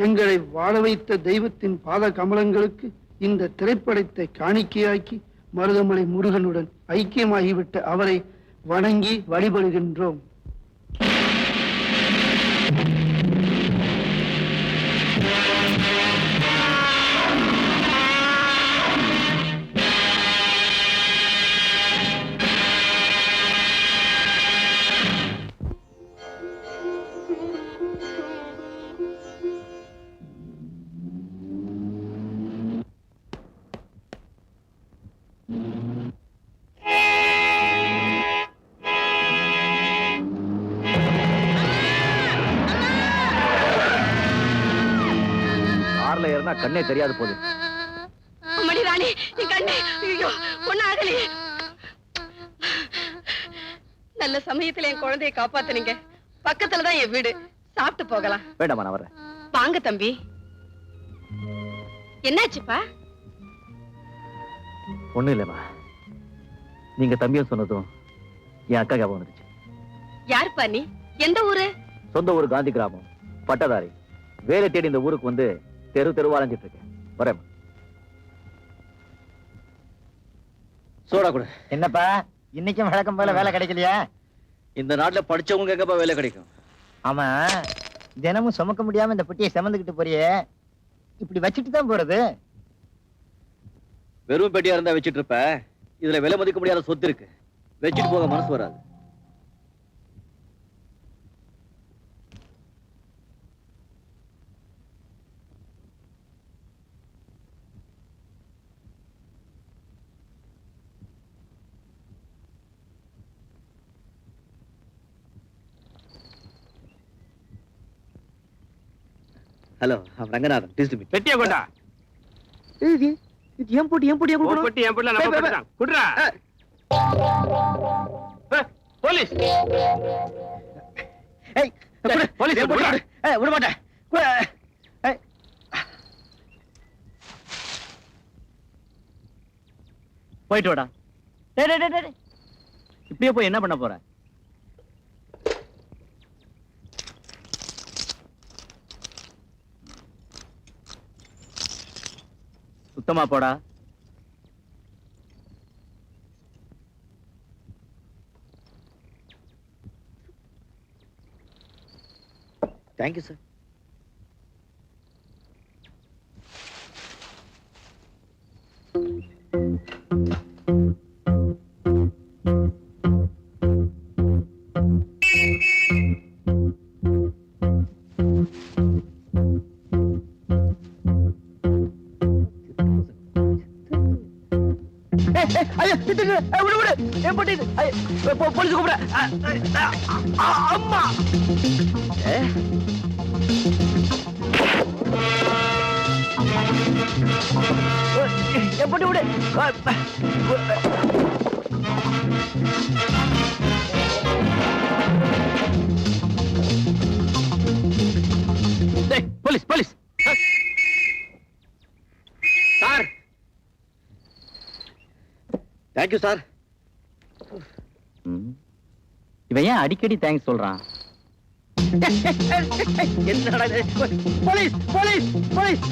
எங்களை வாழ வைத்த தெய்வத்தின் பாத கமலங்களுக்கு இந்த திரைப்படத்தை காணிக்கையாக்கி மருதமலை முருகனுடன் ஐக்கியமாகிவிட்ட அவரை வணங்கி வழிபடுகின்றோம். கண்ணே தெரியாது போது. மணிராணி, கண்ணே ஒன்னாகலையே. நல்ல சமயத்துல என் குழந்தையை காப்பாத்துனீங்க. பக்கத்துலதான் என் வீடு. சாப்பிட்டு போகலாம். வேண்டாமா, நான் வரேன். வாங்க தம்பி. என்னாச்சுப்பா? ஒண்ணும் இல்லைம்மா. நீங்க தம்பியும் சொன்னதும் என் அக்கா ஞாபகம் வந்துச்சு. யாருப்பா நீ? எந்த ஊரு? சொந்த ஊரு காந்தி கிராமம். பட்டதாரி. வேலை தேடி இந்த ஊருக்கு வந்து தெரு தெருவா அலைஞ்சிட்டு இருக்கேன். வரேன். சோடா கூட. என்னப்பா இன்னைக்கும் வழக்கம் போல வேலை கிடைக்கலையா? இந்த நாட்டுல படிச்சவங்க எங்கப்பா வேலை கிடைக்கும்? ஆமா, தினமும் சுமக்க முடியாம இந்த பெட்டியை சுமந்துக்கிட்டு போறியே, இப்படி வச்சுட்டு தான் போறது? வெறும் பெட்டியா இருந்தா வச்சுட்டு இருப்ப. இதுல விலை மதிக்க முடியாத சொத்து இருக்கு. வச்சுட்டு போக மனசு வராது. ஹலோ, ரங்கநாதன். பெட்டியா கொண்டா. இது ஏன் போட்டு பெட்டி ஏன் போடல? நம்ம போட்டுதான். குடுறா. போலீஸ். ஏய், போலீஸ் விட மாட்டேன். போயிட்டு வாடா. இப்படியே போய் என்ன பண்ண போற? சுத்தமா போடா. Thank you sir. போலீஸ் கூப்பிட. அம்மா எப்படி விடு. Police police sir. Thank you sir. இவன் ஏன் அடிக்கடி தேங்க்ஸ் சொல்றான்? என்னடா போலீஸ் போலீஸ் போலீஸ்.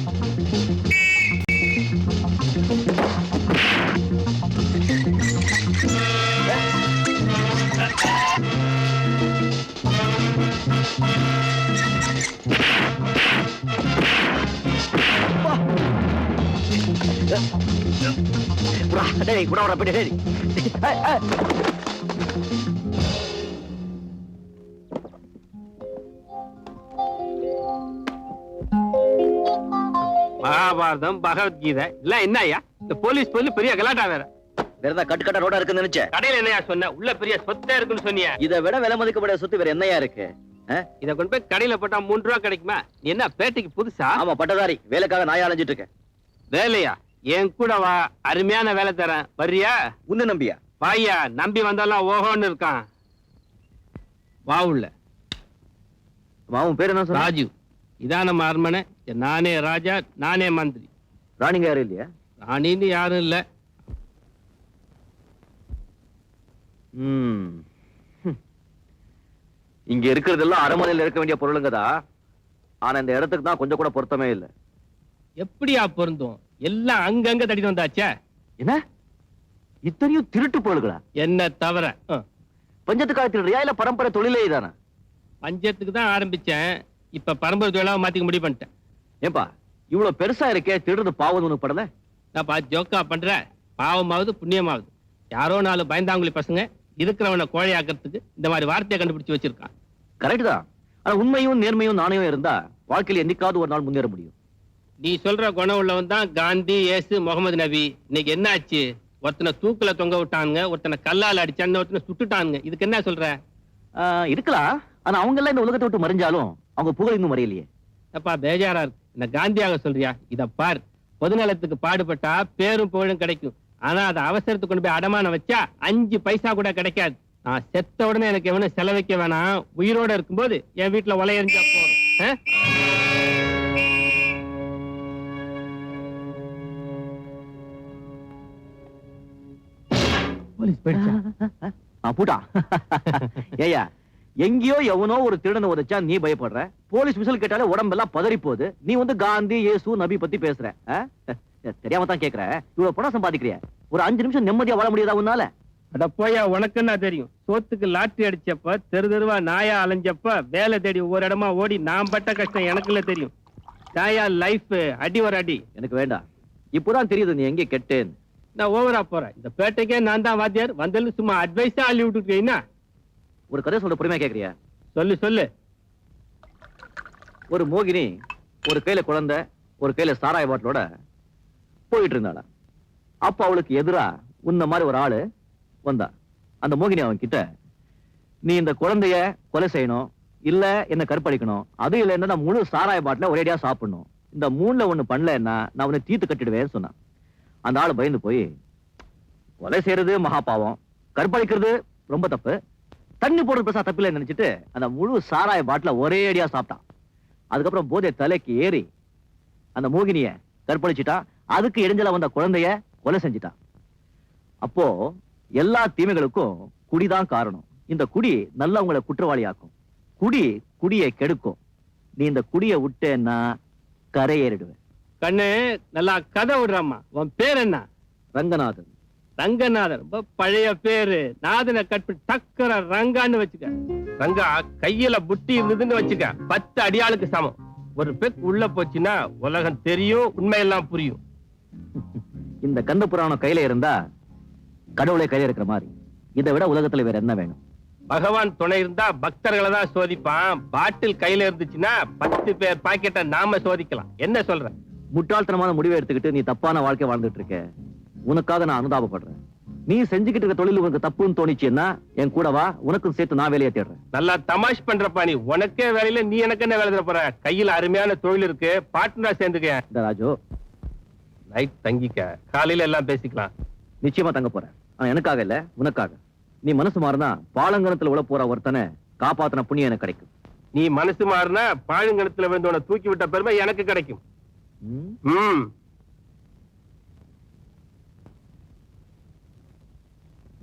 கூட வர போயிட்டு. மகாபாரதம், பகவத்கீதை எல்லாம் என்ன ஐயா? இந்த போலீஸ் பெரிய கலாட்டா வேற. வேற கட்டுக்கட்ட ரோடா இருக்குன்னு நினைச்சேன். கடையில என்னையா சொன்ன? உள்ள பெரிய சொத்தே இருக்குன்னு சொன்னியா? இதை விட விலை மதிக்க முடியாத சொத்து வேற என்னையா இருக்கு? இதை கொண்டு போய் கடையில போட்டா 3 ரூபா கிடைக்குமா? நீ என்ன பேட்டைக்கு புதுசா? ஆமா, பட்டதாரி. வேலைக்காக நாயா அலைஞ்சிட்டு இருக்கேன். வேலையா? என் கூட வா, அருமையான வேலை தரேன். வர்றியா? உன்ன நம்பியா? வாயா, நம்பி வந்தாலும் ஓஹோன்னு இருக்கான். வா உள்ள. மாவன் பேர் என்ன சொன்ன? ராஜு. இதான் நம்ம அரண்மனை. நானே ராஜா, நானே மந்திரி. ராணிங்க யாரும் இல்லையா? ராணின்னு யாரும் இல்ல. இங்க இருக்கிறதெல்லாம் அரண்மனையில் இருக்க வேண்டிய பொருளுங்கதா. ஆனா இந்த இடத்துக்கு தான் கொஞ்சம் கூட பொருத்தமே இல்லை. எப்படியா பொருந்தும்? எல்லாம் அங்கங்க தட்டிட்டு வந்தாச்சே. என்ன இத்தனையும் திருட்டு பொருள்களா? என்ன தவிர பஞ்சத்துக்காக திருடுறியா இல்ல பரம்பரை தொழிலே இதானா? பஞ்சத்துக்கு தான் ஆரம்பிச்சேன், இப்ப பரம்பரை தொழிலாக மாத்திக்க முடிவு பண்ணிட்டேன். ஏன்பா இவ்வளவு பெருசா இருக்கே, திருடுறது பாவம் உனக்கு படல? நான் ஜோக்கா பண்ற, பாவமாவது புண்ணியமாவது. யாரோ 4 பயந்தாங்குழி பசங்க இருக்கிறவனை கோழையாக்கிறதுக்கு இந்த மாதிரி வார்த்தையை கண்டுபிடிச்சு வச்சிருக்கான். கரெக்ட் தான். ஆனா உண்மையும் நேர்மையும் நாணயம் இருந்தா வாழ்க்கையில என்னைக்காவது ஒரு நாள் முன்னேற முடியும். நீ சொல்ற குணம் உள்ளவன் தான் காந்தி, இயேசு, முகமது நபி. இன்னைக்கு என்ன ஆச்சு? ஒருத்தனை தூக்குல தொங்க விட்டானுங்க, ஒருத்தனை கல்லால் அடிச்சான்னு, ஒருத்தனை சுட்டுட்டானுங்க. இதுக்கு என்ன சொல்ற? இருக்கலாம். ஆனா அவங்க எல்லாம் இந்த உலகத்தை விட்டு மறைஞ்சாலும் அவங்க புகழ் இன்னும் மறையலையே. அப்பா பேஜாரா இருக்கு. என்ன காந்தியாக சொல்றியா? இத பார், பொதுநலத்துக்கு பாடுபட்டா பேரும் புகழும் கிடைக்கும். ஆனா அதை அவசரத்துக்கு கொண்டு போய் அடமான வச்சா 5 பைசா கூட கிடைக்காது. நான் செத்த உடனே எனக்கு எவனும் செலவைக்க வேணாம். உயிரோட இருக்கும்போது என் வீட்டுல உலையறிஞ்சா போதும். போலீஸ் போயிடுச்சா? பூட்டா ஏயா, எங்கேயோ எவனோ ஒரு திருடனை உதைச்சா நீ பயப்படுற, போலீஸ் விசில் கேட்டாலே உடம்பெல்லாம் பதறி போகுது. நீ வந்து காந்தி, இயேசு, நபி பத்தி பேசுற. தெரியாம தான் கேக்குற. இவ்வளவு பணம் சம்பாதிக்கிறிய, ஒரு 5 நிமிஷம் நிம்மதியா வாழ முடியாதா உன்னால? அட போயா, உனக்கு என்ன தெரியும்? சோத்துக்கு லாட்டரி அடிச்சப்ப, தெரு தெருவா நாயா அலைஞ்சப்ப, வேலை தேடி ஒவ்வொரு இடமா ஓடி நான் பட்ட கஷ்டம் எனக்குள்ள தெரியும். நாயா லைஃப் அடி ஒரு அடி. எனக்கு வேண்டாம். இப்போதான் தெரியுது நீ எங்க கெட்டேன்னு. நான் ஓவரா போறேன். இந்த பேட்டைக்கே நான் தான் வாத்தியார். வந்தது சும்மா அட்வைஸா அள்ளி விட்டுருக்கீங்கன்னா. ஒரு கதை சொல்ற பொறுமையா கேக்குறியா? சொல்லு சொல்லு. ஒரு மோகினி ஒரு கையில குழந்தை, ஒரு கையில சாராய பாட்டிலோட போயிட்டு இருந்தாளா. அப்ப அவளுக்கு எதிரா உன்ன மாதிரி ஒரு ஆளு வந்தா. அந்த மோகினி அவன் கிட்ட, நீ இந்த குழந்தைய கொலை செய்யணும், இல்ல என்ன கற்பழிக்கணும், அது இல்லைன்னா நான் முழு சாராய பாட்டில ஒரேடியா சாப்பிடணும், இந்த 3ல ஒண்ணு பண்ணலன்னா நான் உன்னை தீர்த்து கட்டிடுவேன்னு சொன்னான். அந்த ஆளு பயந்து போய், கொலை செய்யறது மகா பாவம், கற்பழிக்கிறது ரொம்ப தப்பு, தண்ணி போடுறது பெருசா தப்பில்லை நினைச்சிட்டு அந்த முழு சாராய பாட்டில ஒரே அடியா சாப்பிட்டான். அதுக்கப்புறம் போதை தலைக்கு ஏறி அந்த மோகினிய கற்பழிச்சிட்டா. அதுக்கு இடைஞ்சல வந்த குழந்தைய கொலை செஞ்சிட்டான். அப்போ எல்லா தீமைகளுக்கும் குடிதான் காரணம். இந்த குடி நல்லவங்களை குற்றவாளியாக்கும். குடியை கெடுக்கும். நீ இந்த குடியை விட்டேன்னா கரையேறிடுவேன். கண்ணு நல்லா கதை விடுறாமா. உன் பேர் என்ன? ரங்கநாதன். ரங்கநாதன் ரொம்ப பழைய பேரு. நாதனை கற்பி டக்கர ரங்கான்னு வச்சுக்க. ரங்கா கையில புட்டி இருந்ததுன்னு வச்சுக்க, 10 அடியாளுக்கு சமம். ஒரு பெக் உள்ள போச்சுன்னா உலகம் தெரியும், உண்மையெல்லாம் புரியும். இந்த கந்த புராணம் கையில இருந்தா கடவுளை கையில இருக்கிற மாதிரி. இதை விட உலகத்துல வேற என்ன வேணும்? பகவான் துணை இருந்தா பக்தர்களை தான் சோதிப்பான். பாட்டில் கையில இருந்துச்சுன்னா 10 பேர் பாக்கெட்டை நாம சோதிக்கலாம். என்ன சொல்ற? முட்டாள்தனமான முடிவை எடுத்துக்கிட்டு நீ தப்பான வாழ்க்கை வாழ்ந்துட்டு இருக்க. உனக்காக நான் அனுதாபப்படுறேன். நீ செஞ்சுக்கிட்டு இருக்க தொழில் உனக்கு தப்புன்னு தோணிச்சுன்னா என் கூட வா, உனக்கும் சேர்த்து நான் வேலையை தேடுறேன். நல்லா தமாஷ் பண்றப்பா நீ. உனக்கே வேலையில நீ எனக்கு என்ன வேலை தர போற? கையில அருமையான தொழில் இருக்கு, பார்ட்னரா சேர்ந்துக்க. இந்த ராஜு, நைட் தங்கிக்க, காலையில எல்லாம் பேசிக்கலாம். நிச்சயமா தங்க போறேன். ஆனா எனக்காக இல்ல, உனக்காக. நீ மனசு மாறினா பாலங்கணத்துல உள்ள போற ஒருத்தனை காப்பாத்தின புண்ணியம் எனக்கு கிடைக்கும். நீ மனசு மாறினா பாழுங்கணத்துல விழுந்தவனை தூக்கி விட்ட பெருமை எனக்கு கிடைக்கும்.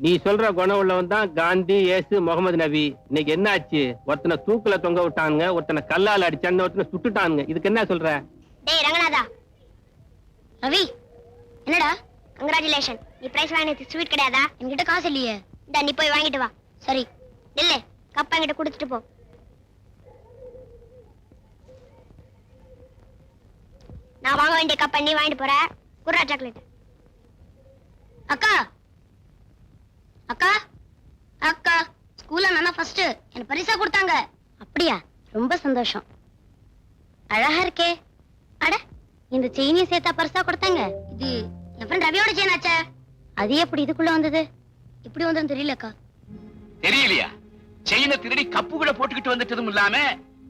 நீ சொல்ற குணம் உள்ளவன் தான் காந்தி, இயேசு, முகமது நபி. இன்னைக்கு என்ன ஆச்சு? ஒருத்தனை தூக்குல தொங்க விட்டானுங்க, ஒருத்தனை கல்லால் அடிச்சான்னு, ஒருத்தனை சுட்டுட்டானுங்க. இதுக்கு என்ன சொல்ற? டேய் ரங்கநாதா. ரவி, என்னடா? கங்க்ராச்சுலேஷன். நீ பிரைஸ் வாங்கினது ஸ்வீட் கிடையாதா? என்கிட்ட காசு இல்லையே. இந்த நீ போய் வாங்கிட்டு வா. சரி நில்லு, கப்பா என்கிட்ட கொடுத்துட்டு போ. நான் வாங்க வேண்டிய கப்பை நீ வாங்கிட்டு போற. குர்ரா சாக்லேட். அக்கா அக்கா அக்கா, ஸ்கூல்ல நான் ஃபர்ஸ்ட். எனக்கு பரிசா கொடுத்தாங்க. அப்படியா? ரொம்ப சந்தோஷம். அழகா இருக்கே. அட, இந்த செயினியை சேர்த்தா பரிசா கொடுத்தாங்க? இது என் ஃப்ரெண்ட் ரவியோட செயின் ஆச்சே. அது எப்படி இதுக்குள்ள வந்தது? இப்படி வந்ததுன்னு தெரியலக்கா. தெரியலையா? செயினை திருடி கப்பு கூட போட்டுக்கிட்டு வந்துட்டதும் இல்லாம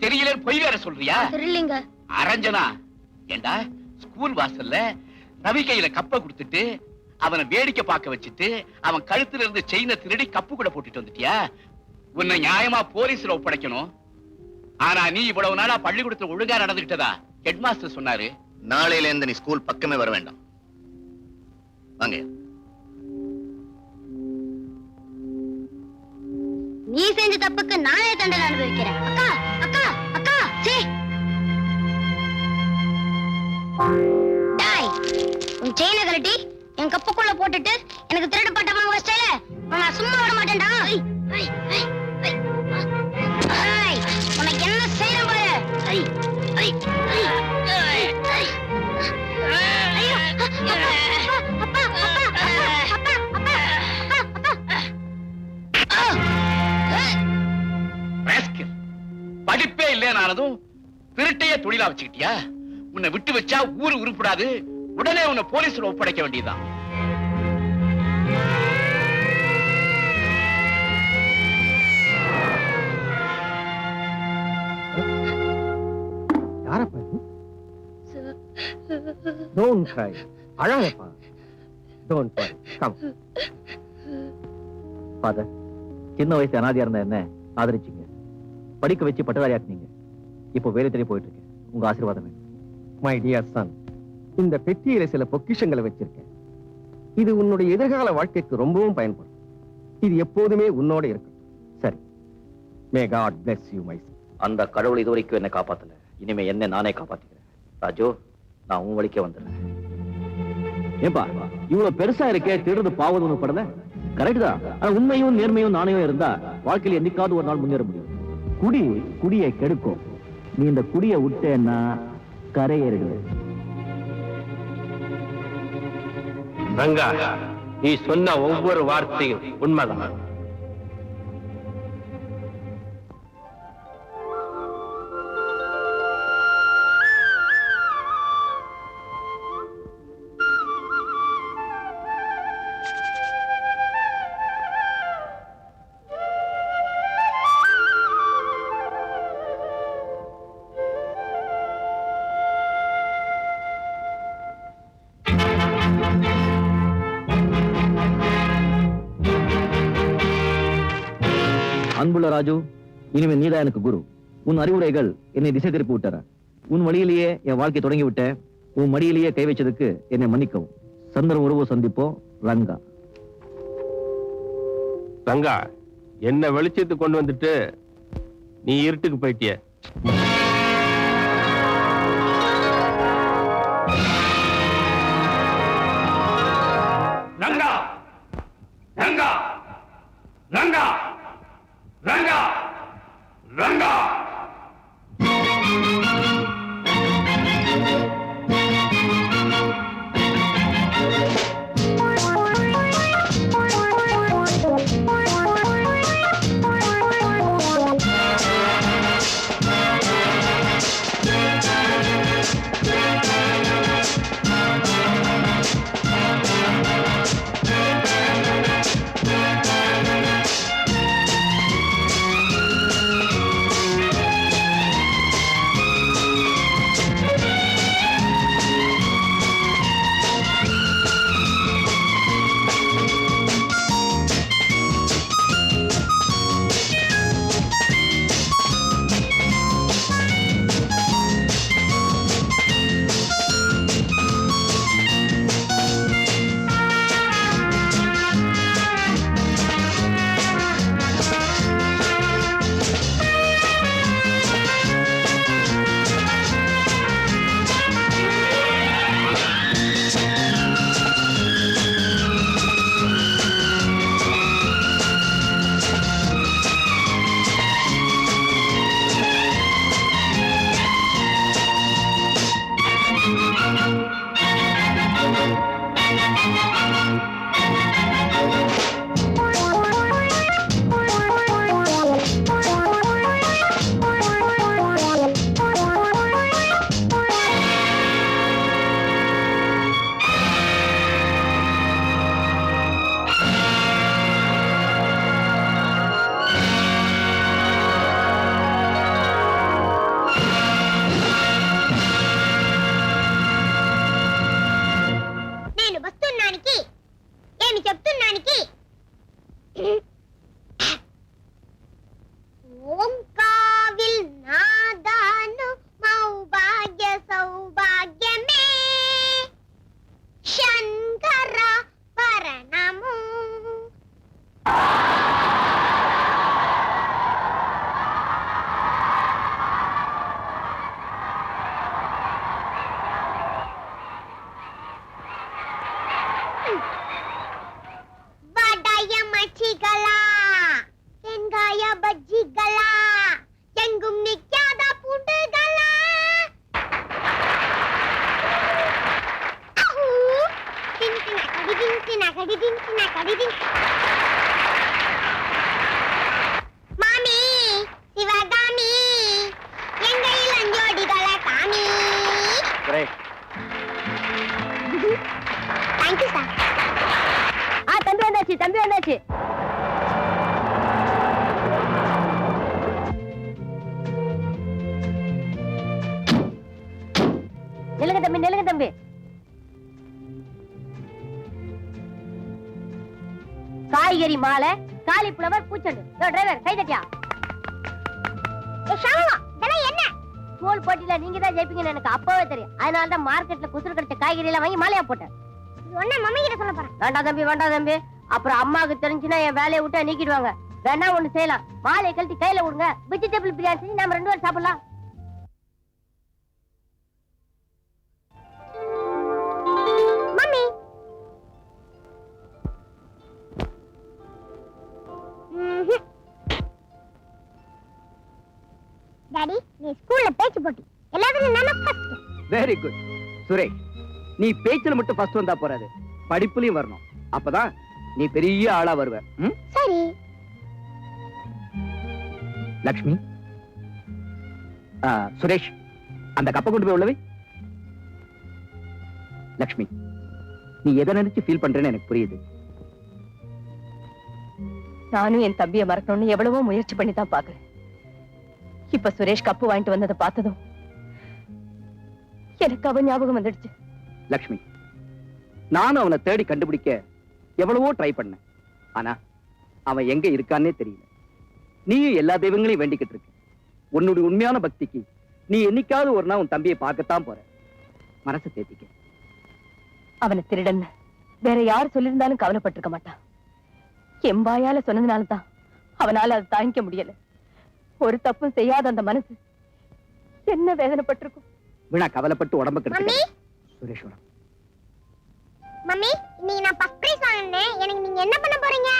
தெரியல பொய் வேற சொல்றியா? தெரியலங்க. அரஞ்சனா, ஏண்டா ஸ்கூல் வாசல்ல ரவி கையில கப்பை கொடுத்துட்டு அவனை வேடிக்கை பார்க்க வச்சுட்டு அவன் கழுத்துல இருந்து செயினை திருடி கப்பு கூட போட்டுட்டு வந்துட்டியா? உன்னை நியாயமா போலீஸ்ல ஒப்படைக்கணும். ஆனா நீ இவ்வளவு நாளா பள்ளிக்கூடத்துல ஒழுங்கா நடந்துகிட்டதா ஹெட் மாஸ்டர் சொன்னாரு. நாளையில இருந்து நீ ஸ்கூல் பக்கமே வர வேண்டாம். வாங்க. நீ செஞ்ச தப்புக்கு நானே தண்டனை அனுபவிக்கிறேன். அக்கா அக்கா அக்கா, சீ. டாய், உன் செயினை கழட்டி என் கப்புக்குள்ள போட்டுட்டு எனக்கு திருடு பட்டமா வச்சிட்டல, நான் சும்மா விட மாட்டேன்டா. உனக்கு என்ன செய்யணும் பாரு. ஐயோ, அப்பா, அப்பா, அப்பா, அப்பா, அப்பா, அப்பா. ராஸ்கல், படிப்பே இல்லைனானதும் திருட்டையே தொழிலா வச்சுக்கிட்டியா? உன்னை விட்டு வச்சா ஊரு உருப்படாது. உடனே உன்னை போலீஸ்ல ஒப்படைக்க வேண்டியதுதான். யாரப்பா இது? Don't cry. அழாதப்பா. Don't worry. Come. Father, சின்ன வயசு அனாதையா இருந்த என்ன ஆதரிச்சீங்க, படிக்க வச்சு பட்டதாரியாக்குனீங்க. இப்போ வேலை தேடி போயிட்டு இருக்கேன். உங்க ஆசீர்வாதம் வேணும். மை டியர் சன், இந்த பெட்டியில சில பொக்கிஷங்களை வச்சிருக்கேன். இது உன்னுடைய எதிர்கால வாழ்க்கைக்கு ரொம்பவும் பயன்படும். இது எப்போதுமே உன்னோட இருக்கும். சரி. May God bless you my. அந்த கடவுள் இதுவரைக்கும் என்ன காப்பாத்தல, இனிமே என்ன நானே காப்பாத்திக்கிறேன். ராஜு, நான் உன் வழிக்கே வந்துடுறேன். ஏப்பா, இவ்வளவு பெருசா இருக்கே, திருடு பாவது ஒண்ணு படல. கரெக்ட் தான். ஆனா உண்மையும் நேர்மையும் நாணயம் இருந்தா வாழ்க்கையில என்னைக்காவது ஒரு நாள் முன்னேற முடியும். குடியை கெடுக்கும். நீ இந்த குடியை விட்டேன்னா கரையேறிடுவே. ரங்கா, நீ சொன்ன ஒவ்வொரு வார்த்தையும் உண்மைதான். அன்புள்ள ராஜு, இனிமே நீதான் எனக்கு குரு. உன் அறிவுரைகள் என்னை திசை திருப்பி விட்டார. உன் வழியிலேயே என் வாழ்க்கை தொடங்கி விட்ட. உன் மடியிலேயே கை வச்சதுக்கு என்னை மன்னிக்கவும். சந்திரன் உறவு சந்திப்போம். ரங்கா. ரங்கா, என்ன வெளிச்சத்துக்கு கொண்டு வந்துட்டு நீ இருட்டுக்கு போயிட்டிய. ரங்கா, ரங்கா, ரங்கா, ரங்கா, ரங்கா. வடைய மச்சிகளா வெங்காய பஜ்ஜிகளா எங்கும் நிக்காத பூண்டுகளா மாமி சிவகாமி எங்க இளஞ்சோடிகளை காமி தேங்க்யூ சார். தம்பி வந்தாச்சு. நிலுங்க தம்பி. காய்கறி மாலை, காலிஃப்ளவர், பூச்செண்டு. டிரைவர் கை தட்டியா? என்ன ஸ்கூல் போட்டியில நீங்க தான் ஜெயிப்பீங்கன்னு எனக்கு அப்பவே தெரியும். அதனால தான் மார்க்கெட்ல குசுறு கிடைச்ச காய்கறி எல்லாம் வாங்கி மாலையா போட்டேன். மம்மி கிட்ட சொல்ல போறேன். வேண்டாம் தம்பி. அப்புறம் அம்மாவுக்கு தெரிஞ்சுன்னா என் வேலையை விட்டு நீக்கிடுவாங்க. வேணா ஒண்ணு செய்யலாம், மாலையை கழட்டி கையில விடுங்க, வெஜிடபிள் பிரியாணி செஞ்சு நாம 2 பேரும் சாப்பிடலாம். மம்மி டாடி, நீ ஸ்கூல்ல பேச்சு போட்டி எல்லாத்துலயும் நான் ஃபர்ஸ்ட். Very good Suresh. நீ பேச்சுல மட்டும் ஃபர்ஸ்ட் வந்தா போறாது, படிப்புலயும் வரணும். அப்பதான் நீ பெரிய ஆளா வருவ. சரி. லக்ஷ்மி, சுரேஷ், அந்த கப்பை கொண்டு போய் உள்ளவே. லக்ஷ்மி, நீ எதை நினைச்சு ஃபீல் பண்றேன்னு எனக்கு புரியுது. நானும் என் தம்பியை மறக்கணும்னு எவ்வளவோ முயற்சி பண்ணி தான் பாக்குறேன். இப்ப சுரேஷ் கப்பு வாங்கிட்டு வந்ததை பார்த்ததும் எனக்கு அவன் ஞாபகம் வந்துடுச்சு. லக்ஷ்மி, நானும் அவனை தேடி கண்டுபிடிக்க எவ்வளவோ ட்ரை பண்ண. ஆனா அவன் எங்க இருக்கான்னே தெரியல. நீயும் எல்லா தெய்வங்களையும் வேண்டிக்கிட்டு இருக்க. உன்னுடைய உண்மையான பக்திக்கு நீ என்னைக்காவது ஒரு நாள் உன் தம்பியை பார்க்கத்தான் போற. மனசை தேத்திக்க. அவனை திருடன் வேற யார் சொல்லியிருந்தாலும் கவலைப்பட்டிருக்க மாட்டான். எம்பாயால சொன்னதுனாலதான் அவனால அதை தாங்கிக்க முடியல. ஒரு தப்பும் செய்யாத அந்த மனசு என்ன வேதனைப்பட்டிருக்கும். வீணா கவலைப்பட்டு உடம்பு கெடுத்து. சுரேஸ்வரம், மம்மி, நீ நான் ஃபர்ஸ்ட் பிரைஸ் வாங்குனேன். எனக்கு நீங்க என்ன பண்ண போறீங்க?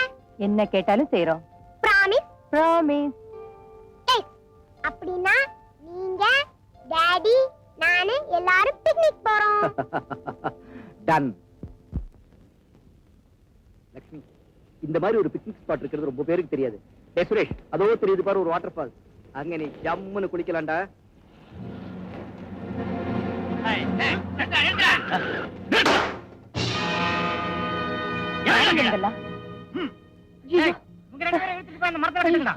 என்ன கேட்டாலும் செய்றோம். பிராமிஸ்? பிராமிஸ். எஸ். அப்படினா நீங்க, டாடி, நானு எல்லாரும் பிக்னிக் போறோம். டன். லக்ஷ்மி, இந்த மாதிரி ஒரு பிக்னிக் ஸ்பாட் இருக்கிறது ரொம்ப பேருக்கு தெரியாது. டேய் சுரேஷ், அதோ தெரியுது பாரு ஒரு வாட்டர் ஃபால். அங்க நீ ஜம்முன்னு குளிக்கலாம்டா.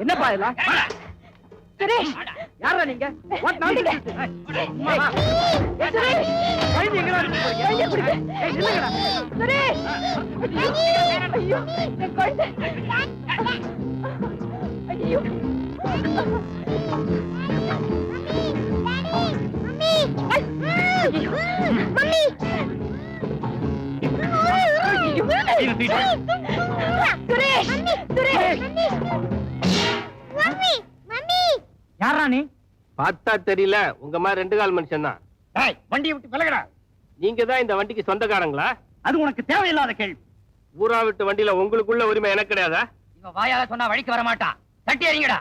என்னப்பா இதெல்லாம்? சுரேஷ், யாரா நீங்க? What nonsense? சுரேஷ், கைதி எங்கடா போறீங்க? ஏய் நில்லுங்கடா. சுரேஷ், ஐயோ, என் குழந்தை. ஐயோ. Mummy. Suresh, Suresh. Mummy, mummy. யாரா நீ? பார்த்தா தெரியல, உங்க மாதிரி 2 கால் மனுஷன் தான். டேய், வண்டியை விட்டு விலகடா. நீங்க தான் இந்த வண்டிக்கு சொந்தக்காரங்களா? அது உனக்கு தேவையில்லாத கேள்வி. ஊரா விட்டு வண்டியில உங்களுக்குள்ள உரிமை எனக்கு கிடையாதா? இவன் வாயால சொன்னா வழிக்கு வர மாட்டான். தட்டி அறிங்கடா.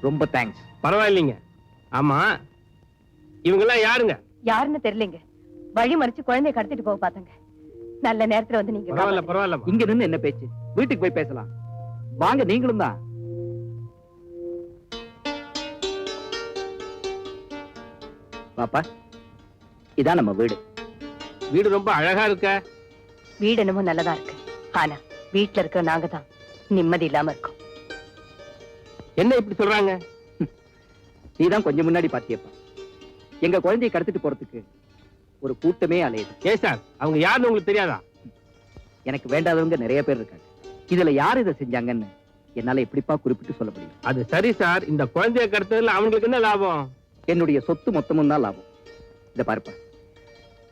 ரொம்ப தேங்க்ஸ். பரவாயில்லைங்க. ஆமா, இவங்கெல்லாம் யாருங்க? யாருன்னு தெரியலங்க. வழி மறிச்சு குழந்தைய கடத்திட்டு போக பார்த்தாங்க. நல்ல நேரத்துல வந்து நீங்க பரவாயில்ல காப்பாத்துனீங்க. பரவாயில்ல. இங்க நின்னு என்ன பேச்சு? வீட்டுக்கு போய் பேசலாம். வாங்க, நீங்களும் தான். பாப்பா, இதான் நம்ம வீடு. வீடு ரொம்ப அழகா இருக்க. வீடு என்னமோ நல்லதா இருக்கு. ஆனா வீட்டுல இருக்க நாங்க தான் நிம்மதி இல்லாம இருக்கோம். என்ன இப்படி சொல்றாங்க? நீதான் கொஞ்சம் முன்னாடி பாத்தியப்பா, எங்க குழந்தையை கடத்திட்டு போறதுக்கு ஒரு கூட்டமே அலையுது. ஏ சார், அவங்க யாருன்னு உங்களுக்கு தெரியாதா? எனக்கு வேண்டாதவங்க நிறைய பேர் இருக்காங்க. இதுல யார் இதை செஞ்சாங்கன்னு என்னால எப்படிப்பா குறிப்பிட்டு சொல்ல முடியும்? அது சரி சார், இந்த குழந்தைய கடத்ததுல அவங்களுக்கு என்ன லாபம்? என்னுடைய சொத்து மொத்தமும் தான் லாபம். இத பாருப்பா,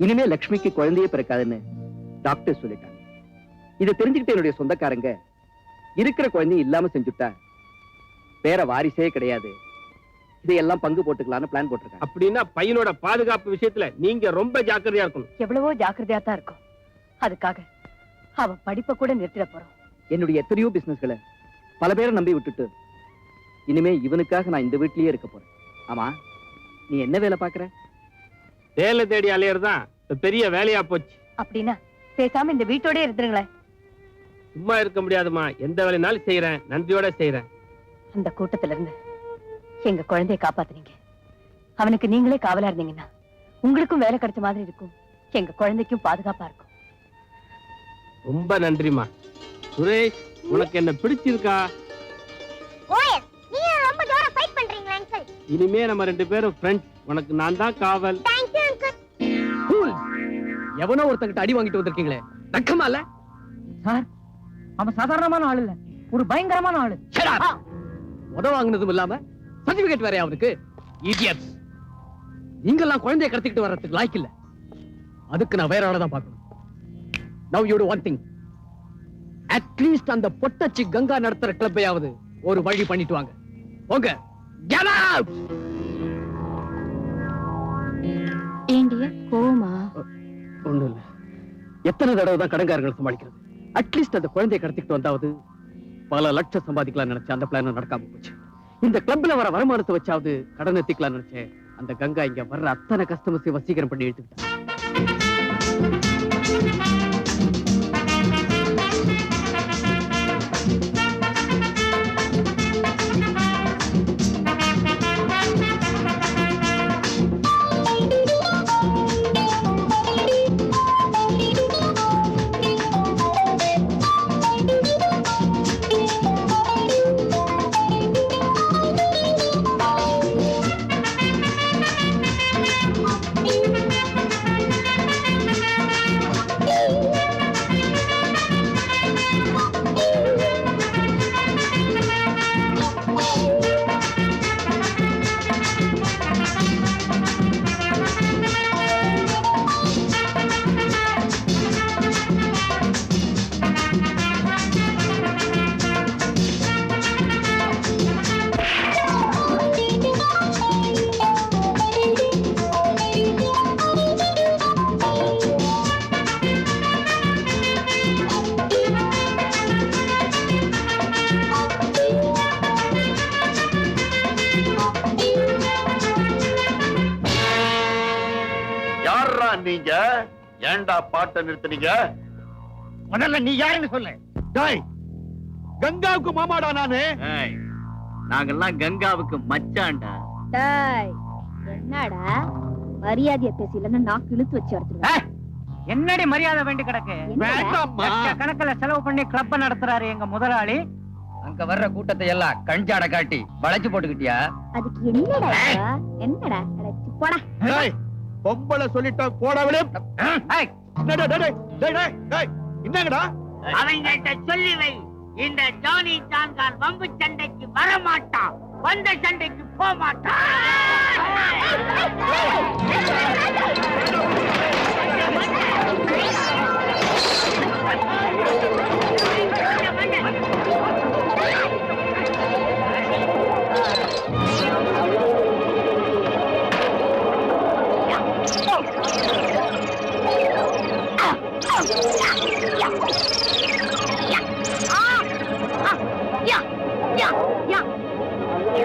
இனிமே லக்ஷ்மிக்கு குழந்தையே பிறக்காதுன்னு டாக்டர் சொல்லிட்டாங்க. இதை தெரிஞ்சுக்கிட்டு என்னுடைய சொந்தக்காரங்க இருக்கிற குழந்தையும் இல்லாம செஞ்சுட்டா வேற வாரிசே கிடையாது, இதையெல்லாம் பங்கு போட்டுக்கலாம்னு பிளான் போட்டிருக்காங்க. அப்படின்னா பையனோட பாதுகாப்பு விஷயத்துல நீங்க ரொம்ப ஜாக்கிரதையா இருக்கணும். எவ்வளவோ ஜாக்கிரதையா தான் இருக்கும். அதுக்காக அவன் படிப்பை கூட நிறுத்திட போறோம். என்னுடைய எத்தனையோ பிசினஸ்களை பல பேரை நம்பி விட்டுட்டு இனிமே இவனுக்காக நான் இந்த வீட்லயே இருக்க போறேன். ஆமா, நீ என்ன வேலை பாக்குற? வேலை தேடி அலையறதுதான் பெரிய வேலையா போச்சு. அப்படின்னா பேசாம இந்த வீட்டோட இருந்துருங்களேன். சும்மா இருக்க முடியாதுமா, எந்த வேலைனாலும் செய்யறேன், நன்றியோட செய்யறேன். அந்த கூட்டத்துல இருந்து எங்க குழந்தைய காப்பாத்துனீங்க. அவனுக்கு நீங்களே காவலா இருந்தீங்கன்னா உங்களுக்கும் வேலை கிடைச்ச மாதிரி இருக்கும், எங்க குழந்தைக்கும் பாதுகாப்பா இருக்கும். ரொம்ப நன்றிமா. சுரேஷ், உனக்கு என்ன பிடிச்சிருக்கா? ஓஎஸ், நீங்க ரொம்ப ஜோரா ஃபைட் பண்றீங்களா அங்கிள்? இனிமே நம்ம ரெண்டு பேரும் ஃப்ரெண்ட்ஸ். உனக்கு நான் தான் காவல். Thank you uncle. எவனோ ஒருத்தங்கிட்ட அடி வாங்கிட்டு வந்திருக்கீங்களே, வெக்கமா இல்ல? சார், அவன் சாதாரணமான ஆள் இல்ல, ஒரு பயங்கரமான ஆளு. உத வாங்கினதும் இல்லாம சர்டிபிகேட் வேற அவருக்கு. இடியட்ஸ், நீங்கெல்லாம் குழந்தைய கடத்திக்கிட்டு வர்றதுக்கு லாய்க்கு இல்ல. அதுக்கு நான் வேற ஆளை தான் பார்க்கணும். Now you do one thing. At least அந்த பொட்டச்சி கங்கா நடத்துற கிளப்பையாவது ஒரு வழி பண்ணிட்டு வாங்க. போங்க. Get out! ஏண்டிய கோமா? ஒண்ணும் இல்ல. எத்தனை தடவை தான் கடன்காரங்களை சமாளிக்கிறது? அட்லீஸ்ட் அந்த குழந்தையை கடத்திக்கிட்டு வந்தாவது பல லட்சம் சம்பாதிக்கலாம் நினைச்சேன். அந்த பிளான் நடக்காம போச்சு. இந்த கிளப்ல வர வருமானத்தை வச்சாவது கடன் எத்திக்கலாம் நினைச்சேன். அந்த கங்கா இங்க வர்ற அத்தனை கஸ்டமர்ஸை வசீகரம் பண்ணி எடுத்துக்கிட்டான். நீங்க ஏன்டா பாட்டை நிறுத்துனீங்க? முதல்ல நீ யாருன்னு சொல்லு. டேய், கங்காவுக்கு மாமாடா நானு. நாங்கெல்லாம் கங்காவுக்கு மச்சான்டா. டேய், என்னடா மரியாதைய பேசலன்னா நான் இழுத்து வச்சு எடுத்துறேன். என்னடி மரியாதை வேண்டி கிடக்கு? வேண்டாம்மா. கணக்குல செலவு பண்ணி கிளப்ப நடத்துறாரு எங்க முதலாளி. அங்க வர்ற கூட்டத்தை எல்லாம் கஞ்சாட காட்டி வளைச்சு போட்டுக்கிட்டியா? அதுக்கு என்னடா என்னடா அடச்சி போடா. டேய், பொம்பளை சொல்லிட்டா போட விடு. என்னங்கடா? அவங்கிட்ட சொல்லி வை, இந்த ஜானி ஜான்கான் வம்பு சண்டைக்கு வர மாட்டான், வந்த சண்டைக்கு போக மாட்டான்.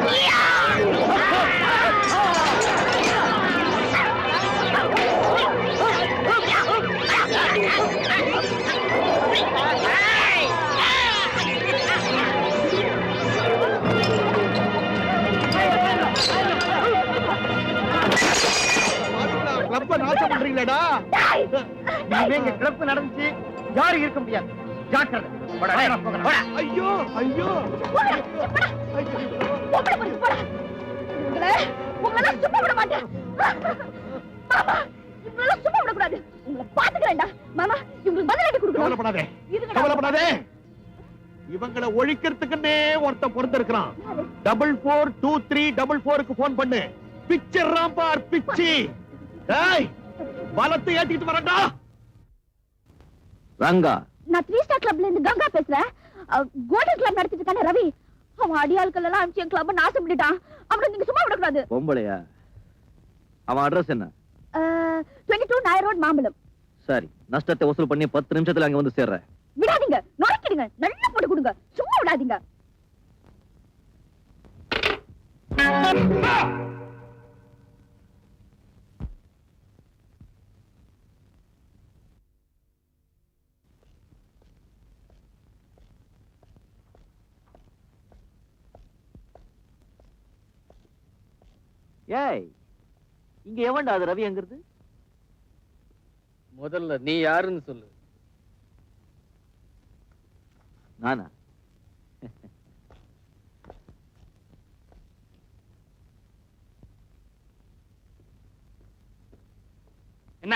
Yeah. இனிமே இங்க கிளப் நடந்துச்சு யாரும் இருக்க முடியாது. ஜாக்கிரதை. போடா, டேய், நான் போகிறேன். போடா. ஐயோ ஐயோ உங்களை சும்மா விட மாட்டேன். மாமா, இவங்கள சும்மா விடக்கூடாது. உங்களை பாத்துக்கிறேன்டா. மாமா, இவங்களுக்கு பதிலடி கொடுக்கணும். கவலைப்படாதே கவலைப்படாதே. இவங்களை ஒழிக்கிறதுக்குன்னே ஒருத்தன் பொறுத்திருக்கிறான். 442344க்கு போன் பண்ணு. பிச்சர் பார் பிச்சி. டேய் பலத்தை ஏத்திட்டு வரடா. ரங்கா, நான் 3 ஸ்டார் கிளப்ல இருந்து கங்கா பேசுறேன். கோல்டன் கிளப் நடத்திட்டு இருக்கானே ரவி, அவன் அடியாட்கள் எல்லாம் அனுப்பிச்சு என் கிளப் நாசம் பண்ணிட்டான். அவனை நீங்க சும்மா விடக்கூடாது. பொம்பளையா? அவன் அட்ரஸ் என்ன? 22 நாயர் ரோட் மாம்பலம். சரி, நஷ்டத்தை வசூல் பண்ணி 10 நிமிஷத்துல அங்க வந்து சேர்றேன். விடாதீங்க, நுழைக்கிடுங்க, நல்லா போட்டு கொடுங்க, சும்மா விடாதீங்க. ஏய், இங்க எவன்டா அது ரவி எங்கிறது? முதல்ல நீ யாருன்னு சொல்லு. நானா? என்ன?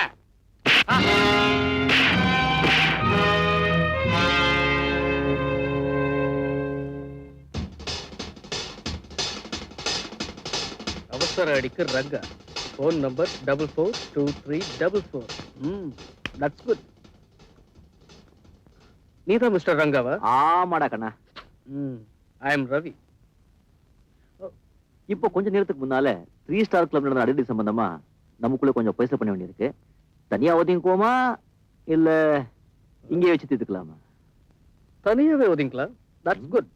அவசர அடிக்கு Ranga. Phone number 442344. That's good. நீதான் மிஸ்டர் ரங்காவா? ஆமாடா கண்ணா. I am Ravi. இப்போ கொஞ்ச நேரத்துக்கு முன்னால 3 ஸ்டார் கிளப் நடந்த அடிக்கடி சம்பந்தமா நமக்குள்ள கொஞ்சம் பேச பண்ண வேண்டியிருக்கு. தனியா ஒதுங்கிக்குவோமா இல்ல இங்கே வச்சு தீர்த்துக்கலாமா? தனியாவே ஒதுங்கலாம். That's good.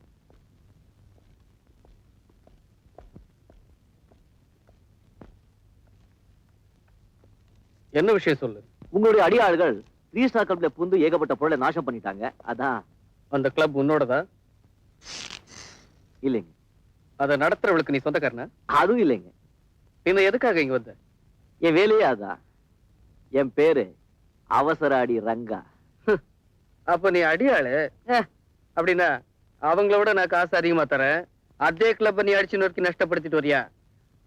என்ன விஷயம் சொல்லு. உங்களுடைய அடியாள்கள் 3 ஸ்டார் கிளப்ல புந்து ஏகப்பட்ட பொருளை நாசம் பண்ணிட்டாங்க. அதான். அந்த கிளப் உன்னோடதா? இல்லைங்க. அதை நடத்துறவளுக்கு நீ சொந்தக்காரனா? அதுவும் இல்லைங்க. பின்ன எதுக்காக இங்க வந்த? என் வேலையே அதான். என் பேரு அவசர அடி ரங்கா. அப்ப நீ அடியாளு. அப்படின்னா அவங்களோட நான் காசு அதிகமா தரேன். அதே கிளப்ப நீ அடிச்சு நொறுக்கி நஷ்டப்படுத்திட்டு வரியா?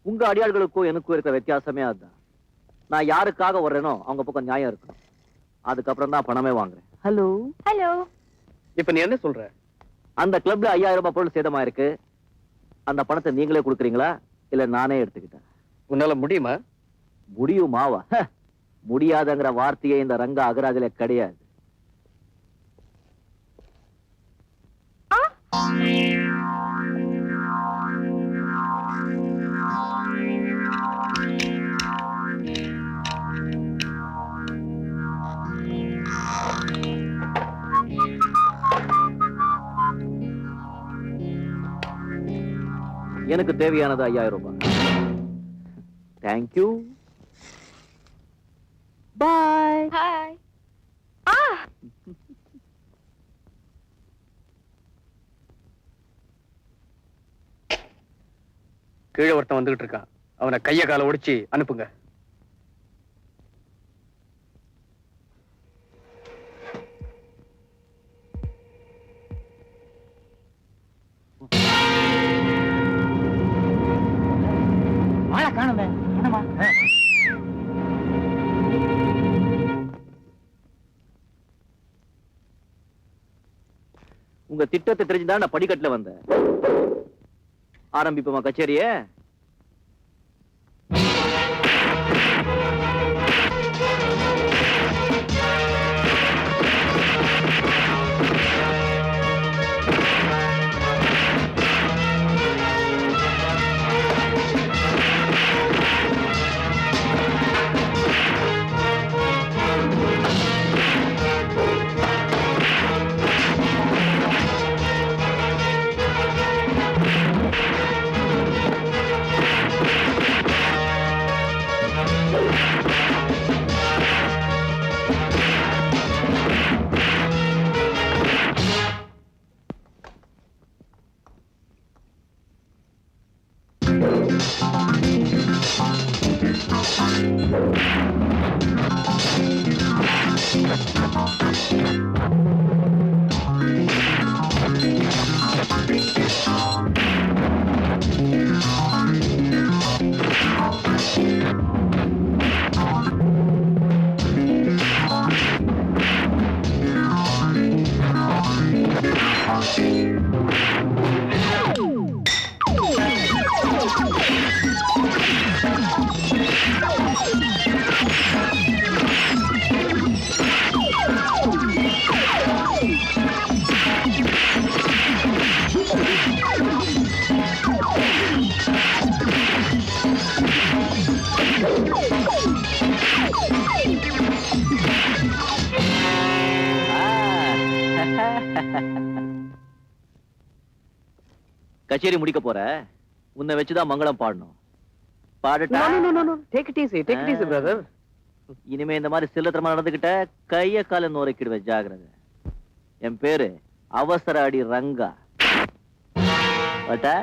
உங்க அடியாள்களுக்கும் எனக்கும் இருக்கிற வித்தியாசமே அதுதான். நான் யாருக்காக வர்றேனோ அவங்க பக்கம் நியாயம் இருக்கணும். அதுக்கப்புறம் தான் பணமே வாங்குறேன். Hello hello. இப்ப நீ என்ன சொல்ற? அந்த கிளப்ல 5000 ரூபாய் பொருள் சேதமா இருக்கு. அந்த பணத்தை நீங்களே கொடுக்குறீங்களா இல்ல நானே எடுத்துக்கிட்டேன்? உன்னால முடியுமா? முடியுமாவா? முடியாதங்கிற வார்த்தையே இந்த ரங்கா அகராஜில கிடையாது. எனக்கு தேவையானது 5000 ரூபாய். தேங்க்யூ. பாய். ஹாய். கீழே ஒருத்தன் வந்துகிட்டு இருக்கான். அவனை கைய கால ஒடிச்சு அனுப்புங்க. ஆளை காணுமே. என்னமா? உங்க திட்டத்தை தெரிஞ்சுதான் நான் படிக்கட்டுல வந்தேன். ஆரம்பிப்போமா கச்சேரியே? கச்சேரி முடிக்க போற, உன்னை வச்சுதான் மங்களம் பாடணும். பாடட்டா? Take it easy brother. இனிமே இந்த மாதிரி சில்லத்தரமா நடந்துகிட்ட கைய கால நோரைக்கிடுவேன், ஜாகிரதை. என் பேரு அவசர அடி ரங்கா. பாட்டா?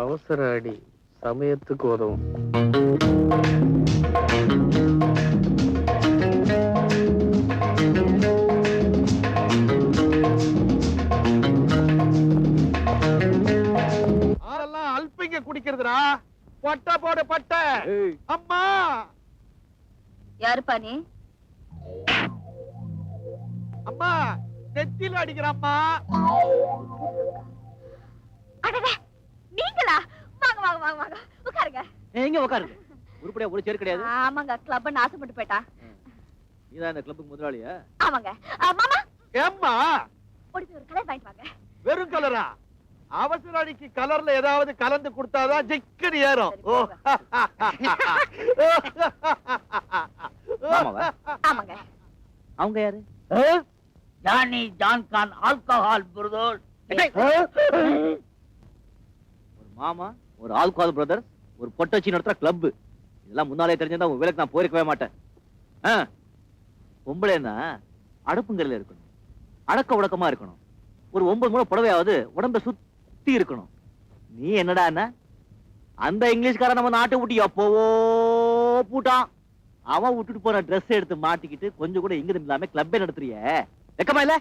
அவசர அடி சமயத்துக்கு உதவும். ஆரெல்லாம் அல்பிங்க குடிக்கிறதுடா. பட்ட போடு பட்ட. அம்மா யாருப்பா நீ? அம்மா நெத்தில அடிக்கிறம்மா. நீங்களா? வாங்க வாங்க வாங்க வாங்க உட்காருங்க. எங்க உட்காருங்க. உருப்படியா ஒரு சேர் கிடையாது. ஆமாங்க, கிளப்னு ஆசைப்பட்டு போயிட்டா. நீதான் இந்த கிளப்புக்கு முதலாளியா? ஆமாங்க. மாமா ஏம்மா ஒரு கலர் வாங்கிட்டு வாங்க. வெறும் கலரா? அவசர அடிக்கு கலர்ல ஏதாவது கலந்து கொடுத்தாதான் ஜிக்கடி ஏறும். மாமாவா? ஆமாங்க. அவங்க யாரு? ஜானி ஜான்கான் ஆல்கஹால் புருதோல். ஒரு மாமா, ஒரு ஆல்கஹால் பிரதர், ஒரு பொட்டச்சி நடத்துற கிளப். இதெல்லாம் முன்னாலே தெரிஞ்சிருந்தா உங்க வேலைக்கு நான் போயிருக்கவே மாட்டேன். பொம்பளைன்னா அடுப்புங்கரையில இருக்கணும், அடக்க உடக்கமா இருக்கணும், ஒரு 9 முறை புடவையாவது உடம்ப சுத்தி இருக்கணும். நீ என்னடா அந்த இங்கிலீஷ்காரன் நம்ம நாட்டை விட்டு எப்போவோ பூட்டான். அவன் விட்டுட்டு போன ட்ரெஸ் எடுத்து மாட்டிக்கிட்டு கொஞ்சம் கூட இங்கிருந்து இல்லாம கிளப்பே நடத்துறிய, வெக்கமா இல்ல?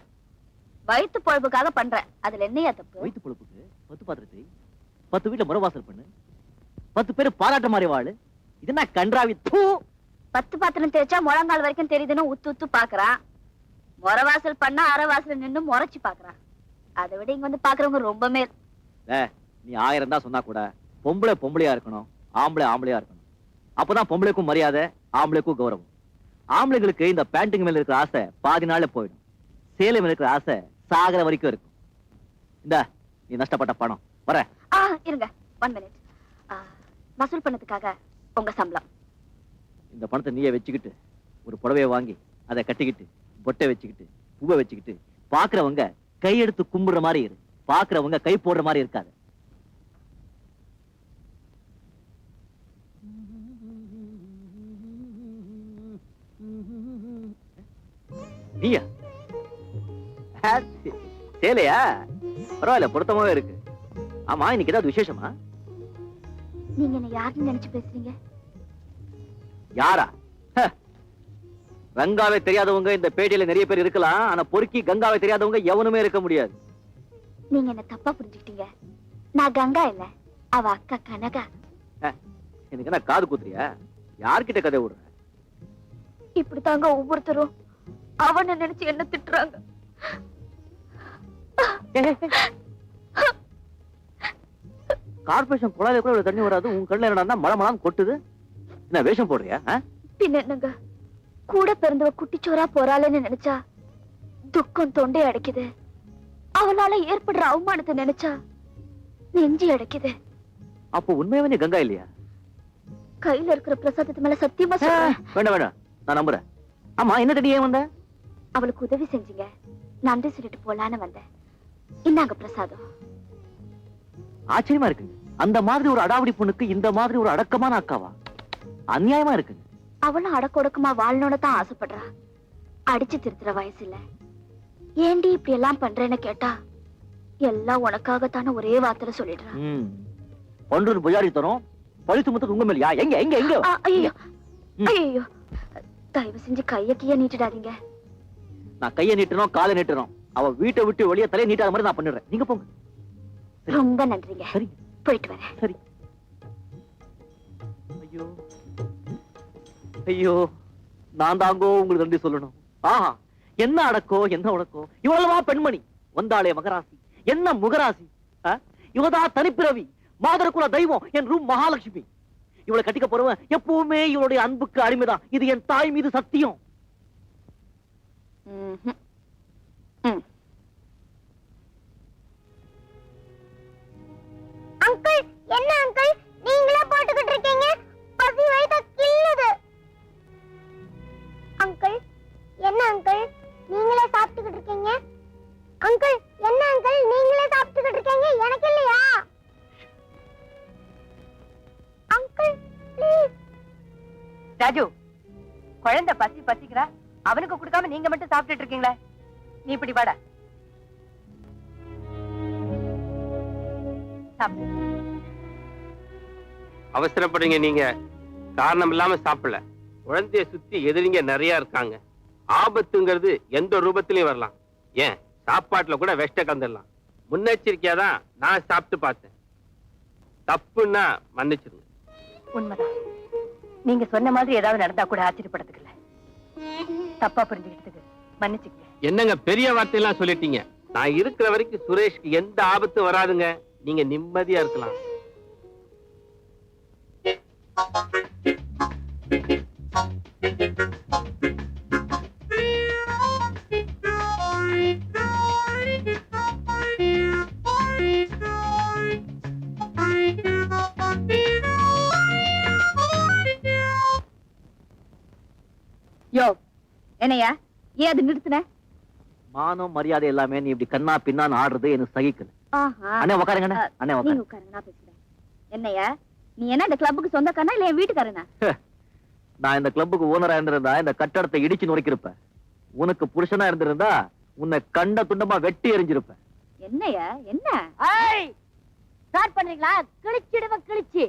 வயிற்று பொழப்புக்காக பண்றேன், அதுல என்னையா தப்பு? வயிற்று பொழப்புக்கு 10 பாத்திரத்தை 10 வீட்டுல முறவாசல் பண்ணு, 10 பேரு பாராட்ட மாதிரி வாழு. இது என்ன கன்றாவி? 10 பாத்திரம் தேய்ச்சா முழங்கால் வரைக்கும் தெரியுதுன்னு உத்து உத்து பாக்குறான். முறவாசல் பண்ணா அரைவாசல் நின்னு முறைச்சு பாக்குறான். அதை விட இங்க வந்து பாக்குறவங்க ரொம்ப மேல். நீ 1000 தான் சொன்னா கூட பொம்பளை பொம்பளையா இருக்கணும், ஆம்பளை ஆம்பளையா இருக்கணும். அப்பதான் பொம்பளைக்கும் மரியாதை, ஆம்பளைக்கும் கௌரவம். ஆம்பளைங்களுக்கு இந்த பேண்டிங் மேல இருக்கிற ஆசை பாதி நாள்ல போயிடும், சேலை மேல இருக்கிற ஆசை சாகர வரைக்கும் இருக்கும். இந்த நீ நஷ்டப்பட்ட பணம் வர. இருங்க 1 மினிட். வசூல் பண்ணதுக்காக உங்க சம்பளம். இந்த பணத்தை நீயே வச்சுக்கிட்டு ஒரு புடவையை வாங்கி அதை கட்டிக்கிட்டு பொட்டை வச்சுக்கிட்டு பூவை வச்சுக்கிட்டு பாக்குறவங்க கையெடுத்து கும்பிடுற மாதிரி இரு, பாக்குறவங்க கை போடுற மாதிரி இருக்காது. நீயா? சேலையா? பரவாயில்ல, பொருத்தமாவே இருக்கு. ஆமா, இன்னைக்கு ஏதாவது விசேஷமா? நீங்க என்ன யாருன்னு நினைச்சு பேசுறீங்க? யாரா? ரங்காவை தெரியாதவங்க இந்த பேட்டையில நிறைய பேர் இருக்கலாம், ஆனா பொறுக்கி கங்காவை தெரியாதவங்க எவனுமே இருக்க முடியாது. நீங்க என்ன தப்பா புரிஞ்சுக்கிட்டீங்க. நான் கங்கா இல்ல, அவ அக்கா கனகா. எனக்கு என்ன காது குத்துறியா? யார்கிட்ட கதை விடுற? இப்படித்தாங்க ஒவ்வொருத்தரும் அவனை நினைச்சு என்ன திட்டுறாங்க. கார்பரேஷன் குழாயில கூட தண்ணி வராது, உன் கண்ணுல என்னடா மழை மழான்னு கொட்டுது? என்ன வேஷம் போடுறியா? பின்ன என்னங்க, கூட பிறந்தவ குட்டிச்சோரா போறாளேன்னு நினைச்சா துக்கம் தொண்டை அடைக்குது. அவளால ஏற்படுற அவமானத்தை நினைச்சா நெஞ்சு அடைக்குது. அப்போ உண்மையாவே நீ கங்கா இல்லையா? கையில இருக்கிற பிரசாதத்து மேல சத்தியமா சொல்றேன். வேண்டாம் வேண்டாம், நான் நம்புறேன். ஆமா, என்ன தடி ஏன் வந்த? அவளுக்கு உதவி செஞ்சீங்க, நன்றி சொல்லிட்டு போலான்னு வந்தேன். இந்தாங்க பிரசாதம். ஆச்சரியமா இருக்கு, அந்த மாதிரி ஒரு அடாவடி பொண்ணுக்கு இந்த மாதிரி ஒரு அடக்கமான அக்காவா? அநியாயமா இருக்கு. அவளும் அடக்கொடக்கமா வாழணும்னு தான் ஆசைப்படுறா. அடிச்சு திருத்துற வயசு இல்ல. ஏண்டி இப்படி எல்லாம் பண்றேன்னு கேட்டா எல்லாம் உனக்காகத்தான ஒரே வார்த்தையில சொல்லிடுறான். ஒன்று புஜாரி தரும் பழித்து முத்து உங்க மேலையா? எங்க எங்க எங்க? ஐயோ ஐயோ, தயவு செஞ்சு கைய கைய நீட்டிடாதீங்க. நான் கைய நீட்டணும் காலை நீட்டணும், அவ வீட்டை விட்டு வெளியே தலையை நீட்டாத மாதிரி நான் பண்ணிடுறேன். நீங்க போங்க. ரொம்ப நன்றிங்க. சரி, போயிட்டு வரேன். சரி. ஐயோ ஐயோ, நான் தாங்கோ உங்களுக்கு நன்றி சொல்லணும். ஆஹா, என்ன அடக்கோ என்ன உடக்கோ. இவ்வளவா பெண்மணி வந்தாளே மகராசி, என்ன முகராசி. இவதா தனிப்பிறவி, மாதரகுல தெய்வம், என் ரூம் மகாலட்சுமி. இவளை கட்டிக்க போறவன் எப்பவுமே இவளுடைய அன்புக்கு அடிமைதான். இது என் தாய் மீது சத்தியம். அங்கிள், என்ன அங்கிள் நீங்களே போட்டுக்கிட்டு இருக்கீங்க? பசி வயித்த கிள்ளுது. அங்கிள், என்ன அங்கிள் நீங்களே சாப்பிட்டுக்கிட்டு இருக்கீங்க? அங்கிள், ராஜு, குழந்தை பசிக்கிறா, அவனுக்கு கொடுக்காம நீங்க மட்டும் சாப்பிட்டுட்டு இருக்கீங்களே, நீ இப்படி வாடா. அவசரப்படுறீங்க நீங்க, காரணம் இல்லாம சாப்பிடல. குழந்தைய சுத்தி எதிரிங்க நிறைய இருக்காங்க. ஆபத்துங்கிறது எந்த ரூபத்திலையும் வரலாம். ஏன் சாப்பாட்டுல கூட வெஷ்ட கலந்துடலாம். முன்னெச்சரிக்கையாதான் நான் சாப்பிட்டு பார்த்தேன். தப்புன்னா மன்னிச்சிருங்க. உண்மைதான், நீங்க சொன்ன மாதிரி ஏதாவது நடந்தா கூட ஆச்சரியப்படுறதுக்கு இல்ல. தப்பா புரிஞ்சுக்கிட்டதுக்கு மன்னிச்சுக்கங்க. என்னங்க பெரிய வார்த்தையெல்லாம் சொல்லிட்டீங்க. நான் இருக்கிற வரைக்கும் சுரேஷ்க்கு எந்த ஆபத்தும் வராதுங்க. நீங்க நிம்மதியா இருக்கலாம். யோ, என்னையா ஏன் அது நிறுத்தின? மானம் மரியாதை எல்லாமே நீ இப்படி கண்ணா பின்னான்னு ஆடுறது எனக்கு சகிக்கல. அண்ணே உட்காருங்க அண்ணே. அண்ணே நீங்க உட்காருங்க. உட்காருங்க, நான் பேசுறேன். என்னையா நீ என்ன இந்த கிளப்புக்கு சொந்தக்காரனா இல்ல என் வீட்டுக்காரனா? நான் இந்த கிளப்புக்கு ஓனரா இருந்திருந்தா இந்த கட்டடத்தை இடிச்சு நொறுக்கிருப்பேன். உனக்கு புருஷனா இருந்திருந்தா உன்னை கண்ட துண்டமா வெட்டி எறிஞ்சிருப்பேன். என்னையா என்ன ஸ்டார்ட் பண்றீங்களா? கிழிச்சிடுவ கிழிச்சு.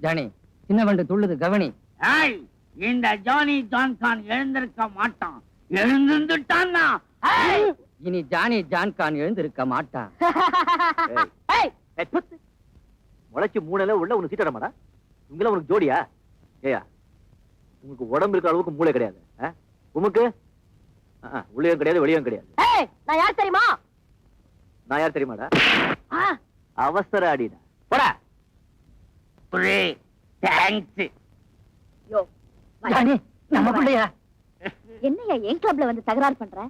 ஜானி, சின்ன வண்டு துள்ளுது, கவனி. ஏய், இந்த ஜானி ஜான்கான் எழுந்திருக்க மாட்டான். எழுந்துட்டான்னா இனி ஜானி ஜான்கான் எழுந்திருக்க மாட்டான். முளைச்சு மூளையில உள்ள உனக்கு சீட்டட மாடா. இவங்கள உனக்கு ஜோடியா? ஏயா, உங்களுக்கு உடம்பு இருக்கிற அளவுக்கு மூளை கிடையாது. உமக்கு உள்ளேயும் கிடையாது வெளியும் கிடையாது. நான் யார் தெரியுமா? நான் யார் தெரியுமாடா? அவசர அடிடா போடா. தேங்க்ஸ். யோ ஜானி, நம்ம பிள்ளையா? என்னையா என் கிளப்ல வந்து தகராறு பண்ற?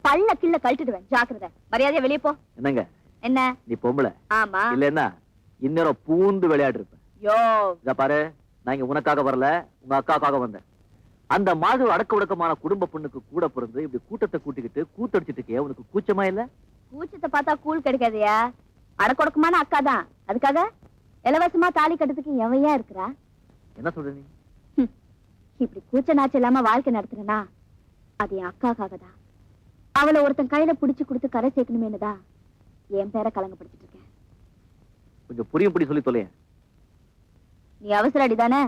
பல்ல கிள்ள கழட்டிடுவேன், ஜாக்கிரதை. மரியாதையா வெளியே போ. என்னங்க என்ன? நீ பொம்பளை ஆமா. இல்லன்னா இன்னொரு பூந்து விளையாடு இருப்ப. யோ இத பாரு, நான் இங்க உனக்காக வரல, உங்க அக்காக்காக வந்தேன். அந்த மாதிரி அடக்க உடக்கமான குடும்ப பொண்ணுக்கு கூட பிறந்து இப்படி கூட்டத்தை கூட்டிக்கிட்டு கூத்தடிச்சிட்டு இருக்கே, உனக்கு கூச்சமா இல்ல? கூச்சத்தை பார்த்தா கூழ் கிடைக்காதயா. அடக்கொடக்கமான அக்கா தான், அதுக்காக இலவசமா தாலி கட்டுறதுக்கு எவையா இருக்கிறா? என்ன சொல்ற நீ? இப்படி கூச்ச நாச்சு இல்லாம வாழ்க்கை நடத்துறனா அது என் அக்காக்காக தான். அவளை ஒருத்தன் கையில புடிச்சு கொடுத்து கரை சேர்க்கணுமேனுதான் என் பேரை கலங்கப்படுத்திட்டு இருக்கேன். கொஞ்சம் புரியும் புடி சொல்லி தொலைய. நீ அவசர அடிதானே,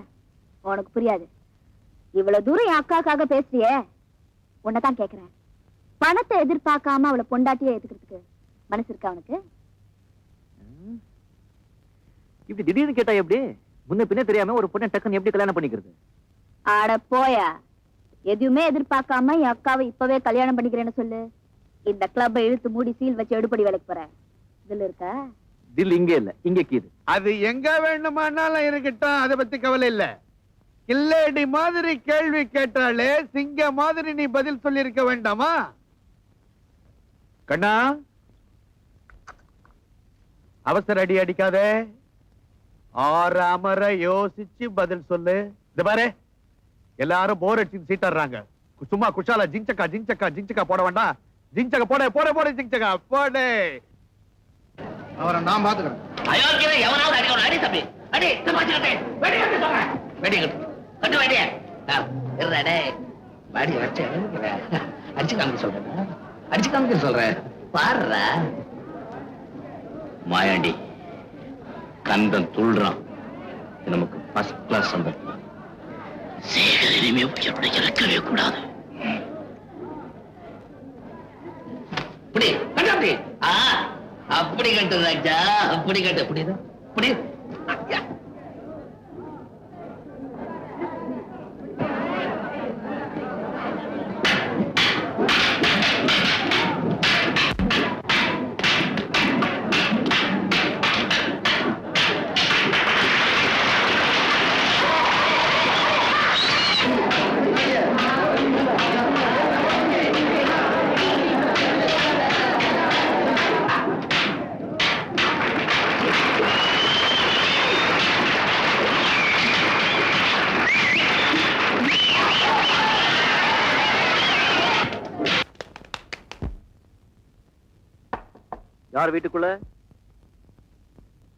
உனக்கு புரியாது. இவ்வளவு தூரம் என் அக்காக்காக பேசுறியே, உன்னதான் கேக்குறேன். பணத்தை எதிர்பார்க்காம அவளை பொண்டாட்டியே ஏத்துக்கிறதுக்கு மனசு இருக்கா அவனுக்கு? இப்படி திடீர்னு கேட்டா எப்படி? முன்ன பின்ன தெரியாம ஒரு பொண்ணை டக்குன்னு எப்படி கல்யாணம் பண்ணிக்கிறது? ஆட போயா, எதுவுமே எதிர்பார்க்காம என் அக்காவை இப்பவே கல்யாணம் பண்ணிக்கிறேன்னு சொல்லு. இந்த கிளப்பை இழுத்து மூடி சீல் வச்சு எடுப்படி வேலைக்கு போறேன். இதுல இருக்கா? தில் இங்க இல்ல, இங்க கீது. அது எங்க வேண்டுமானாலும் இருக்கட்டும், அதை பத்தி கவலை இல்ல. கில்லேடி மாதிரி கேள்வி கேட்டாலே சிங்க மாதிரி நீ பதில் சொல்லி இருக்க வேண்டாமா? கண்ணா, அவசர அடி அடிக்காதே. ஆறாமற யோசிச்சு பதில் சொல்லு. இந்த பாரு, எல்லாரும் போர் அடிச்சு சீட்டாடுறாங்க. சும்மா குஷாலா ஜிங்சக்கா ஜிங்சக்கா ஜிங்சக்கா போட வேண்டாம். ஜிங்சக்கா போட போட போட ஜிங்சக்கா போடு. அவரை நான் பாத்துக்கிறேன். அயோக்கியவே எவனாவது அடிக்கணும். அடி தம்பி, அடி. சமாளிச்சுக்கிட்டே வெடி கட்டு சொல்றேன். வெடி கட்டு கட்டு வெடிய இருடே. வாடி வச்சு அடிச்சு காமிக்க சொல்றேன். அடிச்சு காமிக்க சொல்றேன். பாருடா மாயாண்டி, கந்தன் துள்றான். நமக்கு ஃபர்ஸ்ட் கிளாஸ் சம்பளம். சேகர் இனிமே உயிரோட இறக்கவே கூடாது. அப்படி கட்டு அப்படி. அப்படி கட்டு ராஜா, அப்படி கட்டு. அப்படிதான் அப்படி. யார் வீட்டுக்குள்ள?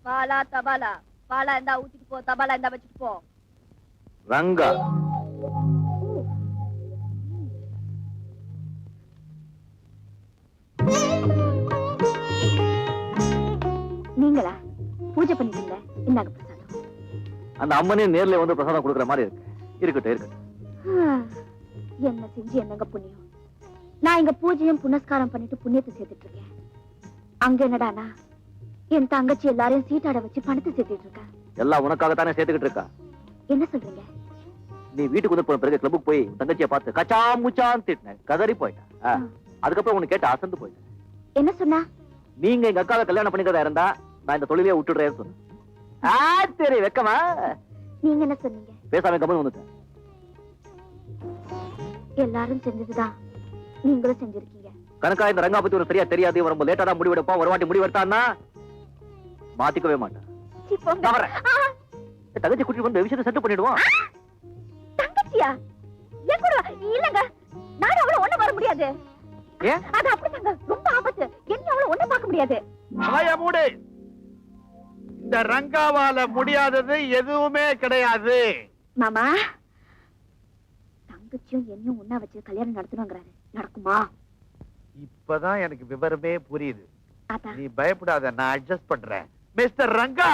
பாலா தபாலா. பாலா இருந்தா ஊத்திட்டு போ, தபாலா இருந்தா வச்சுட்டு போ. ரங்கா, பூஜை பண்ணிடுங்க. இந்தாங்க பிரசாதம். அந்த அம்மனே நேர்ல வந்து பிரசாதம் கொடுக்குற மாதிரி இருக்கு. இருக்கட்டும் இருக்கட்டும். என்ன செஞ்சு என்னங்க புண்ணியம்? நான் இங்க பூஜையும் புனஸ்காரம் பண்ணிட்டு புண்ணியத்தை சேர்த்துட்டு இருக்கேன். அங்க என்னடானா என் தங்கச்சி எல்லாரையும் சீட்டாட வச்சு பணத்தை சேர்த்துட்டு இருக்கா. எல்லாம் உனக்காகத்தானே சேர்த்துக்கிட்டு இருக்கா. என்ன சொல்றீங்க? நீ வீட்டுக்கு வந்து போன பிறகு கிளப்புக்கு போய் தங்கச்சியை பார்த்து கச்சா முச்சான்னு திட்டினேன். கதறி போயிட்டேன். அதுக்கப்புறம் உனக்கு கேட்டு அசந்து போயிட்டேன். என்ன சொன்னா? நீங்க எங்க அக்காவை கல்யாணம் பண்ணிக்கிறதா இருந்தா நான் இந்த தொழிலே விட்டுடுறேன்னு சொன்னேன். சரி வெக்கமா? நீங்க என்ன சொன்னீங்க? பேசாம கம்மன் வந்துட்டேன். எல்லாரும் செஞ்சதுதான் நீங்களும் செஞ்சிருக்கீங்க. கணக்கா இந்த ரங்கா பத்தி ஒரு சரியா தெரியாது. ரொம்ப லேட்டா தான் முடிவெடுப்பான். ஒரு வாட்டி முடிவெடுத்தான்னா மாத்திக்கவே மாட்டேன். தங்கச்சி கூட்டிட்டு வந்து விஷயத்தை செட்டு பண்ணிடுவோம். தங்கச்சியா? ஏன் கூட இல்லங்க, நான் அவளை ஒண்ணு வர முடியாது. ஏன்? அது அப்படிதாங்க, ரொம்ப ஆபத்து. என்ன அவளை ஒண்ணு பார்க்க முடியாது. வாய மூடு. இந்த ரங்காவால முடியாதது எதுவுமே கிடையாது. மாமா, தங்கச்சியும் என்னையும் ஒண்ணா வச்சு கல்யாணம் நடத்தணுங்கிறாரு. நடக்குமா? இப்பதான் எனக்கு விவரமே புரியுது. அதான். நீ பயப்படாத, நான் அட்ஜஸ்ட் பண்றேன். மிஸ்டர் ரங்கா,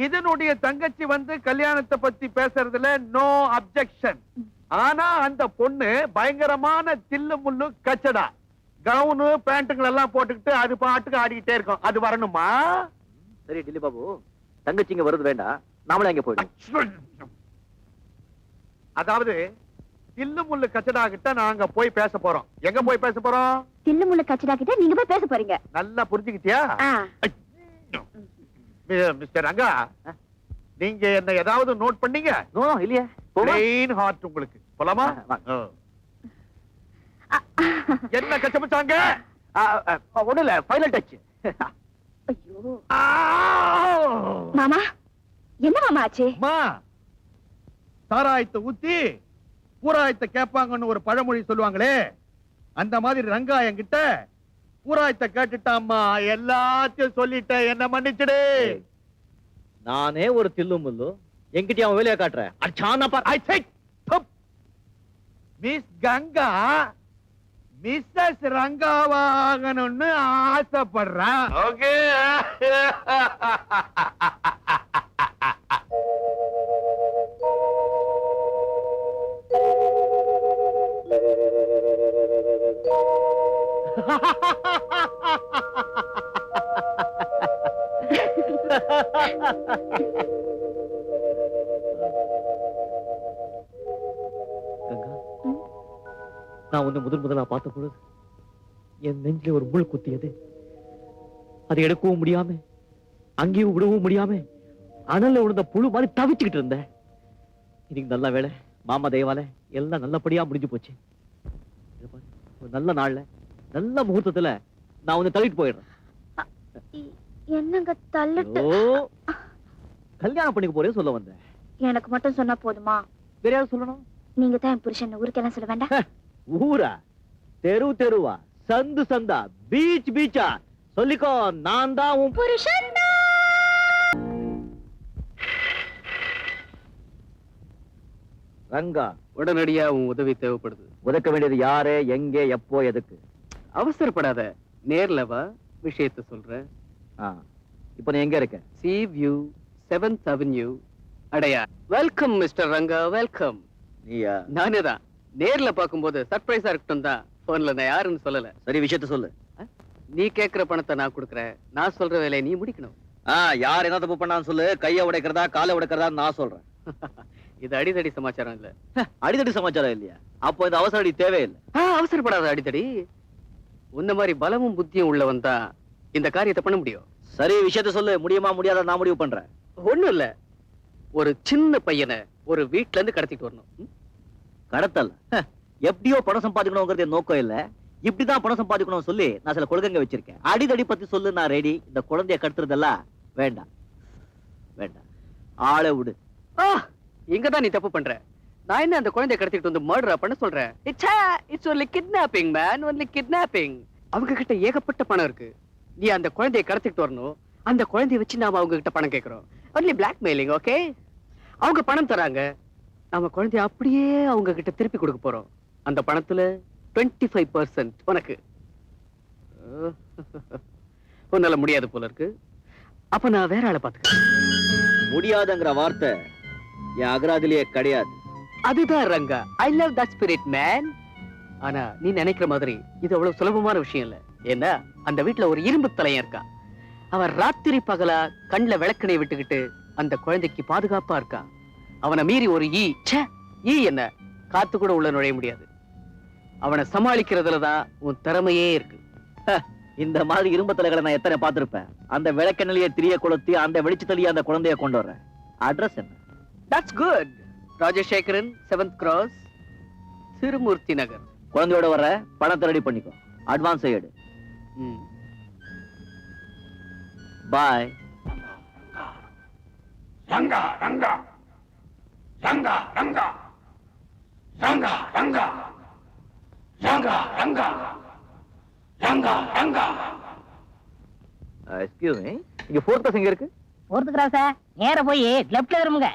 இதனுடைய தங்கச்சி வந்து கல்யாணத்தை பத்தி பேசுறதுல நோ அப்செக்ஷன். ஆனா அந்த பொண்ணு பயங்கரமான தில்லு முள்ளு கச்சடா, கவுனு பேண்ட்டுகள் எல்லாம் போட்டுக்கிட்டு அது பாட்டுக்கு ஆடிக்கிட்டே இருக்கும். அது வரணுமா? சரி டில்லி பாபு, தங்கச்சி இங்க வருது வேண்டாம், நாமளே அங்க போயிடும். அதாவது தில்லு முள்ளு கச்சடா கிட்ட நாங்க போய் பேச போறோம். எங்க போய் பேச போறோம்? தில்லு முள்ள கச்சடா கிட்ட நீங்க போய் பேச போறீங்க. நல்லா புரிஞ்சுக்கிட்டியா? மிஸ்டர் ரங்கா, நீங்க என்ன ஏதாவது நோட் பண்ணீங்க? நோ இல்லையே. பிளெயின் ஹார்ட் உங்களுக்கு. போலாமா? என்ன கச்சமச்சாங்க? ஒண்ணு இல்ல, ஃபைனல் டச். ஐயோ மாமா, என்ன மாமா ஆச்சு? சாராயத்தை ஊத்தி பூராயத்தை கேட்பாங்கன்னு ஒரு பழமொழி சொல்லுவாங்களே, அந்த மாதிரி ரங்கா என்கிட்ட பூராயத்தை கேட்டுட்டாம்மா. எல்லாத்தையும் சொல்லிட்டேன், என்ன மன்னிச்சிடு. நானே ஒரு தில்லு முள்ளு, என்கிட்ட அவன் வேலையை காட்டுறேன். மிஸ் கங்கா மிஸ்ஸஸ் ரங்காவாகணும்னு ஆசைப்படுறான். ஓகே. கங்கா, நான் உன்னை முதலா பார்த்த பொழுது என் நெஞ்சில ஒரு முள் குத்தியது. அதை எடுக்கவும் முடியாம, அங்கேயும் விடவும் முடியாம, அனல்ல விழுந்த புழு மாதிரி தவிச்சுக்கிட்டு இருந்தேன். இன்னைக்கு நல்ல வேளை, மாமா தயவால எல்லாம் நல்லபடியா முடிஞ்சு போச்சு. ஒரு நல்ல நாள்ல, நல்ல முகூர்த்தத்துல நான் உன்னை தள்ளிட்டு போயிடுறேன். என்னங்க தள்ளிட்டு? கல்யாணம் பண்ணிக்க போறே சொல்ல வந்தேன். எனக்கு மட்டும் சொன்னா போதுமா? வேற யாரும் சொல்லணும்? நீங்க தான் என் புருஷன். ஊருக்கெல்லாம் சொல்ல வேண்டாம். ஊரா? தெரு தெருவா, சந்து சந்தா, பீச் பீச்சா, சொல்லிக்கோ, நான் தான் உன் புருஷன். ரங்கா, உடனடியா உன் உதவி தேவைப்படுது. உதக்க வேண்டியது யாரு, எங்கே, எப்போ, எதுக்கு? அவசரப்படாத, நேர்ல வா, விஷயத்தை சொல்றேன். இப்போ நீ எங்க இருக்க? சி வியூ 7th Avenue, அடையா. Welcome mister Ranga, welcome. நீயா? நானே தான். நேர்ல பாக்கும்போது சர்ப்ரைஸா இருக்கட்டும் தான் போன்ல நான் யாருன்னு சொல்லல. சரி, விஷயத்த சொல்லு. நீ கேக்குற பணத்தை நான் கொடுக்கறேன், நான் சொல்ற வேலையை நீ முடிக்கணும். யார் என்ன தப்பு பண்ணான்னு சொல்லு. கைய உடைக்கிறதா காலை உடைக்கிறதா நான் சொல்றேன். இது அடிதடி சமாச்சாரம் இல்ல. அடிதடி சமாச்சாரம் இல்லையா? அப்போ இந்த அவசர அடி தேவையில்லை. அவசரப்படாத அடிதடி. உன்ன மாதிரி பலமும் புத்தியும் உள்ளவன் தான் இந்த காரியத்தை பண்ண முடியும். சரி, விஷயத்த சொல்லு. முடியுமா முடியாத நான் முடிவு பண்றேன். ஒண்ணும் இல்ல, ஒரு சின்ன பையனை ஒரு வீட்டுல இருந்து கடத்திட்டு வரணும். கடத்தல் எப்படியோ பணம் சம்பாதிக்கணுங்கிறது என் நோக்கம் இல்ல. இப்படிதான் பணம் சம்பாதிக்கணும் சொல்லி நான் சில கொள்கைங்க வச்சிருக்கேன். அடிதடி பத்தி சொல்லு, நான் ரெடி. இந்த குழந்தைய கடத்துறதெல்லாம் வேண்டாம் வேண்டாம், ஆளை விடு. இங்கதான் நீ தப்பு பண்ற. நான் என்ன அந்த குழந்தைய கடத்திட்டு வந்து மர்டர் பண்ண சொல்றேன்? It's only kidnapping man, only kidnapping. அவங்க கிட்ட ஏகப்பட்ட பணம் இருக்கு. நீ அந்த குழந்தைய கடத்திட்டு வரணும். அந்த குழந்தைய வச்சு நாம அவங்க கிட்ட பணம் கேட்கிறோம். only blackmailing, okay? அவங்க பணம் தராங்க, நாம குழந்தைய அப்படியே அவங்க கிட்ட திருப்பி கொடுக்க போறோம். அந்த பணத்துல 25% உனக்கு. உன்னால முடியாது போல இருக்கு. அப்ப நான் வேற ஆளை பாத்துக்கிறேன். முடியாதுங்கிற வார்த்தை என் அகராதிலேயே கிடையாது. அதுதான் Ranga, I love that spirit man. ஆனா நீ நினைக்கிற மாதிரி இது அவ்வளவு சுலபமான விஷயம் இல்ல. ஏன்னா அந்த வீட்டுல ஒரு இரும்பு தலையன் இருக்கான். அவன் ராத்திரி பகலா கண்ணுல விளக்கணை விட்டுக்கிட்டு அந்த குழந்தைக்கு பாதுகாப்பா இருக்கான். அவனை மீறி ஒரு ஈ என்ன காத்து கூட உள்ள நுழைய முடியாது. அவனை சமாளிக்கிறதுலதான் உன் திறமையே இருக்கு. இந்த மாதிரி இரும்பு தலைகளை நான் எத்தனை பார்த்திருப்பேன். அந்த விளக்கெண்ணிலேயே திரிய கொளுத்தி அந்த வெளிச்சத்திலேயே அந்த குழந்தைய கொண்டு வர்றேன். அட்ரஸ் என்ன? That's good. Rajasekaran, 7th Cross, Thirumurthy Nagar. குழந்தையோட வர பணத்தை ரெடி பண்ணிக்கோ. அட்வான்ஸ் எடு. Bye. Ranga Ranga Ranga Ranga Ranga Ranga Ranga Ranga Ranga Ranga. Excuse me, இங்க 4th எங்க இருக்கு? 4th Cross நேரா போய் லெஃப்ட்ல வருமுங்க.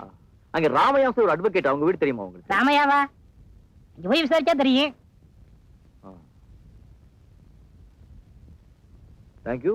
அங்க ராமையா ஒரு அட்வொகேட், அவங்க வீடு தெரியுமா உங்களுக்கு? ராமையாவா? இங்க போய் விசாரிச்சா தெரியும். Thank you.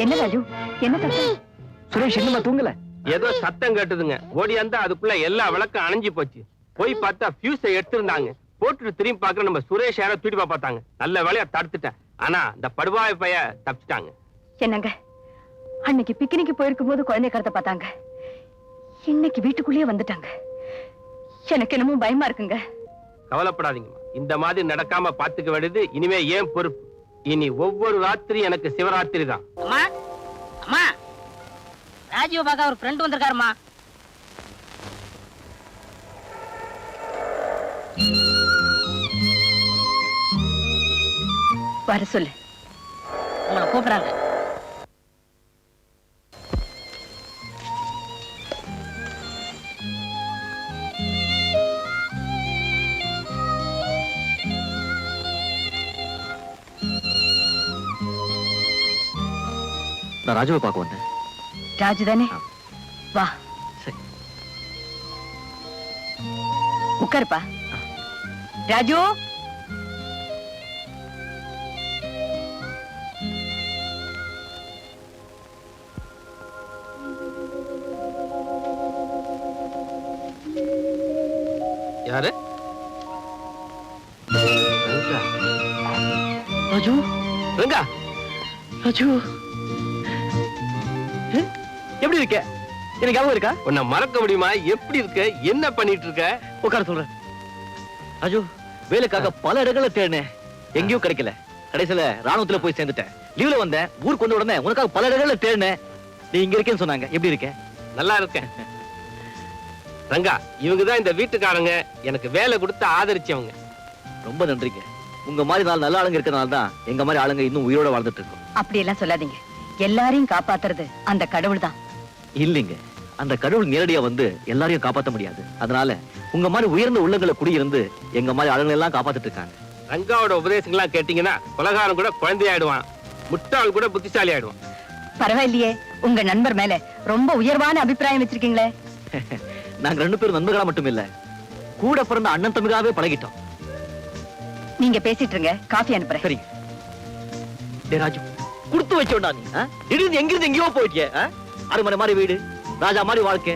என்ன ராஜு, என்ன சத்தம்? சுரேஷ் இன்னுமா தூங்கல? ஏதோ சத்தம் கேட்டுதுங்க. ஓடியாந்தா அதுக்குள்ள எல்லா விளக்கும் அணைஞ்சு போச்சு. போய் பார்த்தா ஃபியூஸை எடுத்திருந்தாங்க. போட்டுட்டு திரும்பி பாக்குற நம்ம சுரேஷ் யாரோ தூட்டிப்பா பார்த்தாங்க. நல்ல வேலையா தடுத்துட்டேன். ஆனா இந்த படுவாய் பைய தப்பிச்சிட்டாங்க. என்னங்க, அன்னைக்கு பிக்னிக்கு போயிருக்கும் போது குழந்தை கடத்த பார்த்தாங்க. இன்னைக்கு வீட்டுக்குள்ளேயே வந்துட்டாங்க. எனக்கு என்னமோ பயமா இருக்குங்க. கவலைப்படாதீங்கம்மா. இந்த மாதிரி நடக்காம பாத்துக்க வேண்டியது இனிமே ஏன் பொறுப்பு. இனி ஒவ்வொரு ராத்திரி எனக்கு சிவராத்திரி தான். அம்மா அம்மா, ராஜீவ் பாக்க ஒரு ஃப்ரெண்ட் வந்திருக்காருமா. வர சொல்லு. உங்களை கூப்பிடுறாங்க. நான் ராஜுவை பார்க்க வந்தேன். ராஜு தானே? வா. சரி. உட்காருப்பா. ராஜு, யாரு? ராஜு, ரங்கா, ராஜு, எப்படி இருக்க? எனக்கு ஞாபகம் இருக்கா? உன்னை மறக்க முடியுமா? எப்படி இருக்க? என்ன பண்ணிட்டு இருக்க? உட்கார சொல்றேன். ராஜு, வேலைக்காக பல இடங்கள்ல தேடினேன், எங்கேயும் கிடைக்கல. கடைசியில ராணுவத்துல போய் சேர்ந்துட்டேன். லீவ்ல வந்தேன், ஊருக்கு வந்த உடனே உனக்காக பல இடங்கள்ல தேடினேன். நீ இங்க இருக்கேன்னு சொன்னாங்க. எப்படி இருக்க? நல்லா இருக்கேன். ரங்கா, இவங்கதான் இந்த வீட்டுக்காரங்க, எனக்கு வேலை கொடுத்து ஆதரிச்சவங்க. ரொம்ப நன்றிங்க. உங்க மாதிரி நல்ல ஆளுங்க இருக்கிறதுனால தான் எங்க மாதிரி ஆளுங்க இன்னும் உயிரோட வாழ்ந்துட்டு இருக்கோம். அப்படி எல்லாம் சொல்லாதீங்க. எல்லாரையும் காப்பாத்துறது அந்த கடவுள் தான். இல்லைங்க, அந்த கடவுள் நேரடியா வந்து எல்லாரையும் காப்பாற்ற முடியாது. அதனால உங்க மாதிரி உயர்ந்த உள்ளங்களை குடியிருந்து எங்க மாதிரி ஆளுங்களை எல்லாம் காப்பாத்திட்டு இருக்காங்க. ரங்காவோட உபதேசங்கள்லாம் கேட்டீங்கன்னா கொலகாரம் கூட குழந்தையாயிடுவான், முட்டாள் கூட புத்திசாலி ஆயிடுவான். பரவாயில்லையே, உங்க நண்பர் மேல ரொம்ப உயர்வான அபிப்பிராயம் வச்சிருக்கீங்களே. நாங்க 2 பேரும் நண்பர்களா மட்டும் இல்ல, கூட பிறந்த அண்ணன் தம்பிகளாவே பழகிட்டோம். நீங்க பேசிட்டு இருங்க, காஃபி அனுப்புறேன். சரி. டேய் ராஜு, குடுத்து வச்சோண்டா நீ. திடீர்னு எங்கிருந்து எங்கேயோ போயிட்டியே. அரண்மனை மாதிரி வீடு, ராஜா மாதிரி வாழ்க்கை,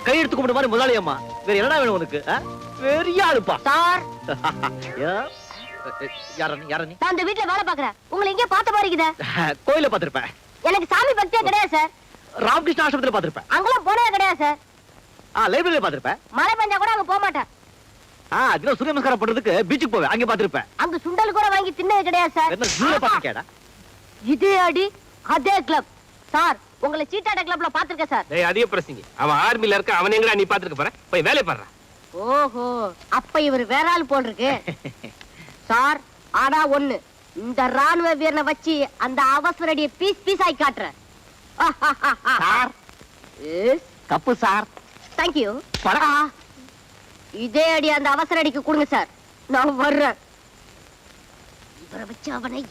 கையெடுத்து கும்பிட்ட மாதிரி முதலாளி அம்மா, வேற என்னடா வேணும் உனக்கு? பெரிய ஆளுப்பா. சார், யார நீ? நான் இந்த வீட்ல வேலை பாக்குறேன். உங்களை எங்கேயோ பார்த்த மாதிரி இருக்குதே. கோயில பாத்திருப்பேன். எனக்கு சாமி பக்தியே கிடையாது சார். ராமகிருஷ்ண ஆசிரமத்துல பாத்திருப்பேன். அங்கெல்லாம் போனதே கிடையாது சார். லைப்ரரியில பாத்திருப்பேன். மழை பெஞ்சா கூட அங்க போக மாட்டேன். அதுல சூரிய நமஸ்காரம் பண்றதுக்கு பீச்சுக்கு போவேன், அங்க பாத்திருப்பேன். அங்க சுண்டல் கூட வாங்கி தின்னது கிடையாது சார். என்ன ஜூல பாத்திருக்கேடா? இதே அடி அதே கிளப் சார். உங்களை சீட்டாட கிளப்ல பாத்திருக்கேன் சார். டேய், அதிக பிரசங்கி. அவன் ஆர்மில இருக்க, அவன் எங்கடா நீ பாத்துக்க போற? போய் வேலை பாடுறா. ஓஹோ, அப்ப இவர் வேற ஆள் போல் இருக்கு சார். ஆனா ஒண்ணு, இந்த ராணுவ வீரனை வச்சு அந்த அவசரடியை பீஸ் பீஸ் ஆகி காட்டுறேன் சார். Cup sir. தேங்க்யூ. இதே அடி அந்த அவசர அடிக்கு கொடுங்க சார். நான் வர்றேன். இவரை வச்சு அவனை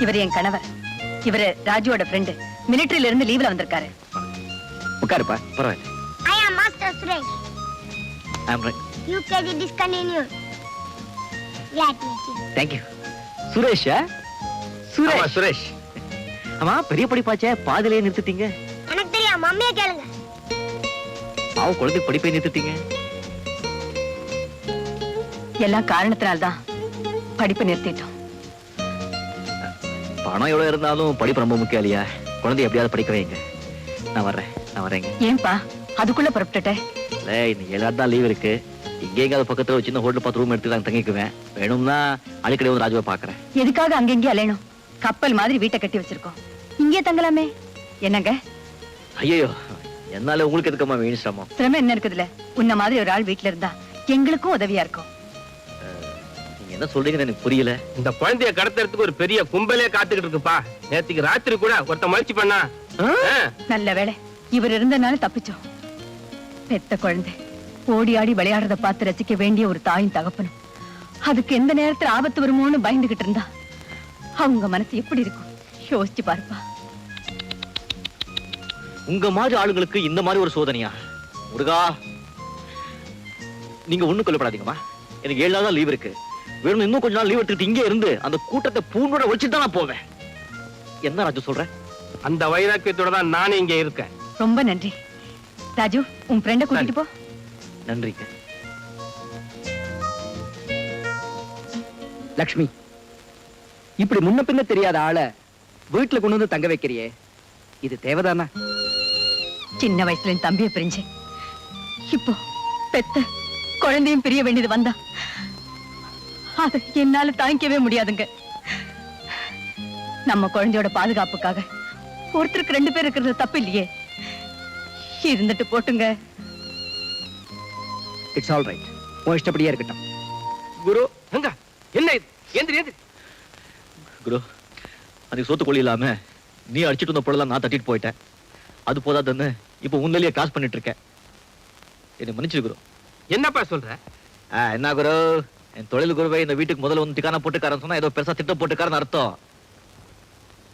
இவர் என் கணவர். இவரு ராஜுவோட ஃப்ரெண்டு. மிலிட்டரியில இருந்து லீவ்ல வந்திருக்காரு. உட்காருப்பா, பரவாயில்லை. I am Master Suresh. I'm right. UKG discontinued. Glad to meet you. Thank you. Suresh. ஆமா, சுரேஷ். ஆமா, பெரிய படிப்பாச்சே, பாதியிலே நிறுத்திட்டீங்க. எனக்கு தெரியும், மம்மியை கேளுங்க. குழந்தை படிப்பை நிறுத்திட்டீங்க. எல்லாம் காரணத்தினால்தான் படிப்பு நிறுத்திட்டோம். பணம் எவ்வளவு இருந்தாலும் படிப்பு ரொம்ப முக்கியம் இல்லையா? குழந்தை எப்படியாவது படிக்க வைங்க. நான் வரேங்க. ஏன்பா அதுக்குள்ள புறப்பட்டுட்டேன்? இன்னைக்கு எல்லாரும் தான் லீவ் இருக்கு. இங்கே எங்காவது பக்கத்துல ஒரு சின்ன ஹோட்டல் பார்த்து ரூம் எடுத்து நான் தங்கிக்குவேன். வேணும்னா அடிக்கடி வந்து ராஜுவை பாக்குறேன். எதுக்காக அங்கெங்கே அலையணும்? கப்பல் மாதிரி வீட்டை கட்டி வச்சிருக்கோம், இங்கே தங்கலாமே. என்னங்க? ஐயோ, என்னால உங்களுக்கு எதுக்கம்மா வீண் சிரமம்? சிரமம் என்ன இருக்குதுல? உன்ன மாதிரி ஒரு ஆள் வீட்டுல இருந்தா எங்களுக்கும் உதவியா இருக்கும். நீங்க என்ன சொல்றீங்கன்னு எனக்கு புரியல. இந்த குழந்தைய கடத்துறதுக்கு ஒரு பெரிய கும்பலே காத்துக்கிட்டு இருக்குப்பா. நேத்துக்கு ராத்திரி கூட ஒருத்த முயற்சி பண்ணா. நல்ல வேளை இவர் இருந்தனால தப்பிச்சோம். பெத்த குழந்தை ஓடி ஆடி விளையாடுறத பார்த்து ரசிக்க வேண்டிய ஒரு தாயும் தகப்பனும் அதுக்கு எந்த நேரத்துல ஆபத்து வருமோன்னு பயந்துகிட்டு இருந்தா அவங்க மனசு எப்படி இருக்கும் யோசிச்சு பாருப்பா. உங்க மாதிரி ஆளுங்களுக்கு இந்த மாதிரி ஒரு சோதனையா? முருகா, நீங்க ஒண்ணும் கொல்லப்படாதீங்கம்மா. எனக்கு 7 நாள் தான் லீவ் இருக்கு. வேணும் இன்னும் கொஞ்ச நாள் லீவ் எடுத்துட்டு இங்கே இருந்து அந்த கூட்டத்தை பூண்டோட ஒழிச்சுட்டு தான் நான் போவேன். என்ன ராஜு சொல்ற? அந்த வைராக்கியத்தோட தான் நானே இங்க இருக்கேன். ரொம்ப நன்றி ராஜு. உன் ஃப்ரெண்ட கூட்டிட்டு போ. நன்றிங்க. லக்ஷ்மி, இப்படி முன்ன பின்ன தெரியாத ஆள வீட்டுல கொண்டு வந்து தங்க வைக்கிறியே, இது தேவைதானா? சின்ன வயசுல என் தம்பியை பிரிஞ்சு இப்போ பெத்த குழந்தையும் பிரிய வேண்டியது வந்தா அது என்னால தாங்கிக்கவே முடியாதுங்க. நம்ம குழந்தையோட பாதுகாப்புக்காக ஒருத்தருக்கு 2 பேர் இருக்கிறது தப்பு இல்லையே. இருந்துட்டு போட்டுங்க. It's all right. உன் இஷ்டப்படியே இருக்கட்டும். குரு, ரங்கா, என்ன இது? எந்திரி. குரு, அதுக்கு சோத்து கொள்ளி இல்லாம நீ அடிச்சிட்டு வந்த பொருளெல்லாம் நான் தட்டிட்டு போயிட்டேன். அது போதாதுன்னு இப்ப உன்னிலேயே காசு பண்ணிட்டு இருக்கேன். என்னை மன்னிச்சிரு குரு. என்னப்பா சொல்ற? என்ன குரு, என் தொழில் குருவை இந்த வீட்டுக்கு முதல்ல வந்து டிக்கான போட்டுக்காரன்னு சொன்னா ஏதோ பெருசா திட்டம் போட்டுக்காரன்னு அர்த்தம்.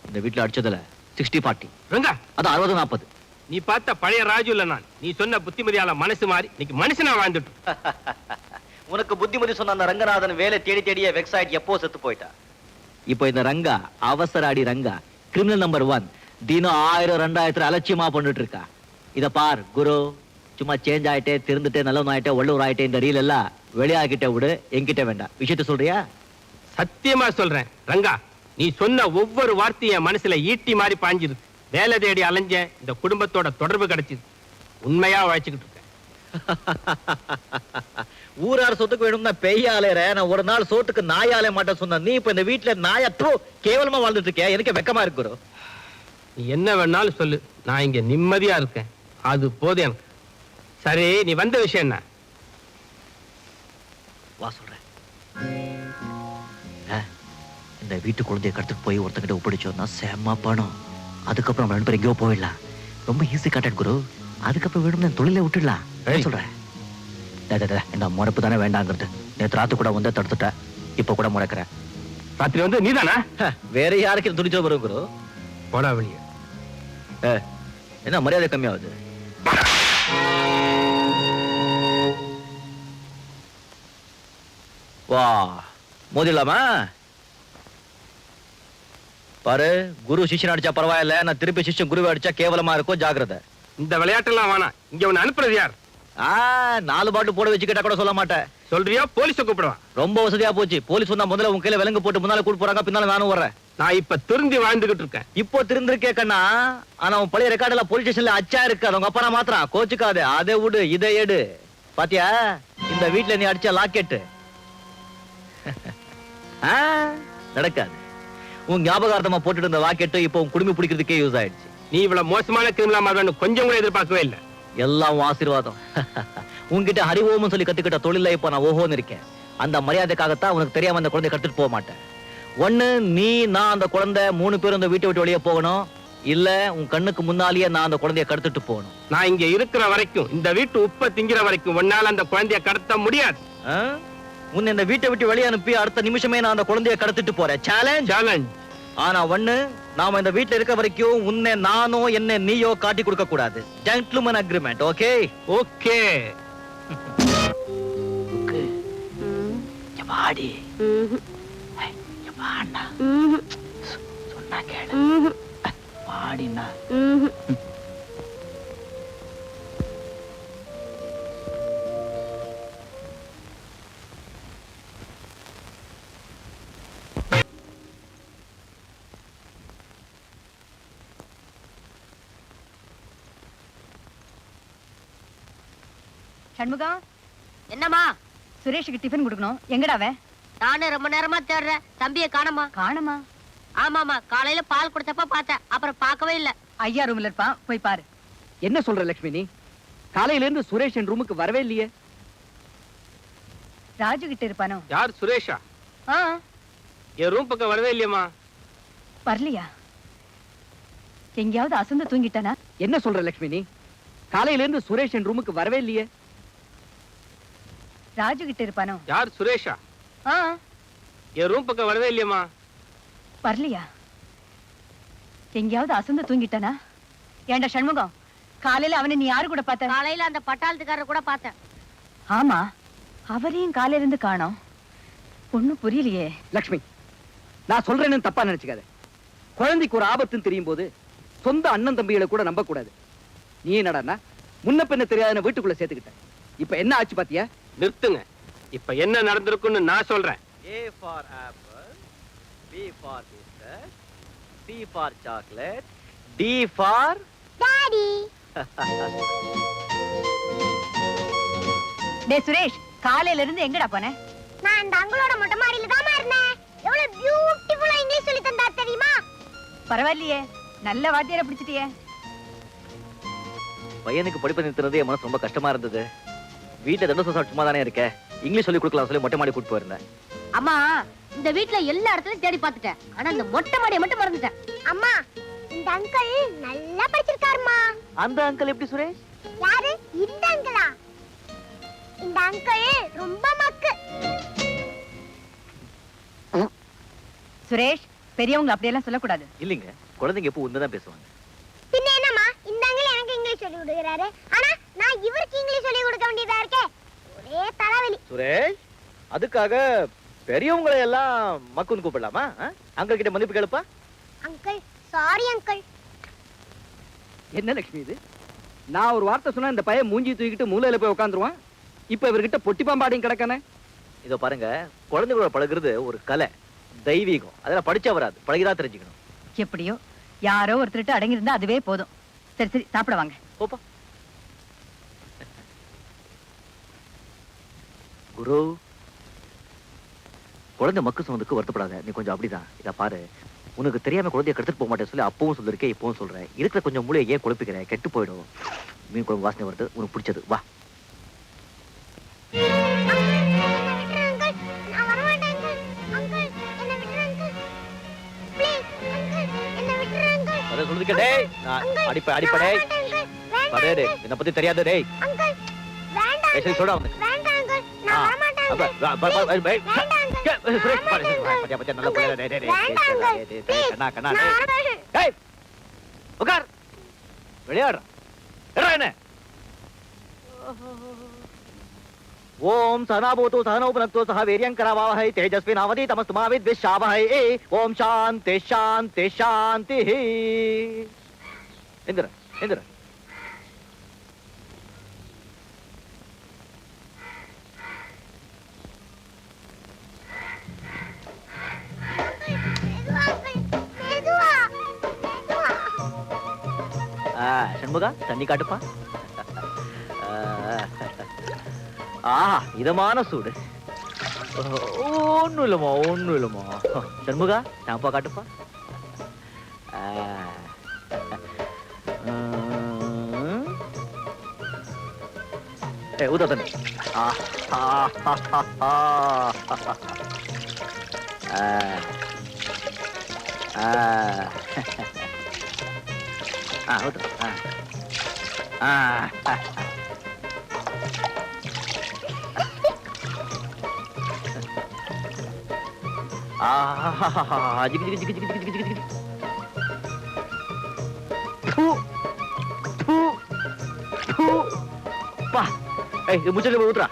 இந்த வீட்டுல அடிச்சதுல 60-40. ரங்கா, அது 60-40. நீ பார்த்த பழைய ராஜு இல்ல நான். நீ சொன்ன புத்திமதியால மனசு மாறி இன்னைக்கு மனுஷனா வாழ்ந்துட்டு. உனக்கு புத்திமதி சொன்ன அந்த ரங்கநாதன் வேலை தேடி தேடியே வெக்ஸ் ஆயிட்டு எப்போ செத்து போயிட்டா. இப்போ இந்த ரங்கா, அவசர அடி ரங்கா, கிரிமினல் நம்பர் 1, தினம் 1000-2000 அலட்சியமா பண்ணிட்டு இருக்கா. இத பார் குரு, சும்மா சேஞ்ச் ஆயிட்டே, திருந்துட்டே, நல்லவன் ஆயிட்டே, உள்ளூர் ஆயிட்டே, இந்த ரீல் எல்லாம் வெளியாகிட்ட விடு, என்கிட்ட வேண்டாம். விஷயத்த சொல்றியா? சத்தியமா சொல்றேன் ரங்கா, நீ சொன்ன ஒவ்வொரு வார்த்தையும் என் மனசுல ஈட்டி மாதிரி பாஞ்சிருக்கு. வேலை தேடி அலைஞ்சேன், இந்த குடும்பத்தோட தொடர்பு கிடைச்சிது. உண்மையா உழைச்சுக்கிட்டு இருக்கேன். ஊரார் சொத்துக்கு வேணும்னா பெய்யாலேற. நான் ஒரு நாள் சோத்துக்கு நாயாலே மாட்டேன் சொன்ன நீ இப்ப இந்த வீட்டுல நாயற்றோ கேவலமா வாழ்ந்துட்டு இருக்கியா? எனக்கு வெக்கமா இருக்கு. நீ என்ன வேணாலும் சொல்லு, நான் இங்க நிம்மதியா இருக்கேன். அது போதும் எனக்கு. சரி, நீ வந்த விஷயம் என்ன? வா சொல்றேன். இந்த வீட்டு குழந்தைய கடத்துட்டு போய் ஒருத்தங்கிட்ட ஒப்படைச்சோம்னா செம்ம பணம். அதுக்கப்புறம் நம்ம 2 பேரும் எங்கேயோ போயிடலாம். ரொம்ப ஈஸி கான்டாக்ட் குரு. அதுக்கப்புறம் வேணும் என் தொழிலை விட்டுடலாம். சொல்றேன். இந்த முறைப்பு தானே வேண்டாங்கிறது. நேற்று ராத்து கூட வந்து தடுத்துட்ட, இப்ப கூட முறைக்கிறேன். ராத்திரி வந்து நீதானா? வேற யாருக்கு துணிச்சல் வரும் குரு? போடா வெளியே. என்ன மரியாதை கம்மியாகுது? வா மோதிடலாமா? பாரு, குரு சிஷ்யன் அடிச்சா பரவாயில்ல, நான் திருப்பி சிஷ்யன் குருவை அடிச்சா கேவலமா இருக்கும். ஜாக்கிரதை. இந்த விளையாட்டெல்லாம் வேணாம். இங்க உன்னை அனுப்புறது யார்? 4 பாட்டு போட வச்சுக்கிட்டா கூட சொல்ல மாட்டேன். சொல்றியா? போலீஸை கூப்பிடுவா. ரொம்ப வசதியா போச்சு. போலீஸ் வந்தா முதல்ல உன் கையில விலங்கு போட்டு முன்னால கூட்டு போறாங்க, பின்னால நானும் வர்றேன். நான் இப்ப திருந்தி வாழ்ந்துகிட்டு இருக்கேன். இப்போ திருந்திருக்கே கண்ணா. ஆனா உன் பழைய ரெக்கார்ட் எல்லாம் போலீஸ் ஸ்டேஷன்ல அச்சா இருக்கு. அவங்க அப்பா நான் மாத்திரம் கோச்சுக்காது. அதை விடு, இதை எடு. பாத்தியா இந்த வீட்டுல நீ அடிச்ச லாக்கெட்டு? நடக்காது. உன் ஞாபகார்த்தமா போட்டுட்டு இருந்த லாக்கெட்டு இப்போ உன் குடும்பம் பிடிக்கிறதுக்கே யூஸ் ஆயிடுச்சு. நீ இவ்வளவு மோசமான கிரிமினலா மாறணும் கொஞ்சம் கூட எதிர்பார்க்கவே இல்லை. எல்லாம் உன் ஆசீர்வாதம். உன்கிட்ட ஹரிஓம்னு சொல்லி கத்துக்கிட்ட தொழில இப்ப நான் ஓஹோன்னு இருக்கேன். அந்த மரியாதைக்காகத்தான் உனக்கு தெரியாம அந்த குழந்தைய கடத்திட்டு போக மாட்டேன். ஒண்ணு நீ, நான், அந்த குழந்தை 3 பேரும் இந்த வீட்டை விட்டு வெளியே போகணும். இல்ல உன் கண்ணுக்கு முன்னாலேயே நான் அந்த குழந்தைய கடத்திட்டு போகணும். நான் இங்க இருக்கிற வரைக்கும், இந்த வீட்டு உப்ப திங்கிற வரைக்கும் உன்னால அந்த குழந்தைய கடத்த முடியாது. உன்னை இந்த வீட்டை விட்டு வெளியே அனுப்பி அடுத்த நிமிஷமே நான் அந்த குழந்தைய கடத்திட்டு போறேன். சேலஞ்ச். ஆனா ஒண்ணு, நாம இந்த வீட்டுல இருக்க வரைக்கும் உன்னை நானோ என்ன நீயோ காட்டி கொடுக்க கூடாது. Gentleman agreement. ஓகே? ஓகே. வாடி. வாடா. சொன்னா கேளு. வாடினா. சண்முகம், என்னம்மா? சுரேஷுக்கு டிஃபன் கொடுக்கணும். எங்கடா அவன்? நானும் ரொம்ப நேரமா தேடுறேன். தம்பியை காணோமா? காணுமா? ஆமாமா, காலையில பால் கொடுத்தப்ப பார்த்தேன், அப்புறம் பார்க்கவே இல்ல. ஐயா ரூம்ல இருப்பான், போய் பாரு. என்ன சொல்ற லட்சுமி நீ? காலையில இருந்து சுரேஷ் என் ரூமுக்கு வரவே இல்லையே. ராஜு கிட்ட இருப்பானோ? யார்? சுரேஷா? என் ரூம் பக்கம் வரவே இல்லையம்மா. வரலையா? எங்கேயாவது அசந்து தூங்கிட்டானா? என்ன சொல்ற லட்சுமி நீ? காலையில இருந்து சுரேஷ் என் ரூமுக்கு வரவே இல்லையே. ராஜு கிட்ட இருப்பானோ? யார்? சுரேஷா? என் ரூம் பக்கம் வரவே இல்லையம்மா. வரலையா? எங்கேயாவது அசந்து தூங்கிட்டானா? ஏண்டா சண்முகம், காலையில அவனை நீ யாரு கூட பார்த்த? காலையில அந்த பட்டாளத்துக்காரர் கூட பார்த்தேன். ஆமா, அவரையும் காலையில இருந்து காணோம். ஒண்ணும் புரியலையே. லட்சுமி, நான் சொல்றேன்னு தப்பா நினைச்சுக்காத. குழந்தைக்கு ஒரு ஆபத்துன்னு தெரியும் போது சொந்த அண்ணன் தம்பிகளை கூட நம்ப கூடாது. நீ என்னடா முன்ன பின்ன தெரியாத வீட்டுக்குள்ள சேர்த்துக்கிட்ட. இப்ப என்ன ஆச்சு பாத்தியா? நிறுத்துங்க. இப்ப என்ன நடந்திருக்குன்னு நான் சொல்றேன். A for apple, B for biscuit, C for chocolate, D for daddy. டேய் சுரேஷ், காலையில இருந்து எங்கடா போன? நான் இந்த அங்களோட மொட்டை மாடியில தான் இருந்தேன். எவ்வளவு பியூட்டிஃபுல்லா இங்கிலீஷ் சொல்லி தந்தா தெரியுமா? பரவாயில்லையே, நல்ல வாத்தியாரை பிடிச்சிட்டியே. பையனுக்கு படிப்பு நிறுத்துறது என் மனசு ரொம்ப கஷ்டமா இருந்தது. வீட்டுல தண்டோசம் சாப்பிட்டு சும்மா தானே இருக்கேன். இங்கிலீஷ் சொல்லி கொடுக்கலாம் சொல்லி மொட்டை மாடி கூட்டு போயிருந்தேன். அம்மா, இந்த வீட்ல எல்லா இடத்துலயும் தேடி பார்த்துட்டேன். ஆனா இந்த மொட்டை மாடியை மட்டும் மறந்துட்டேன். அம்மா, இந்த அங்கிள் நல்லா படிச்சிருக்காருமா. அந்த அங்கிள் எப்படி சுரேஷ்? யாரு? இந்த அங்கிளா? இந்த அங்கிள் ரொம்ப மக்கு. சுரேஷ், பெரியவங்க அப்படியெல்லாம் சொல்லக்கூடாது. இல்லைங்க, குழந்தைங்க எப்போ உண்மைதான் பேசுவாங்க. பின்ன என்னம்மா, இந்த அங்கிள் எனக்கு இங்கிலீஷ் சொல்லி கொடுக்குறாரு, ஆனா நான் இவருக்கு இங்கிலீஷ் சொல்லி கொடுக்க வேண்டியதா இருக்கே. ஒரே தலைவலி. சுரேஷ், அதுக்காக பெரியவங்களை எல்லாம் மக்குன்னு கூப்பிடலாமா? அங்கிள் கிட்ட மன்னிப்பு கேளுப்பா. Uncle, sorry uncle. என்ன லட்சுமி இது? நான் ஒரு வார்த்தை சொன்னா இந்த பையன் மூஞ்சி தூக்கிட்டு மூலையில போய் உட்காந்துருவான். இப்ப இவர்கிட்ட பொட்டி பாம்பாடியும் கிடக்கானே. இதோ பாருங்க, குழந்தைகளோட பழகுறது ஒரு கலை. தெய்வீகம் அதெல்லாம் படிச்சா வராது, பழகிதான் தெரிஞ்சுக்கணும். எப்படியோ யாரோ ஒருத்தர்கிட்ட அடங்கி இருந்தா அதுவே போதும். சரி சரி சாப்பிட வாங்க. போப்பா. குரு, குழந்தை மக்கு சொன்னதுக்கு வருத்தப்படாத. நீ கொஞ்சம் அப்படிதான். இத பாரு, உனக்கு தெரியாம குழந்தைய கெடுத்துட்டு போக மாட்டேன்னு சொல்லி அப்பவும் சொல்லிருக்கேன், இப்பவும் சொல்றேன். இருக்கிற கொஞ்சம் மூளையை ஏன் குழப்பிக்கிறேன்? கெட்டு போயிடும். மீன் குழம்பு வாசனை வருது, உனக்கு பிடிச்சது. வா. சொல்லுதுக்க டேய், நான் அடிப்படை பரேடு என்ன பத்தி தெரியாது டேய். சரி சொல்றா வந்து. உட்கார், விளையாடுறான். என்ன? ஓம் சனாபூது சகனோபுனக்து சக வீர்யம் கரவாவஹை தேஜஸ்வினாவதி தமஸ்துமா வித்விஷாவஹை. ஓம் சாந்தி சாந்தி சாந்தி. எந்திர எந்திர. சண்முகா தண்ணி காட்டுப்பா. இதமான சூடு. ஒண்ணும் இல்லம்மா. சண்முகா ஷாம்பா காட்டுப்பா. ஊதா தண்ணி. ஊத்துறா.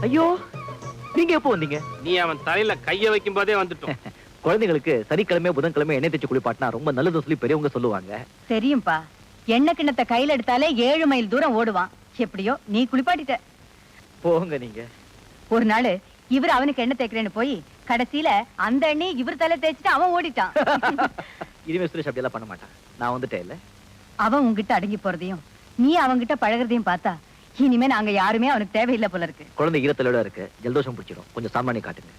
ஐயோ, நீங்க எப்போ வந்தீங்க? நீ அவன் தலையில கைய வைக்கும் போதே வந்துட்டோம். குழந்தைகளுக்கு சனிக்கிழமை புதன்கிழமை எண்ணெய் தேய்ச்சி குளிப்பாட்டினா ரொம்ப நல்லது சொல்லி பெரியவங்க சொல்லுவாங்க. தெரியும்பா, எண்ணெய் கிண்ணத்தை கையில எடுத்தாலே 7 மைல் தூரம் ஓடுவான். எப்படியோ நீ குளிப்பாட்டிட்ட. போங்க நீங்க. ஒரு நாள் இவர் அவனுக்கு எண்ணெய் தேய்க்கிறேன்னு போய் கடைசியில அந்த எண்ணெய் இவர் தலை தேய்ச்சிட்டு அவன் ஓடிட்டான். இனிமே சுரேஷ் அப்படி எல்லாம் பண்ண மாட்டான். நான் வந்துட்டேன் இல்ல. அவன் உங்ககிட்ட அடங்கி போறதையும் நீ அவன்கிட்ட பழகுறதையும் பார்த்தா இனிமே நாங்க யாருமே அவனுக்கு தேவையில்லை போல இருக்கு. குழந்தை ஈரத்தலோட இருக்கு, ஜலதோஷம் பிடிச்சிடும். கொஞ்சம் சாமானி காட்டுங்க.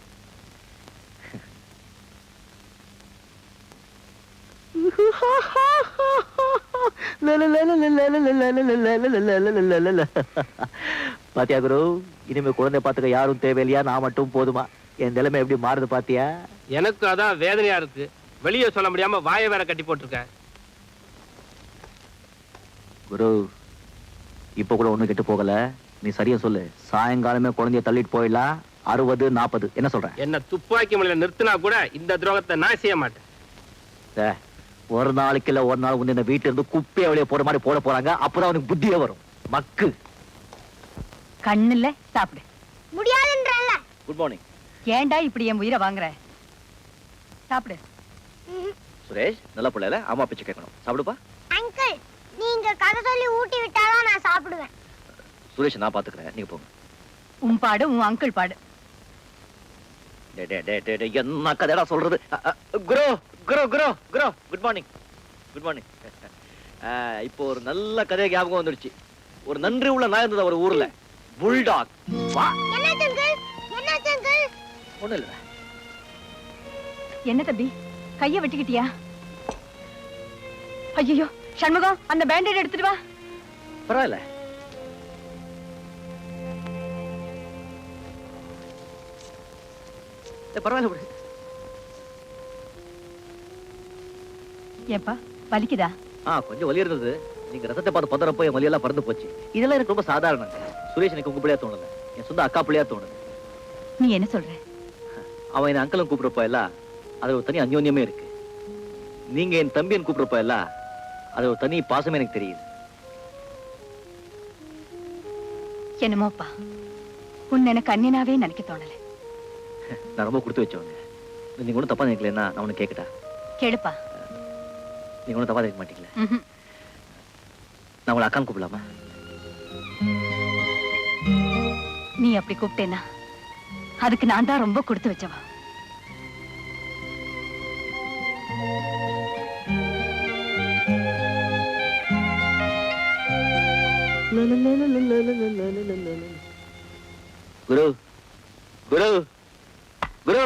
பாத்தியா குரு, இனிமே குழந்தை பாத்துக்க யாரும் தேவையில்லையா, நான் மட்டும் போதுமா? என் நிலைமை எப்படி மாறுது பாத்தியா? எனக்கு அதான் வேதனையா இருக்கு. வெளியே சொல்ல முடியாம வாயை வேற கட்டி போட்டிருக்க. குரு, இப்ப கூட ஒண்ணு கெட்டு போகல. நீ சரியா சொல்லு. சாயங்காலமே குழந்தைய தள்ளிட்டு போயிடலாம். 60, 40 என்ன சொல்ற? என்ன துப்பாக்கி முனையில நிறுத்தினா கூட இந்த துரோகத்தை நான் செய்ய மாட்டேன். ஒரு நாளைக்கு இல்ல ஒரு நாள் இந்த வீட்டுல இருந்து குப்பையை வெளியே போற மாதிரி போட போறாங்க. அப்புறம் அவனுக்கு புத்தியே வரும். மக்கு கண்ணுல சாப்பிடு. முடியாதுன்றல்ல. Good morning. ஏன்டா இப்படி என் உயிரை வாங்குற? சாப்பிடு. சுரேஷ் நல்ல பிள்ளைல அம்மா பிச்சை கேட்கணும். சாப்பிடுப்பா. அங்கிள், நீங்க கதை சொல்லி ஊட்டி விட்டாதான் நான் சாப்பிடுவேன். சுரேஷ் நான் பாத்துக்கிறேன், நீங்க போங்க. உன் பாடு உன் அங்கிள் பாடு. என்ன கதைடா சொல்றது? குரு குரு குரு குரு குட் மார்னிங். Good morning. இப்போ ஒரு நல்ல கதை ஞாபகம் வந்துருச்சு. ஒரு நன்றி உள்ள நாய் இருந்தது ஒரு ஊர்ல, புல்டாக். வா. என்னாச்சு அங்கிள்? என்னாச்சு அங்கிள்? ஒண்ணும் இல்ல. என்ன தம்பி, கைய வெட்டிக்கிட்டியா? ஐயோ சண்முகம், அந்த பேண்டேட் எடுத்துட்டு வா. பரவாயில்ல. பரவாயில்ல விடு. ஏப்பா வலிக்குதா? கொஞ்சம் வலி இருந்தது. நீங்க ரத்தத்தை பார்த்து பதறப்போ என் வலியெல்லாம் பறந்து போச்சு. இதெல்லாம் எனக்கு ரொம்ப சாதாரணம். சுரேஷ் எனக்கு உங்க பிள்ளையா தோணுது, என் சொந்த அக்கா பிள்ளையா தோணுது. நீ என்ன சொல்ற? அவன் என்ன அங்கிளும் கூப்பிடுறப்ப எல்லாம் அது ஒரு தனி அந்யோன்யமே இருக்கு. நீங்க என் தம்பியன் கூப்பிடுறப்ப எல்லாம் அது ஒரு தனி பாசமே எனக்கு தெரியுது. என்னமோப்பா, உன்னை எனக்கு அந்நியனாவே நினைக்க தோணல. நான் ரொம்ப கொடுத்து வச்சவங்க. நீங்க ஒன்றும் தப்பா நினைக்கலன்னா நான் உனக்கு கேட்கட்டா? கேளுப்பா. நீங்க ஒன்றும் தப்பா நினைக்க மாட்டீங்களா? நான் உங்களை அக்கான்னு கூப்பிடலாமா? நீ அப்படி கூப்பிட்டேன்னா அதுக்கு நான் தான் ரொம்ப கொடுத்து வச்சவா. குரு குரு குரு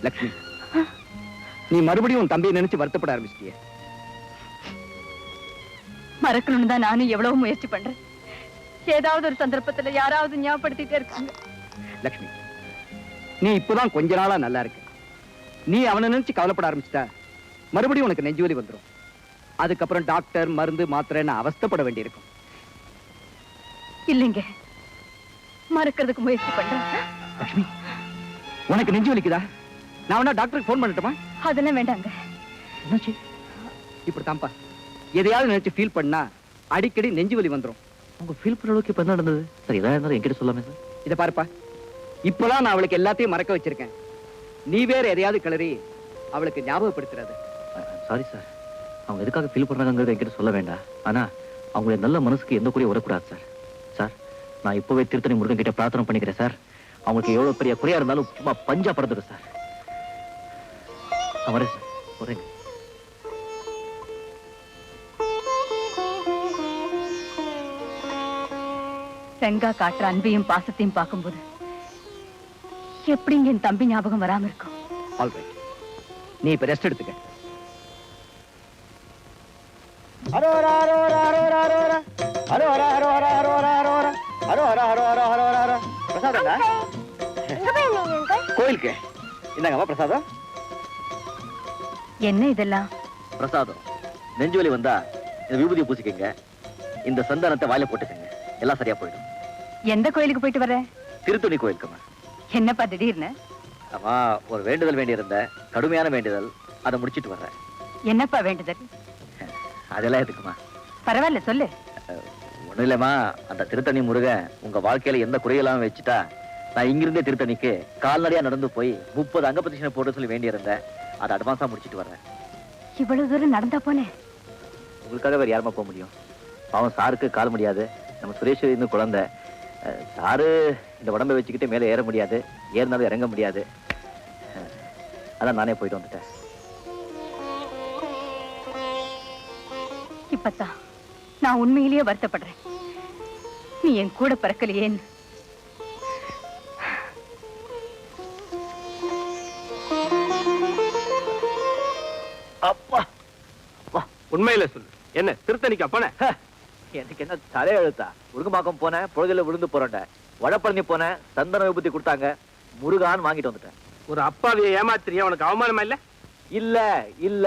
லக்ஷ்மி, நீ மறுபடியும் உன் தம்பியை நினைச்சு வருத்தப்பட ஆரம்பிச்சிட்டிய. மறக்கணும்னு தான் நானும் எவ்வளவு முயற்சி பண்றேன். ஏதாவது ஒரு சந்தர்ப்பத்துல யாராவது ஞாபகப்படுத்திட்டே இருக்காங்க. லக்ஷ்மி, நீ இப்பதான் கொஞ்ச நாளா நல்லா இருக்க. நீ அவனை நினைச்சு கவலைப்பட ஆரம்பிச்சிட்டா மறுபடியும் உனக்கு நெஞ்சுவலி வந்துடும். அதுக்கப்புறம் டாக்டர், மருந்து, மாத்திரைன்னு அவஸ்தைப்பட வேண்டியிருக்கும். இல்லைங்க, மறக்கிறதுக்கு முயற்சி பண்றேன். லக்ஷ்மி, உனக்கு நெஞ்சு வலிக்குதா? நான் வேணா டாக்டருக்கு போன் பண்ணட்டுமா? அதெல்லாம் வேண்டாங்க. என்னாச்சு? இப்படித்தான்ப்பா, எதையாவது நினைச்சு ஃபீல் பண்ணா அடிக்கடி நெஞ்சு வலி வந்துடும். உங்க ஃபீல் பண்ற அளவுக்கு இப்ப என்ன நடந்தது சார்? எதா இருந்தாலும் என்கிட்ட சொல்லாமே சார். இதை பாருப்பா, இப்பதான் நான் அவளுக்கு எல்லாத்தையும் மறக்க வச்சிருக்கேன். நீ வேற எதையாவது கிளறி அவளுக்கு ஞாபகப்படுத்துறது. சாரி சார், அவங்க எதுக்காக ஃபீல் பண்றாங்கிறது என்கிட்ட சொல்ல வேண்டாம். ஆனா அவங்களுடைய நல்ல மனசுக்கு எந்த குறையும் வரக்கூடாது சார். சார், நான் இப்பவே திருத்தணி முருகன் கிட்ட பிரார்த்தனை பண்ணிக்கிறேன் சார். அவங்களுக்கு எவ்வளவு பெரிய குறையா இருந்தாலும் சும்மா பஞ்சா பறந்துடும் சார். வரேன் சார், வரேங்க. செங்கா காட்டுற அன்பையும் பாசத்தையும் பார்க்கும்போது எப்படிங்க என் தம்பி ஞாபகம் வராம இருக்கும்? ஆல்ரைட், நீ இப்ப ரெஸ்ட் எடுத்துக்க. கோயிலுக்கு இந்தாங்கம்மா பிரசாதம். என்ன இதெல்லாம்? பிரசாதம். நெஞ்சுவலி வந்தா இந்த விபூதியை பூசிக்கங்க, இந்த சந்தானத்தை வாயில போட்டுக்கங்க, எல்லாம் சரியா போயிடும். எந்த கோயிலுக்கு போயிட்டு வர? திருத்துணி கோயிலுக்குமா. என்னப்பா திடீர்னு? ஆமா, ஒரு வேண்டுதல் வேண்டி இருந்த, கடுமையான வேண்டுதல். அதை முடிச்சிட்டு வர்றேன். என்னப்பா வேண்டுதல்? அதெல்லாம் எதுக்குமா? பரவாயில்ல, சொல்லு. ஒண்ணும் இல்லம்மா, அந்த திருத்தணி முருகன் உங்க வாழ்க்கையில எந்த குறையெல்லாம் வச்சுட்டா நான் இங்கிருந்தே திருத்தணிக்கு கால்நடையா நடந்து போய் 30 அங்க பிரதட்சணை போட சொல்லி வேண்டி இருந்தேன். அதை அட்வான்ஸா முடிச்சிட்டு வர்றேன். இவ்வளவு தூரம் நடந்தா போனே? உங்களுக்காக வேற யாருமா போக முடியும்? அவன் சாருக்கு கால் முடியாது. நம்ம சுரேஷ் இன்னும் குழந்தை. சாரு இந்த உடம்பை வச்சுக்கிட்டு மேலே ஏற முடியாது, ஏறினாலும் இறங்க முடியாது. அதான் நானே போயிட்டு வந்துட்டேன். இப்பத்தான் நான் உண்மையிலேயே வருத்தப்படுறேன். நீ என் கூட பிறக்கலையேன்னு. அப்பா, உண்மையில சொல்லு, என்ன திருத்தணிக்கா போன? எனக்கு என்ன தலையெழுத்தா? முருகமாக்கம் போனேன், பொழுதுல விழுந்து போறேன். வடப்பழனி போனேன், சந்தன விபூதி கொடுத்தாங்க, முருகான்னு வாங்கிட்டு வந்துட்டேன். ஒரு அப்பாவிய ஏமாத்திரியா? உனக்கு அவமானமா இல்ல? இல்ல இல்ல,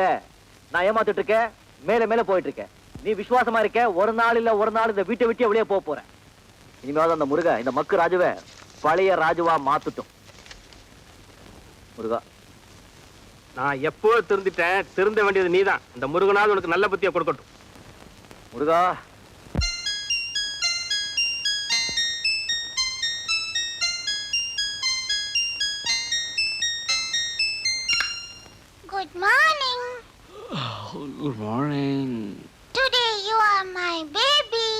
நான் ஏமாத்திட்டு இருக்கேன், மேல மேல போயிட்டு இருக்கேன். நீ விசுவாசமா இருக்க, ஒரு நாள் இல்ல ஒரு நாள் இந்த வீட்டை விட்டு வெளியே போக போறேன். இனிமேல் அந்த முருக இந்த மக்கு ராஜுவை பழைய ராஜுவா மாத்துட்டும். முருகா, நான் எப்போ திருந்திட்டேன், திருந்த வேண்டியது நீதான். இந்த முருகனாவது உனக்கு நல்ல புத்தியை கொடுக்கட்டும். முருகா, Good morning. Good morning. Today you are my baby.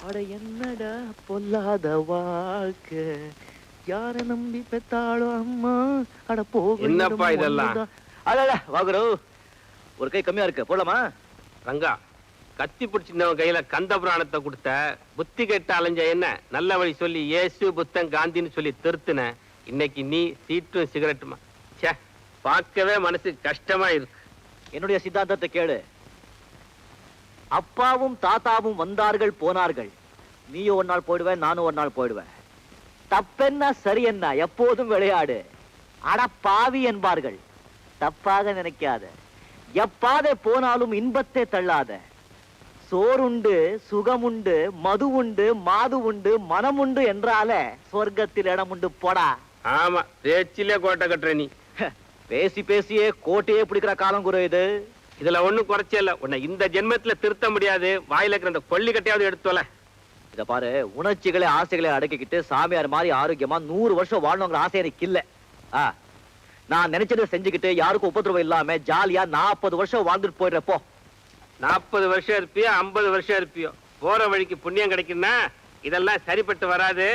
அட என்னடா பொல்லாத வாழ்க்கை, யார நம்பி பெத்தாளோ அம்மா. அட போக என்னப்பா இதெல்லாம்? அட வாகுரு, ஒரு கை கம்மியா இருக்கு, போலாமா? ரங்கா, கத்தி பிடிச்சிருந்தவன் கையில கந்த புராணத்தை கொடுத்த, புத்தி கெட்ட அலைஞ்ச என்ன நல்ல வழி சொல்லி இயேசு புத்தன் காந்தின்னு சொல்லி திருத்தின. இன்னைக்கு நீ சீட்டும் சிகரெட்டுமா? ச்சே, பார்க்கவே மனசுக்கு கஷ்டமா இருக்கு. என்னுடைய சித்தாந்தத்தை கேளு. அப்பாவும் தாத்தாவும் வந்தார்கள் போனார்கள், நீயும் ஒரு நாள் போயிடுவேன், நானும் ஒரு நாள் போயிடுவேன். தப்பென்ன சரி என்ன, எப்போதும் விளையாடு. அட பாவி என்பார்கள், தப்பாக நினைக்காத. எப்பாதை போனாலும் இன்பத்தை தள்ளாத. சோறுண்டு, சுகமுண்டு, மது உண்டு, மாது உண்டு, மனம் உண்டு என்றாலே சொர்க்கத்தில் இடம் உண்டு. போடா. ஆமா, பேச்சிலே கோட்டை கட்டுற நீ. பேசி பேசியே கோட்டையே பிடிக்கிற காலம் குரு இது. இதுல ஒண்ணும் குறைச்சே இல்ல. உன்னை இந்த ஜென்மத்துல திருத்த முடியாது. வாயில இருக்கிற அந்த கொல்லி கட்டையாவது எடுத்துவல. இத பாரு, உணர்ச்சிகளை ஆசைகளை அடக்கிக்கிட்டு சாமியார் மாதிரி ஆரோக்கியமா 100 வருஷம் வாழணுங்கிற ஆசை எனக்கு இல்ல. நான் நினைச்சதை செஞ்சுக்கிட்டு யாருக்கும் உபத்திரவம் இல்லாம ஜாலியா 40 வருஷம் வாழ்ந்துட்டு போயிடுறப்போ. 40 வருஷம் இருப்பியோ 50 வருஷம் இருப்பியோ, போற வழிக்கு புண்ணியம் கிடைக்குன்னா இதெல்லாம் சரிப்பட்டு வராது.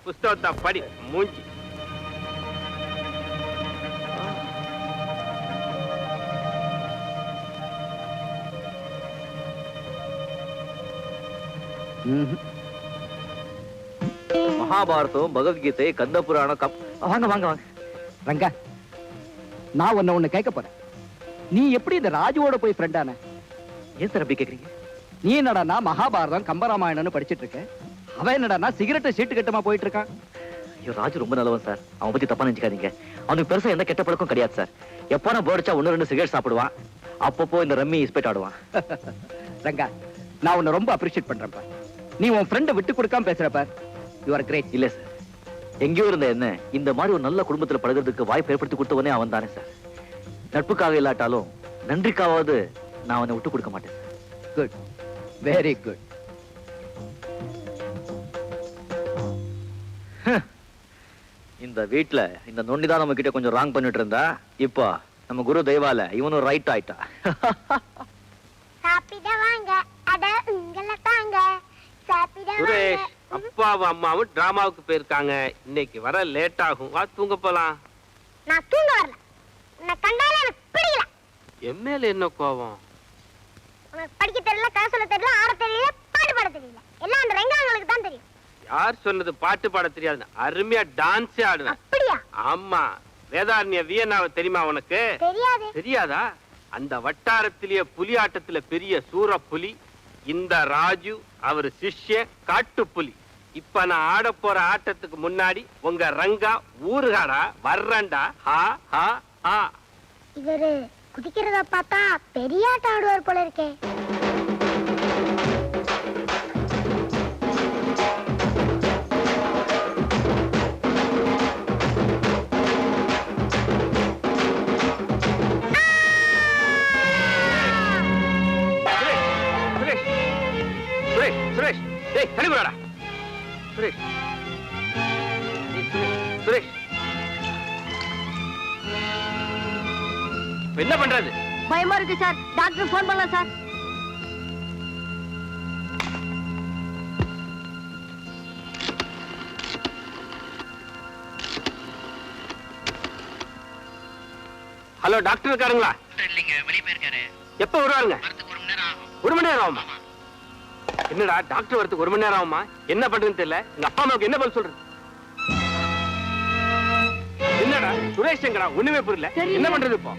புஸ்தகத்தை படி மூஞ்சி. மகாபாரதம், பகவத்கீதை, கந்த புராணம், வாங்க வாங்க வாங்க. ரங்கா, நான் உன்னை ஒண்ணு கேட்க போறேன். நீ எப்படி இந்த ராஜுவோட போய் ஃப்ரெண்டான? ஏன் சார் அப்படி கேக்குறீங்க? நீ என்னடானா மகாபாரதம் கம்பராமாயணம்னு படிச்சிட்டு இருக்க, அவன் என்னடானா சிகரெட் சீட்டு கட்டமா போயிட்டு இருக்கான். ஐயோ, ராஜு ரொம்ப நல்லவன் சார். அவன் பத்தி தப்பா நினைச்சுக்காதீங்க. அவனுக்கு பெருசா எந்த கெட்ட பழக்கம் கிடையாது சார். எப்போ நான் போர்டிச்சா 1-2 சிகரெட் சாப்பிடுவான். அப்பப்போ இந்த ரம்மி இஸ்பெட் ஆடுவான். ரங்கா, நான் உன்னை ரொம்ப அப்ரிஷியேட் பண்றேன்ப்பா. நீ உன் ஃப்ரெண்டை விட்டு கொடுக்காம பேசுறப்ப யூ ஆர் கிரேட். இல்ல சார், எங்கேயோ இருந்த என்ன இந்த மாதிரி ஒரு நல்ல குடும்பத்துல பழகிறதுக்கு வாய்ப்பு ஏற்படுத்தி கொடுத்தவனே அவன் தானே சார். நட்புக்காக இல்லாட்டாலும் நன்றிக்காவது நான் அவனை விட்டு கொடுக்க மாட்டேன். Good, very good. இந்த வீட்டுல இந்த நொண்டிதான் நம்ம கிட்ட கொஞ்சம் ராங் பண்ணிட்டு இருந்தா, இப்போ நம்ம குரு தெய்வால இவனும் ரைட் ஆயிட்டா. சாப்பிட வாங்க, அட உங்களை தாங்க. சாப்பிட சுரேஷ், அப்பாவும் அம்மாவும் டிராமாவுக்கு போயிருக்காங்க. இன்னைக்கு வர லேட் ஆகும். வா தூங்க போலாம். நான் தூங்க வரல. உன்னை கண்டாலே எனக்கு பிடிக்கல. எம்மேல என்ன கோவம்? உனக்கு படிக்க தெரியல, கதை சொல்ல தெரியல, ஆட தெரியல, பாட்டு பாட தெரியல. எல்லாம் அந்த ரெங்காங்களுக்கு தான் தெரியும். யார் சொன்னது பாட்டு பாட தெரியாது? அருமையா டான்ஸே ஆடுவேன். அப்படியா? ஆமா. வேதாரண்ய வியன்னாவை தெரியுமா உனக்கு? தெரியாது. தெரியாதா? அந்த வட்டாரத்திலேயே புலி ஆட்டத்துல பெரிய சூர புலி இந்த ராஜு, அவர் சிஷ்ய காட்டு புலி. இப்ப நான் ஆட போற ஆட்டத்துக்கு முன்னாடி உங்க ரங்கா ஊருகாடா வர்றண்டா. ஹா ஹா ஹா. இவரு குதிக்கிறத பார்த்தா பெரிய ஆட்டம் ஆடுவார் போல இருக்கே. சுரேஷ், டேய் தள்ளி போடா. சுரேஷ், சுரேஷ், என்ன பண்றது? பயமா இருக்கு சார். டாக்டர் போன் பண்ணலாம் சார். ஹலோ, டாக்டர் இருக்காருங்களா? இல்லைங்க, வெளியே போயிருக்காரு. எப்ப வருவாருங்க? 1 மணி நேரம் ஆகும். 1 மணி நேரம் ஆகுமா? என்னடா டாக்டர் வரதுக்கு 1 மணி நேரம் ஆகுமா? என்ன பண்றதுன்னு தெரியல. எங்க அப்பா அம்மாவுக்கு என்ன பதில் சொல்றது? என்னடா சுரேஷ் எங்கடா? ஒண்ணுமே புரியல. என்ன பண்றது இப்போ?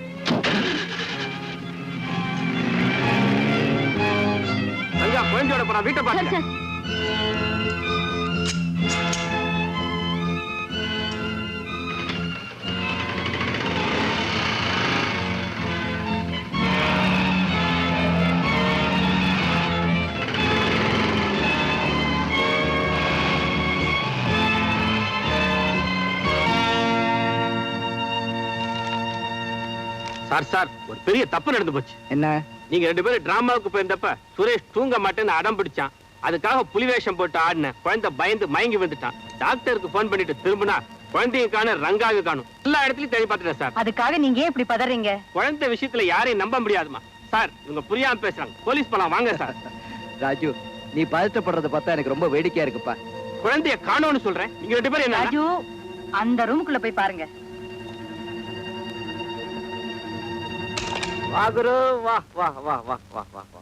அங்க குழந்தையோட போறான். வீட்டை பாருங்க. சார் சார், ஒரு பெரிய தப்பு நடந்து போச்சு. என்ன? நீங்க 2 பேரும் டிராமாவுக்கு போயிருந்தப்ப சுரேஷ் தூங்க மாட்டேன்னு அடம் பிடிச்சான். அதுக்காக புலி வேஷம் போட்டு ஆடின குழந்தை பயந்து மயங்கி வந்துட்டான். டாக்டருக்கு போன் பண்ணிட்டு திரும்பினா குழந்தையும் காணும், ரங்காவும் காணும். எல்லா இடத்துலயும் தேடி பார்த்துட்டேன் சார். அதுக்காக நீங்க ஏன் இப்படி பதறீங்க? குழந்தை விஷயத்துல யாரையும் நம்ப முடியாதுமா சார். இவங்க புரியாம பேசுறாங்க. போலீஸ் போலாம் வாங்க சார். ராஜு, நீ பதட்டப்படுறத பார்த்தா எனக்கு ரொம்ப வேடிக்கையா இருக்குப்பா. குழந்தைய காணோம்னு சொல்றேன். நீங்க 2 பேரும் என்ன? ராஜு, அந்த ரூமுக்குள்ள போய் பாருங்க. வா குரு, வா வா வா வா வா வா வா.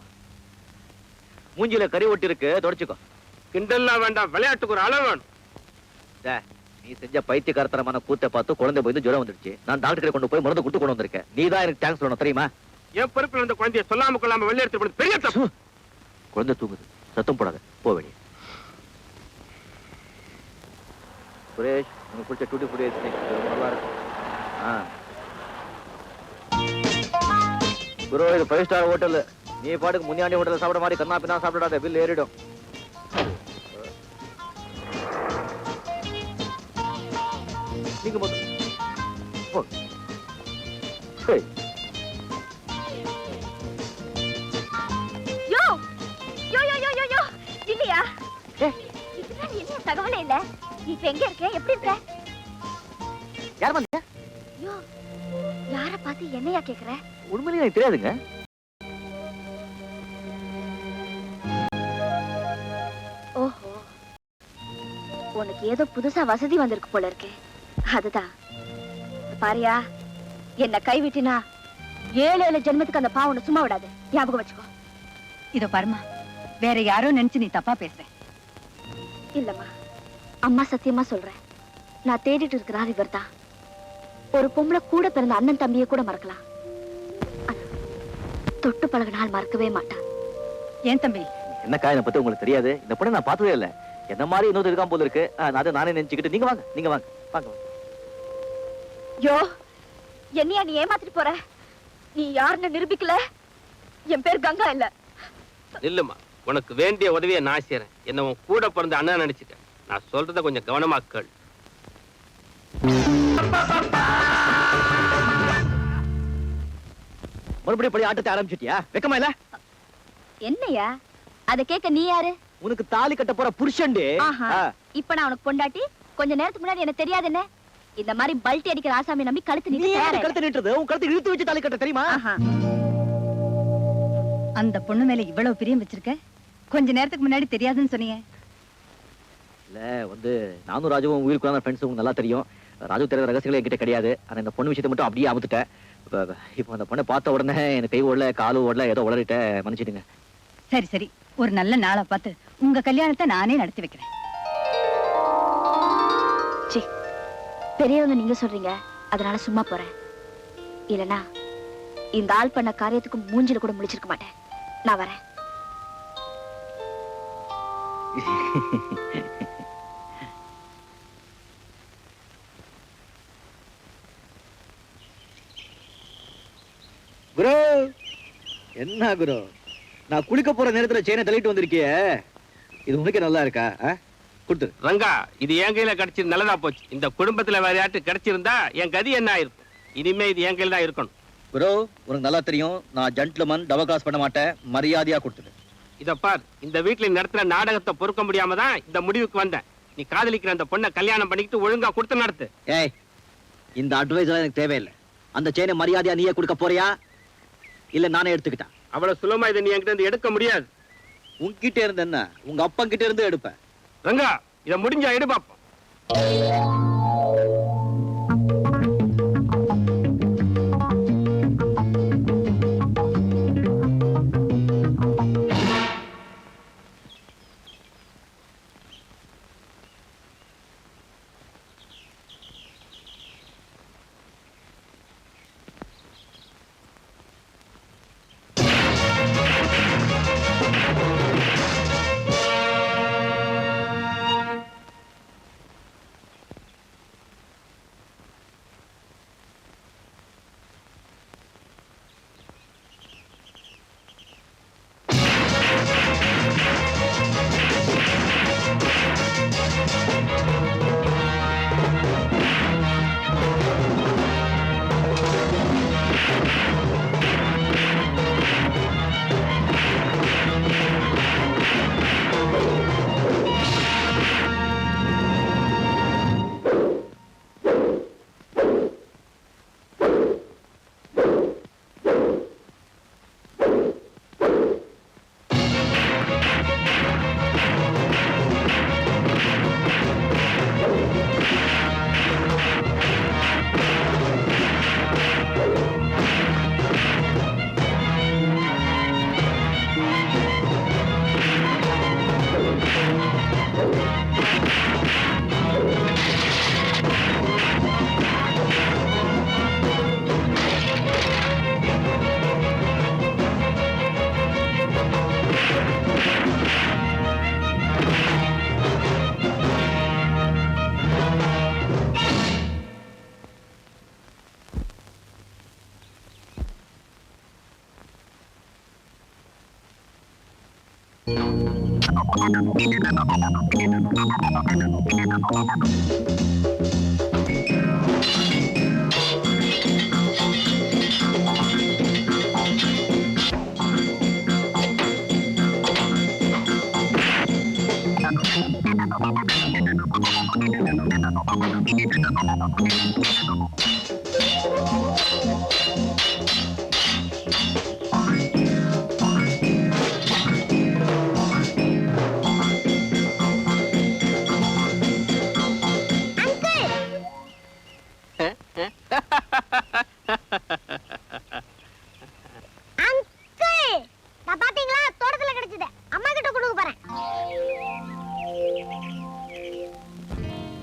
மூஞ்சில கறி ஒட்டி இருக்கு, தொடச்சுக்கோ. கிண்டல்லாம் வேண்டாம், விளையாட்டுக்கு ஒரு அளவு வேணும். நீ செஞ்ச பைத்தியக்காரத்தனமான கூத்தை பார்த்து குழந்தை போய் ஜுரம் வந்துடுச்சு. நான் டாக்டர் கொண்டு போய் மருந்து கொடுத்து கொண்டு வந்திருக்கேன். நீ தான் எனக்கு தேங்க்ஸ் சொல்லணும், தெரியுமா? என் பொறுப்பில் வந்த குழந்தைய சொல்லாம கொள்ளாம வெளியே எடுத்து போனது பெரிய தப்பு. குழந்தை தூங்குது, சத்தம் போடாத, போ வெளியே. சுரேஷ், உனக்கு பிடிச்ச டூட்டி ஃபுட் நல்லா இருக்கும். குரு, இது 5 ஸ்டார் ஹோட்டல். நீ பாட்டுக்கு முனியாண்டி ஹோட்டல் சாப்பிட மாதிரி கண்ணா பின்னா சாப்பிடாத, பில் ஏறிடும். நீங்க இப்ப எங்க இருக்க? எப்படி இருக்க? யார் வந்தீங்க? ஐயோ, யார பார்த்து என்னையா கேக்குற? உண்மையிலேயே எனக்கு தெரியாதுங்க. ஓஹோ, உனக்கு ஏதோ புதுசா வசதி வந்திருக்கு போல இருக்கு. அதுதான் பாரியா, என்ன கைவிட்டினா 7 ஜென்மத்துக்கு அந்த பாவம் உன்னை சும்மா விடாது. ஞாபகம் வச்சுக்கோ. இதோ பாருமா, வேற யாரோ நினைச்சு நீ தப்பா பேசுற. இல்லம்மா, அம்மா சத்தியமா சொல்றேன். நான் தேடிட்டு இருக்கிறார் இவர்தான். ஒரு பொம்பளை கூட பிறந்த அண்ணன் தம்பியை கூட மறக்கலாம், ஆனா தொட்டு பழகினால் மறக்கவே மாட்டான். ஏன் தம்பி? என்னக்கா, இதை பத்தி உங்களுக்கு தெரியாது? இந்த பொண்ணை நான் பார்த்ததே இல்ல. என்ன மாதிரி இன்னொரு இருக்கான் போல இருக்கு. அதை நானே நினைச்சுக்கிட்டு நீங்க வாங்க, நீங்க வாங்க வாங்க. யோ, என்னையா நீ ஏமாத்திட்டு போற? நீ யாருன்னு நிரூபிக்கல. என் பேர் கங்கா இல்ல. இல்லம்மா, உனக்கு வேண்டிய உதவியை நான் செய்யறேன். என்ன உன் கூட பிறந்த அண்ணன் நினைச்சுக்க. நான் சொல்றத கொஞ்சம் கவனமா கேள். மறுபடியும் படி ஆட்டத்தை ஆரம்பிச்சிட்டியா? வெக்கமா இல்ல? என்னையா அத கேட்க நீ யாரு? உனக்கு தாலி கட்ட போற புருஷன்டே. இப்ப நான் உனக்கு பொண்டாட்டி. கொஞ்ச நேரத்துக்கு முன்னாடி எனக்கு தெரியாது என்ன? இந்த மாதிரி பல்ட்டி அடிக்கிற ஆசாமி நம்பி கழுத்து நீட்டுறது. உன் கழுத்து இழுத்து வச்சு தாலி கட்ட தெரியுமா? அந்த பொண்ணு மேல இவ்வளவு பிரியம் வச்சிருக்க? கொஞ்ச நேரத்துக்கு முன்னாடி தெரியாதுன்னு சொன்னீங்க. இல்ல நானும் ராஜுவும் உயிருக்குள்ள ஃப்ரெண்ட்ஸ். உங்களுக்கு நல்லா தெரியும். ராஜு தெரியாத ரகசியங்களே என்கிட்ட கிடையாது. ஆனா இந்த பொண்ணு விஷயத்தை மட்டும் அப்படியே அமுத்துட்டேன். இப்போ அந்த பொண்ணை பார்த்த உடனே எனக்கு கை ஓடல, காலு ஓடல, ஏதோ உளறிட்ட. மன்னிச்சிடுங்க. சரி சரி, ஒரு நல்ல நாளை பார்த்து உங்க கல்யாணத்தை நானே நடத்தி வைக்கிறேன். பெரியவங்க நீங்க சொல்றீங்க, அதனால சும்மா போறேன். இல்லனா இந்த ஆள் பண்ண காரியத்துக்கு மூஞ்சில கூட முடிச்சிருக்க மாட்டேன். நான் வரேன். குரு, என்ன குரு, நான் குளிக்க போற நேரத்துல செயினை தள்ளிட்டு வந்திருக்கிய. இது உனக்கு நல்லா இருக்கா? கொடுத்து ரங்கா, இது என் கையில கிடைச்சி நல்லதா போச்சு. இந்த குடும்பத்துல வேற யார்ட்டு கிடைச்சிருந்தா என் கதி என்ன ஆயிருக்கும்? இனிமே இது என் கையில தான் இருக்கணும். குரு, உனக்கு நல்லா தெரியும், நான் ஜென்டில்மேன், டபுள் கிராஸ் பண்ண மாட்டேன். மரியாதையா கொடுத்துடு. இத பார், இந்த வீட்டுல நடத்துற நாடகத்தை பொறுக்க முடியாம தான் இந்த முடிவுக்கு வந்தேன். நீ காதலிக்கிற அந்த பொண்ணை கல்யாணம் பண்ணிக்கிட்டு ஒழுங்கா கொடுத்து நடத்து. ஏய், இந்த அட்வைஸ் எல்லாம் எனக்கு தேவையில்லை. அந்த செயினை மரியாதையா நீயே கொடுக்க போறியா இல்ல நானே எடுத்துக்கிட்டேன்? அவ்வளவு சுலமா இதை நீ என்கிட்ட இருந்து எடுக்க முடியாது. உன்கிட்ட இருந்து என்ன, உங்க அப்பா கிட்ட இருந்து எடுப்பேன். ரங்கா, இத முடிஞ்சா எடு பாப்போம்.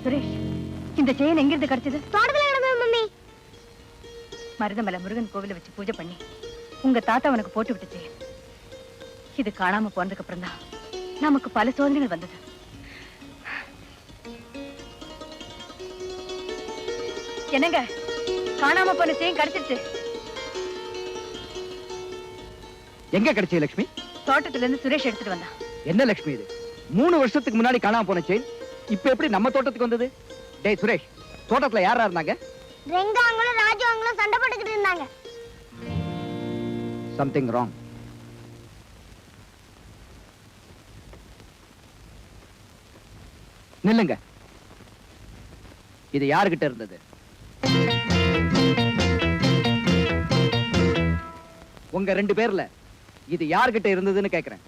சுரேஷ், இந்த செயின் எங்கிருந்து கிடைச்சது? தோட்டத்துல கிடந்தது மம்மி. மருதமலை முருகன் கோவில வச்சு பூஜை பண்ணி உங்க தாத்தா உனக்கு போட்டு விட்டு செயின். இது காணாம போனதுக்கு அப்புறம் தான் நமக்கு பல சோதனைகள் வந்தது. என்னங்க, காணாம போன செயின் கிடைச்சிருச்சு. எங்க கிடைச்சது லட்சுமி? தோட்டத்துல இருந்து சுரேஷ் எடுத்துட்டு வந்தான். என்ன லட்சுமி இது? 3 வருஷத்துக்கு முன்னாடி காணாம போன செயின் இப்ப எப்படி நம்ம தோட்டத்துக்கு வந்தது? டேய் சுரேஷ், தோட்டத்துல யாரா இருந்தாங்க? ரெங்காங்களும் ராஜுவாங்களும் சண்டை போட்டுக்கிட்டு இருந்தாங்க. Something wrong. நில்லுங்க. இது யாருகிட்ட இருந்தது? உங்க 2 பேர்ல இது யார்கிட்ட இருந்ததுன்னு கேக்குறேன்.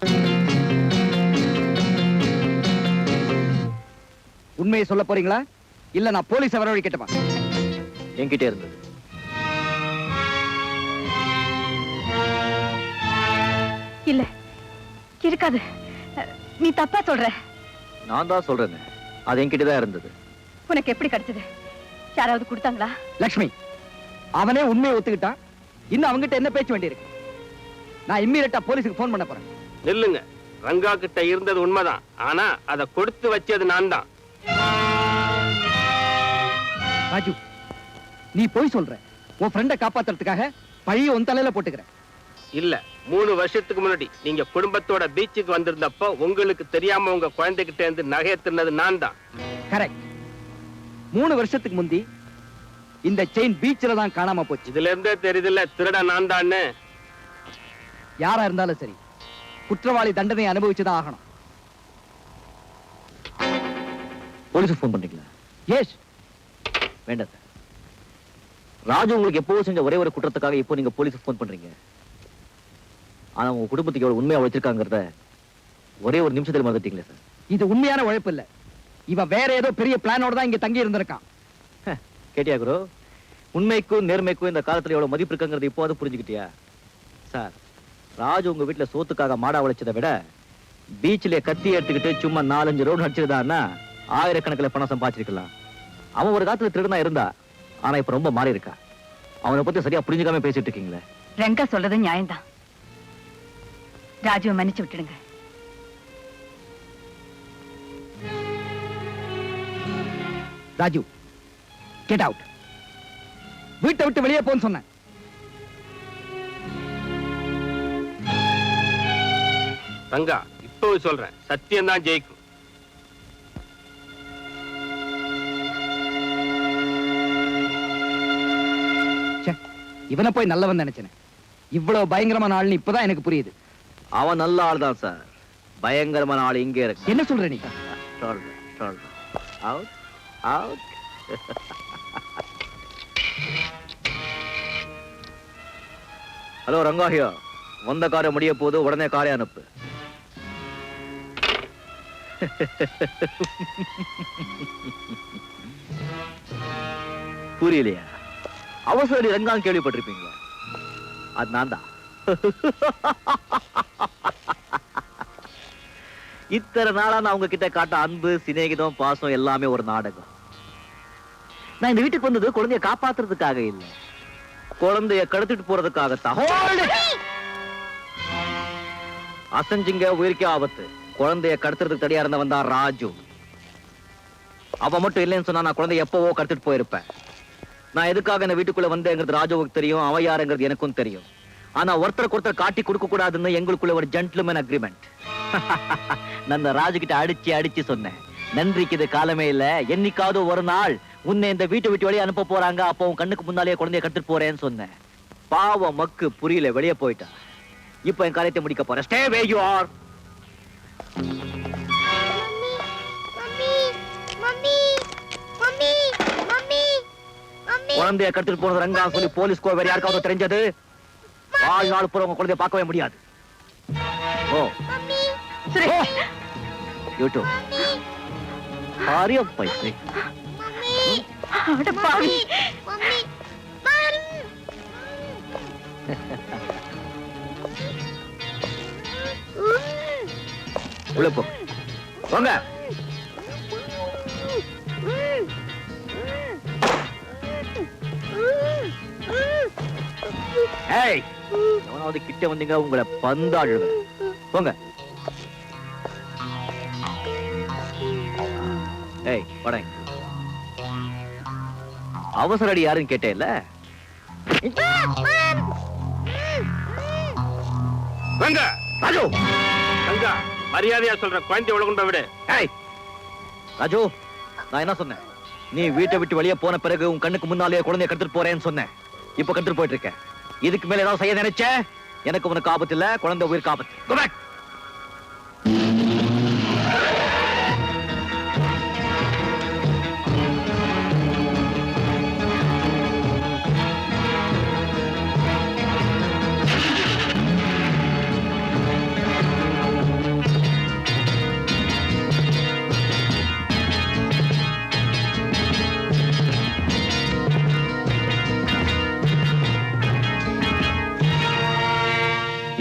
உண்மையை சொல்ல போறீங்களா இல்ல நான் போலீஸ் வரவழைக்கட்டுமா? என்கிட்ட இருந்தது. இல்ல, இருக்காது. நீ தப்பா சொல்ற. நான் தான் சொல்றேன், அது என்கிட்ட தான் இருந்தது. உனக்கு எப்படி கிடைச்சது? யாராவது கொடுத்தாங்களா? லட்சுமி, அவனே உண்மையை ஒத்துக்கிட்டான். இன்னும் அவங்கிட்ட என்ன பேச்சு வேண்டியிருக்கு? நான் இம்மீடியட்டா போலீஸுக்கு போன் பண்ண போறேன். நில்லுங்க. ரங்கா கிட்ட இருந்தது உண்மைதான், ஆனா அதை கொடுத்து வச்சது நான் தான். ராஜு, நீ போய் சொல்ற. உன் ஃப்ரெண்ட காப்பாத்துறதுக்காக பழிய உன் தலையில போட்டுக்கிற. இல்ல, 3 வருஷத்துக்கு முன்னாடி நீங்க குடும்பத்தோட பீச்சுக்கு வந்திருந்தப்ப உங்களுக்கு தெரியாம உங்க குழந்தைகிட்ட இருந்து நகையை திருநது நான் தான். கரெக்ட். 3 வருஷத்துக்கு முந்தி இந்த செயின் பீச்ல தான் காணாம போச்சு. இதுல இருந்தே தெரியுதுல்ல திருட நான் தான். யாரா இருந்தாலும் சரி, குற்றவாளி தண்டனை அனுபவிச்சுதான் ஆகணும். போலீஸுக்கு ஃபோன் பண்றீங்களா? எஸ். வேண்டாம் சார். ராஜு உங்களுக்கு எப்போ செஞ்ச ஒரே ஒரு குற்றத்துக்காக இப்போ நீங்க போலீஸுக்கு ஃபோன் பண்றீங்க. ஆனா உங்க குடும்பத்துக்கு எவ்வளவு உண்மையா உழைச்சிருக்காங்கிறத ஒரே ஒரு நிமிஷத்துல மறந்துட்டீங்களே சார். இது உண்மையான உழைப்பு இல்ல. இவன் வேற ஏதோ பெரிய பிளானோட தான் இங்க தங்கி இருந்திருக்கான். கேட்டியா குரு? உண்மைக்கும் நேர்மைக்கும் இந்த காலத்துல எவ்வளவு மதிப்பு இருக்குங்கிறது இப்போது புரிஞ்சுக்கிட்டியா? சார், ராஜு உங்க வீட்டுல சோத்துக்காக மாடா உழைச்சதை விட பீச்சிலே கத்தி எடுத்துக்கிட்டு சும்மா 4-5 ரவுண்ட் அடிச்சிருந்தான்னா ஆயிரக்கணக்கில் பணம் சம்பாதிச்சிருக்கலாம். அவன் ஒரு காலத்துல திருடனா இருந்தா, ஆனா இப்ப ரொம்ப மாறி இருக்கா. அவனை பத்தி சரியா புரிஞ்சுக்காம பேசிட்டு இருக்கீங்களே. ரங்கா சொல்றது நியாயம்தான். ராஜுவை மன்னிச்சு விட்டுடுங்க. Raju, get out. வீட்டை விட்டு வெளியே போன்னு சொன்னேன். ரங்கா, இப்பவும் சொல்றேன், சத்தியம் தான் ஜெயிக்கும். இவனை போய் நல்லவன் நினைச்சேன். இவ்வளவு பயங்கரமான ஆள்னு இப்பதான் எனக்கு புரியுது. அவன் நல்ல ஆள் தான் சார். பயங்கரமான ஆள் இங்க இருக்கு. என்ன சொல்ற நீ? Out out. ஹலோ ரங்காஹியா, வந்த காரை முடிய போது உடனே காரை அனுப்பு. புரியலையா? அவசர ரங்கான் கேள்விப்பட்டிருப்பீங்களா? அது நான் தான். இத்தனை நாளா நான் உங்ககிட்ட காட்ட அன்பு, சிநேகிதம், பாசம் எல்லாமே ஒரு நாடகம். நான் இந்த வீட்டுக்கு வந்தது குழந்தைய காப்பாத்துறதுக்காக இல்ல, குழந்தைய கடத்திட்டு போறதுக்காகத்தான். அசஞ்சிங்க உயிருக்கே ஆபத்து. குழந்தைய கடத்துறதுக்கு தடையா இருந்தவன் தான் ராஜு. அவ மட்டும் இல்லைன்னு சொன்னா நான் குழந்தைய எப்பவோ கடத்திட்டு போயிருப்பேன். நான் எதுக்காக இந்த வீட்டுக்குள்ள வந்தேங்கிறது ராஜுவுக்கு தெரியும், அவன் யாருங்கிறது எனக்கும் தெரியும். ஆனா ஒருத்தருக்கு ஒருத்தர் காட்டி கொடுக்க கூடாதுன்னு எங்களுக்குள்ள ஒரு ஜென்டில்மேன் அக்ரிமெண்ட். நான் ராஜு கிட்ட அடிச்சு அடிச்சு சொன்னேன், நன்றிக்கு இது காலமே இல்ல, என்னைக்காவது ஒரு நாள் உன்னை இந்த வீட்டை விட்டு வெளியே அனுப்ப போறாங்க, அப்போ உன் கண்ணுக்கு முன்னாலேயே குழந்தைய கட்டுட்டு போறேன்னு சொன்னேன். பாவம் மக்கு புரியல, வெளியே போயிட்டா. இப்ப என் காரியத்தை முடிக்க போறேன். Stay way you are. Mummy mummy mummy mummy குழந்தைய கடத்திட்டு போனது ரங்கா சொல்லி போலீஸ்க்கோ வேற யாருக்காவது தெரிஞ்சது வாழ்நாள் பூரா உங்க குழந்தைய பார்க்கவே முடியாது. ஓ யூடியூப் ஆரிய பைசை உள்ள போ வாங்க. ஏய் எவனாவது கிட்ட வந்தீங்க உங்களை பந்தாடுவேன். போங்க. ஏய் படங்க. அவசர அடி யாருன்னு கேட்டேல்ல. வாங்க ராஜு. ரங்கா மரியாதையா சொல்ற குழந்தை ஒழுங்குண்ட விடு. ஏய் ராஜு, நான் என்ன சொன்னேன்? நீ வீட்டை விட்டு வெளியே போன பிறகு உன் கண்ணுக்கு முன்னாலே குழந்தைய கடத்திட்டு போறேன்னு சொன்னேன். இப்ப கடத்திட்டு போயிட்டு இருக்க. இதுக்கு மேல ஏதாவது செய்ய நினைச்ச எனக்கு உனக்கு ஆபத்து இல்ல, குழந்தை உயிருக்கு ஆபத்து. Go back.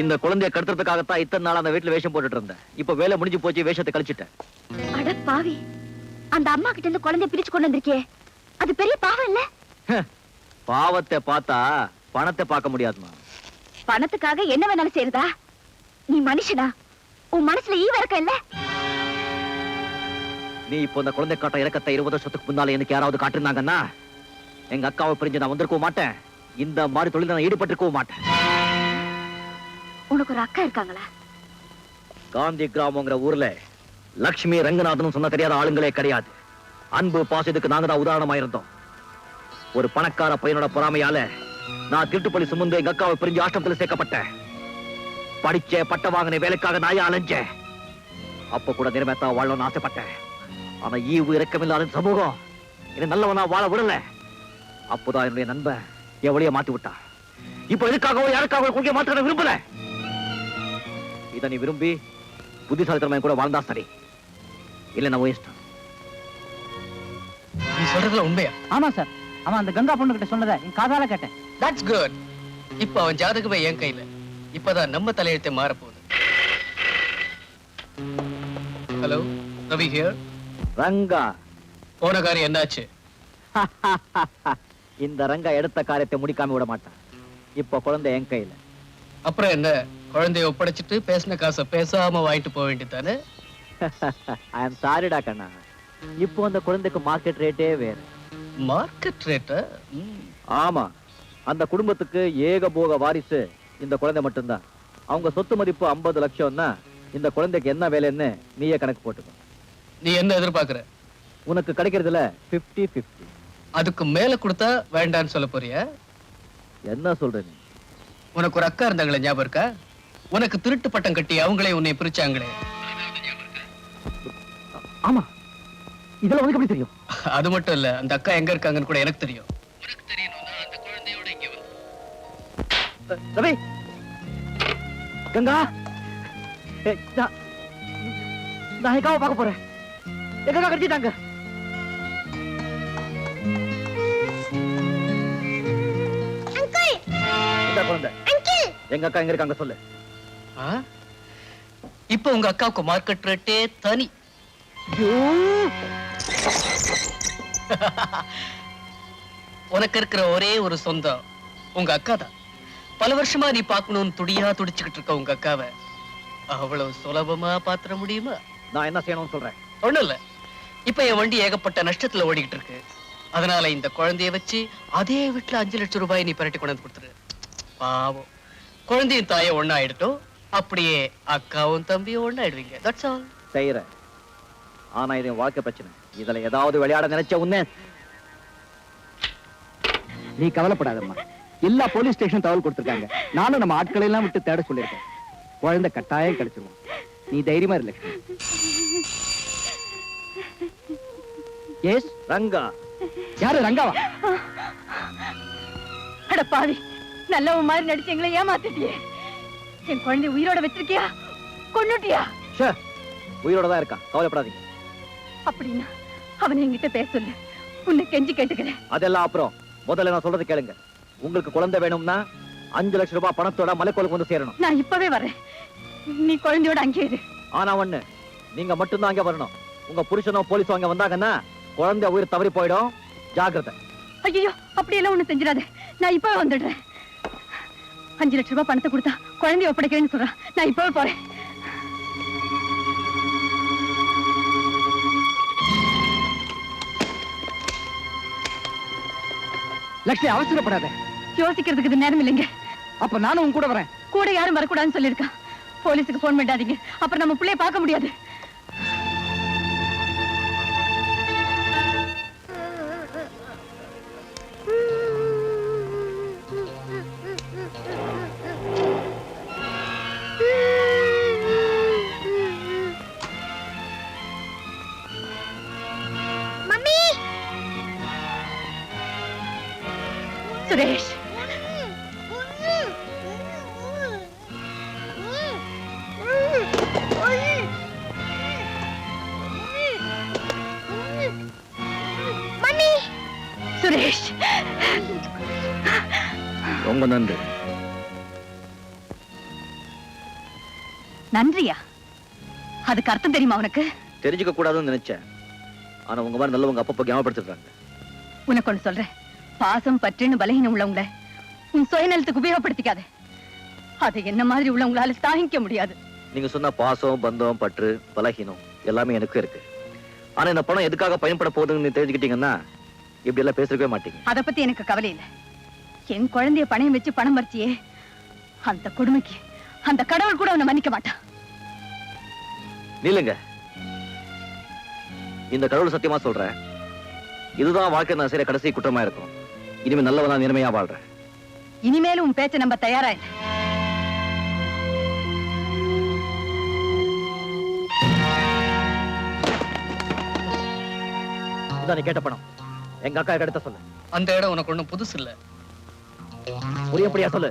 இந்த குழந்தைய கடத்துறதுக்காகத்தான் இத்தனை நாள் அந்த வீட்டுல வேஷம் போட்டுட்டு இருந்தேன். இப்ப வேலை முடிஞ்சு போச்சு, வேஷத்தை கழிச்சிட்டேன். அட பாவி, அந்த அம்மா கிட்ட இருந்து குழந்தைய பிரிச்சு கொண்டு வந்திருக்கே, அது பெரிய பாவம் இல்ல? பாவத்தை பார்த்தா பணத்தை பார்க்க முடியாதுமா. பணத்துக்காக என்ன வேணாலும் செய்யறதா? நீ மனுஷனா? உன் மனசுல ஈ வரக்க இல்ல? நீ இப்போ இந்த குழந்தை காட்ட இறக்கத்தை 20 வருஷத்துக்கு முன்னால எனக்கு யாராவது காட்டிருந்தாங்கன்னா எங்க அக்காவை பிரிஞ்சு நான் வந்திருக்கவும் மாட்டேன், இந்த மாதிரி தொழில நான் ஈடுபட்டிருக்கவும் மாட்டேன். உனக்கு ஒரு அக்கா இருக்காங்களா? காந்தி கிராமங்கிற ஊர்ல லட்சுமி ரங்கநாதன் சொன்ன தெரியாத ஆளுங்களே கிடையாது. அன்பு பாசத்துக்கு நாங்க தான் உதாரணமா இருந்தோம். ஒரு பணக்கார பையனோட பொறாமையால நான் திருட்டுப்பள்ளி சுமந்து எங்க அக்காவை பிரிஞ்சு ஆஷ்டமத்துல சேர்க்கப்பட்டேன். படிச்ச பட்ட வாங்கின வேலைக்காக நாயா அலைஞ்சேன். அப்ப கூட நிறமேத்தா வாழணும்னு ஆசைப்பட்டேன். ஆனா ஈவு இறக்கமில்லாத சமூகம் என்ன நல்லவனா வாழ விடல. அப்போதான் என்னுடைய நண்பன் எவ்வளைய மாத்தி விட்டா. இப்ப எதுக்காகவோ யாருக்காக கொள்கை மாற்ற விரும்பல. இத நீ விரும்பி புத்திசாலித்தனமா கூட வாழ்ந்தா சரி, இல்ல நான் இஷ்டம். நீ சொல்றதுல உண்மையா? ஆமா சார், அவன் அந்த கங்கா பொண்ணு கிட்ட சொன்னதை என் காதால கேட்டேன். That's good. இப்ப அவன் ஜாதகமே என் கையில. இப்பதான் நம்ம தலையெழுத்தை மாற போகுது. Hello, Ravi here. ரங்கா, போன காரியம் என்னாச்சு? இந்த ரங்கா எடுத்த காரியத்தை முடிக்காம விட மாட்டான். இப்ப குழந்தை என் கையில. அப்புறம் என்ன, குழந்தைய ஒப்படைச்சிட்டு பேசின காசை பேசாம வாங்கிட்டு போக வேண்டியதானே? ஐ அம் சாரிடா கண்ணா. இப்போ அந்த குழந்தைக்கு மார்க்கெட் ரேட்டே வேற. மார்க்கெட் ரேட்டா? ஆமா, அந்த குடும்பத்துக்கு ஏகபோக வாரிசு இந்த குழந்தை மட்டும்தான். அவங்க சொத்து மதிப்பு 50 லட்சம்னா இந்த குழந்தைக்கு என்ன வேலைன்னு நீயே கணக்கு போட்டுக்கோ. நீ என்ன எதிர்பார்க்கிற? உனக்கு கிடைக்கிறதுல 50-50. அதுக்கு மேல கொடுத்தா வேண்டான்னு சொல்ல போறியா? என்ன சொல்ற நீ? உனக்கு ஒரு அக்கா இருந்தாங்களே, ஞாபகம் இருக்கா? உனக்கு திருட்டு பட்டம் கட்டி அவங்களே உன்னை பிரிச்சாங்களே. ஆமா, இதெல்லாம் உனக்கு எப்படி தெரியும்? அது மட்டும் இல்ல, அந்த அக்கா எங்க இருக்காங்கன்னு கூட எனக்கு தெரியும். உனக்கு தெரியணும்னா அந்த குழந்தையோட இங்க வந்து. ரவி, கங்கா, நான் எங்காவ பார்க்க போறேன். எங்க கடிச்சிட்டாங்க. இந்த குழந்தை எங்க அக்கா எங்க இருக்காங்க சொல்லு. இப்ப உங்க அக்காவுக்கு மார்க்கெட் ரேட்டே தனி. உனக்கு இருக்கிற ஒரே ஒரு சொந்தம் உங்க அக்கா தான். பல வருஷமா நீ பார்க்கணும்னு துடியா துடிச்சுக்கிட்டு இருக்க உங்க அக்காவை அவ்வளவு சுலபமா பாத்திர முடியுமா? நான் என்ன செய்யணும்னு சொல்றேன். ஒண்ணும் இல்ல, இப்ப என் வண்டி ஏகப்பட்ட நஷ்டத்துல ஓடிக்கிட்டு இருக்கு. அதனால இந்த குழந்தைய வச்சு அதே வீட்டுல 5 லட்சம் ரூபாய் நீ பரட்டி கொண்டு வந்து கொடுத்துரு. பாவம், குழந்தையும் தாய ஒண்ணா ஆயிடட்டும். அப்படியே அக்காவும் தம்பியும் ஒண்ணாயிடுவீங்க. That's all. செய்யறேன். ஆனா இது வாழ்க்கை பிரச்சனை. இதுல ஏதாவது விளையாட நினைச்ச உன்ன. நீ கவலைப்படாதம்மா, எல்லா போலீஸ் ஸ்டேஷன் தகவல் கொடுத்திருக்காங்க. நானும் நம்ம ஆட்களை எல்லாம் விட்டு தேட சொல்லியிருக்கேன். குழந்தை கட்டாயம் கிடைச்சிருவோம். நீ தைரியமா இரு லட்சுமி. எஸ் ரங்கா. யாரு ரங்காவா? அட பாவி, நல்லவன் மாதிரி நடிச்சு எங்களை ஏமாத்திட்டியே. என் குழந்தை உயிரோட வச்சிருக்கியா, கொன்னுட்டியா? உயிரோட தான் இருக்கான், கவலைப்படாதீங்க. அப்படின்னா அவனை என்கிட்ட பேச சொல்லு, உன்னை கெஞ்சி கேட்டுக்கிறேன். அதெல்லாம் அப்புறம், முதல்ல நான் சொல்றது கேளுங்க. உங்களுக்கு குழந்தை வேணும்னா 5 லட்சம் ரூபாய் பணத்தோட மலைக்கோலுக்கு வந்து சேரணும். நான் இப்பவே வரேன், நீ குழந்தையோட அங்கே இரு. ஆனா ஒண்ணு, நீங்க மட்டும்தான் அங்க வரணும். உங்க புருஷனோ போலீஸோ அங்க வந்தாங்கன்னா குழந்தை உயிர் தவறி போயிடும். ஜாக்கிரதை. ஐயோ, அப்படியெல்லாம் ஒண்ணு செஞ்சிடாத, நான் இப்பவே வந்துடுறேன். 5 லட்சம் ரூபாய் பணத்தை கொடுத்தா குழந்தைய ஒப்படைக்கிறேன்னு சொல்றான். நான் இப்பவே போறேன். லட்சுமி, அவசரப்படாத. யோசிக்கிறதுக்கு இது நேரம் இல்லைங்க. அப்ப நானும் உன் கூட வரேன். கூட யாரும் வரக்கூடாதுன்னு சொல்லியிருக்கான். போலீஸுக்கு போன் பண்ணாதீங்க, அப்புறம் நம்ம பிள்ளைய பார்க்க முடியாது. மம்மி, சுரேஷ், மம்மி, சுரேஷ், ரொம்ப நன்றி. நன்றியா? அதுக்கு அர்த்தம் தெரியுமா உனக்கு? தெரிஞ்சுக்க கூடாதுன்னு நினைச்சேன். ஆனா உங்க மாதிரி நல்லவங்க அப்பப்போ ஞாபகப்படுத்திடுறாங்க. உனக்கு ஒண்ணு சொல்றேன், பாசம் பற்றுன்னு பலகீனம் உள்ளவங்கள உன் சுயநலத்துக்கு உபயோகப்படுத்திக்காத. அது என்ன மாதிரி உள்ளவங்களால தாங்கிக்க முடியாது. நீங்க சொன்ன பாசம், பந்தம், பற்று, பலகீனம் எல்லாமே எனக்கு இருக்கு. ஆனா இந்த பணம் எதுக்காக பயன்பட போகுதுன்னு தெரிஞ்சுக்கிட்டீங்கன்னா இப்படி எல்லாம் பேசவே மாட்டீங்க. அத பத்தி எனக்கு கவலை இல்லை. என் குழந்தைய பணம் வச்சு பணம் பறிச்சியே, அந்த கொடுமைக்கு அந்த கடவுள் கூட அவனை மன்னிக்க மாட்டான். நீலுங்க, இந்த கடவுள் சத்தியமா சொல்றேன், இதுதான் வாழ்க்கை நான் செய்யற கடைசி குற்றமா இருக்கும். இனிமே நல்லவனா நேர்மையா வாழ்றேன். இனிமேலும் உன் பேச்ச நம்ம தயாரா இல்லை. இதான் நீ கேட்ட பணம். எங்க அக்கா எடுத்த சொல்லு. அந்த இடம் உனக்கு ஒண்ணும் புதுசு இல்ல. புரியப்படியா சொல்லு.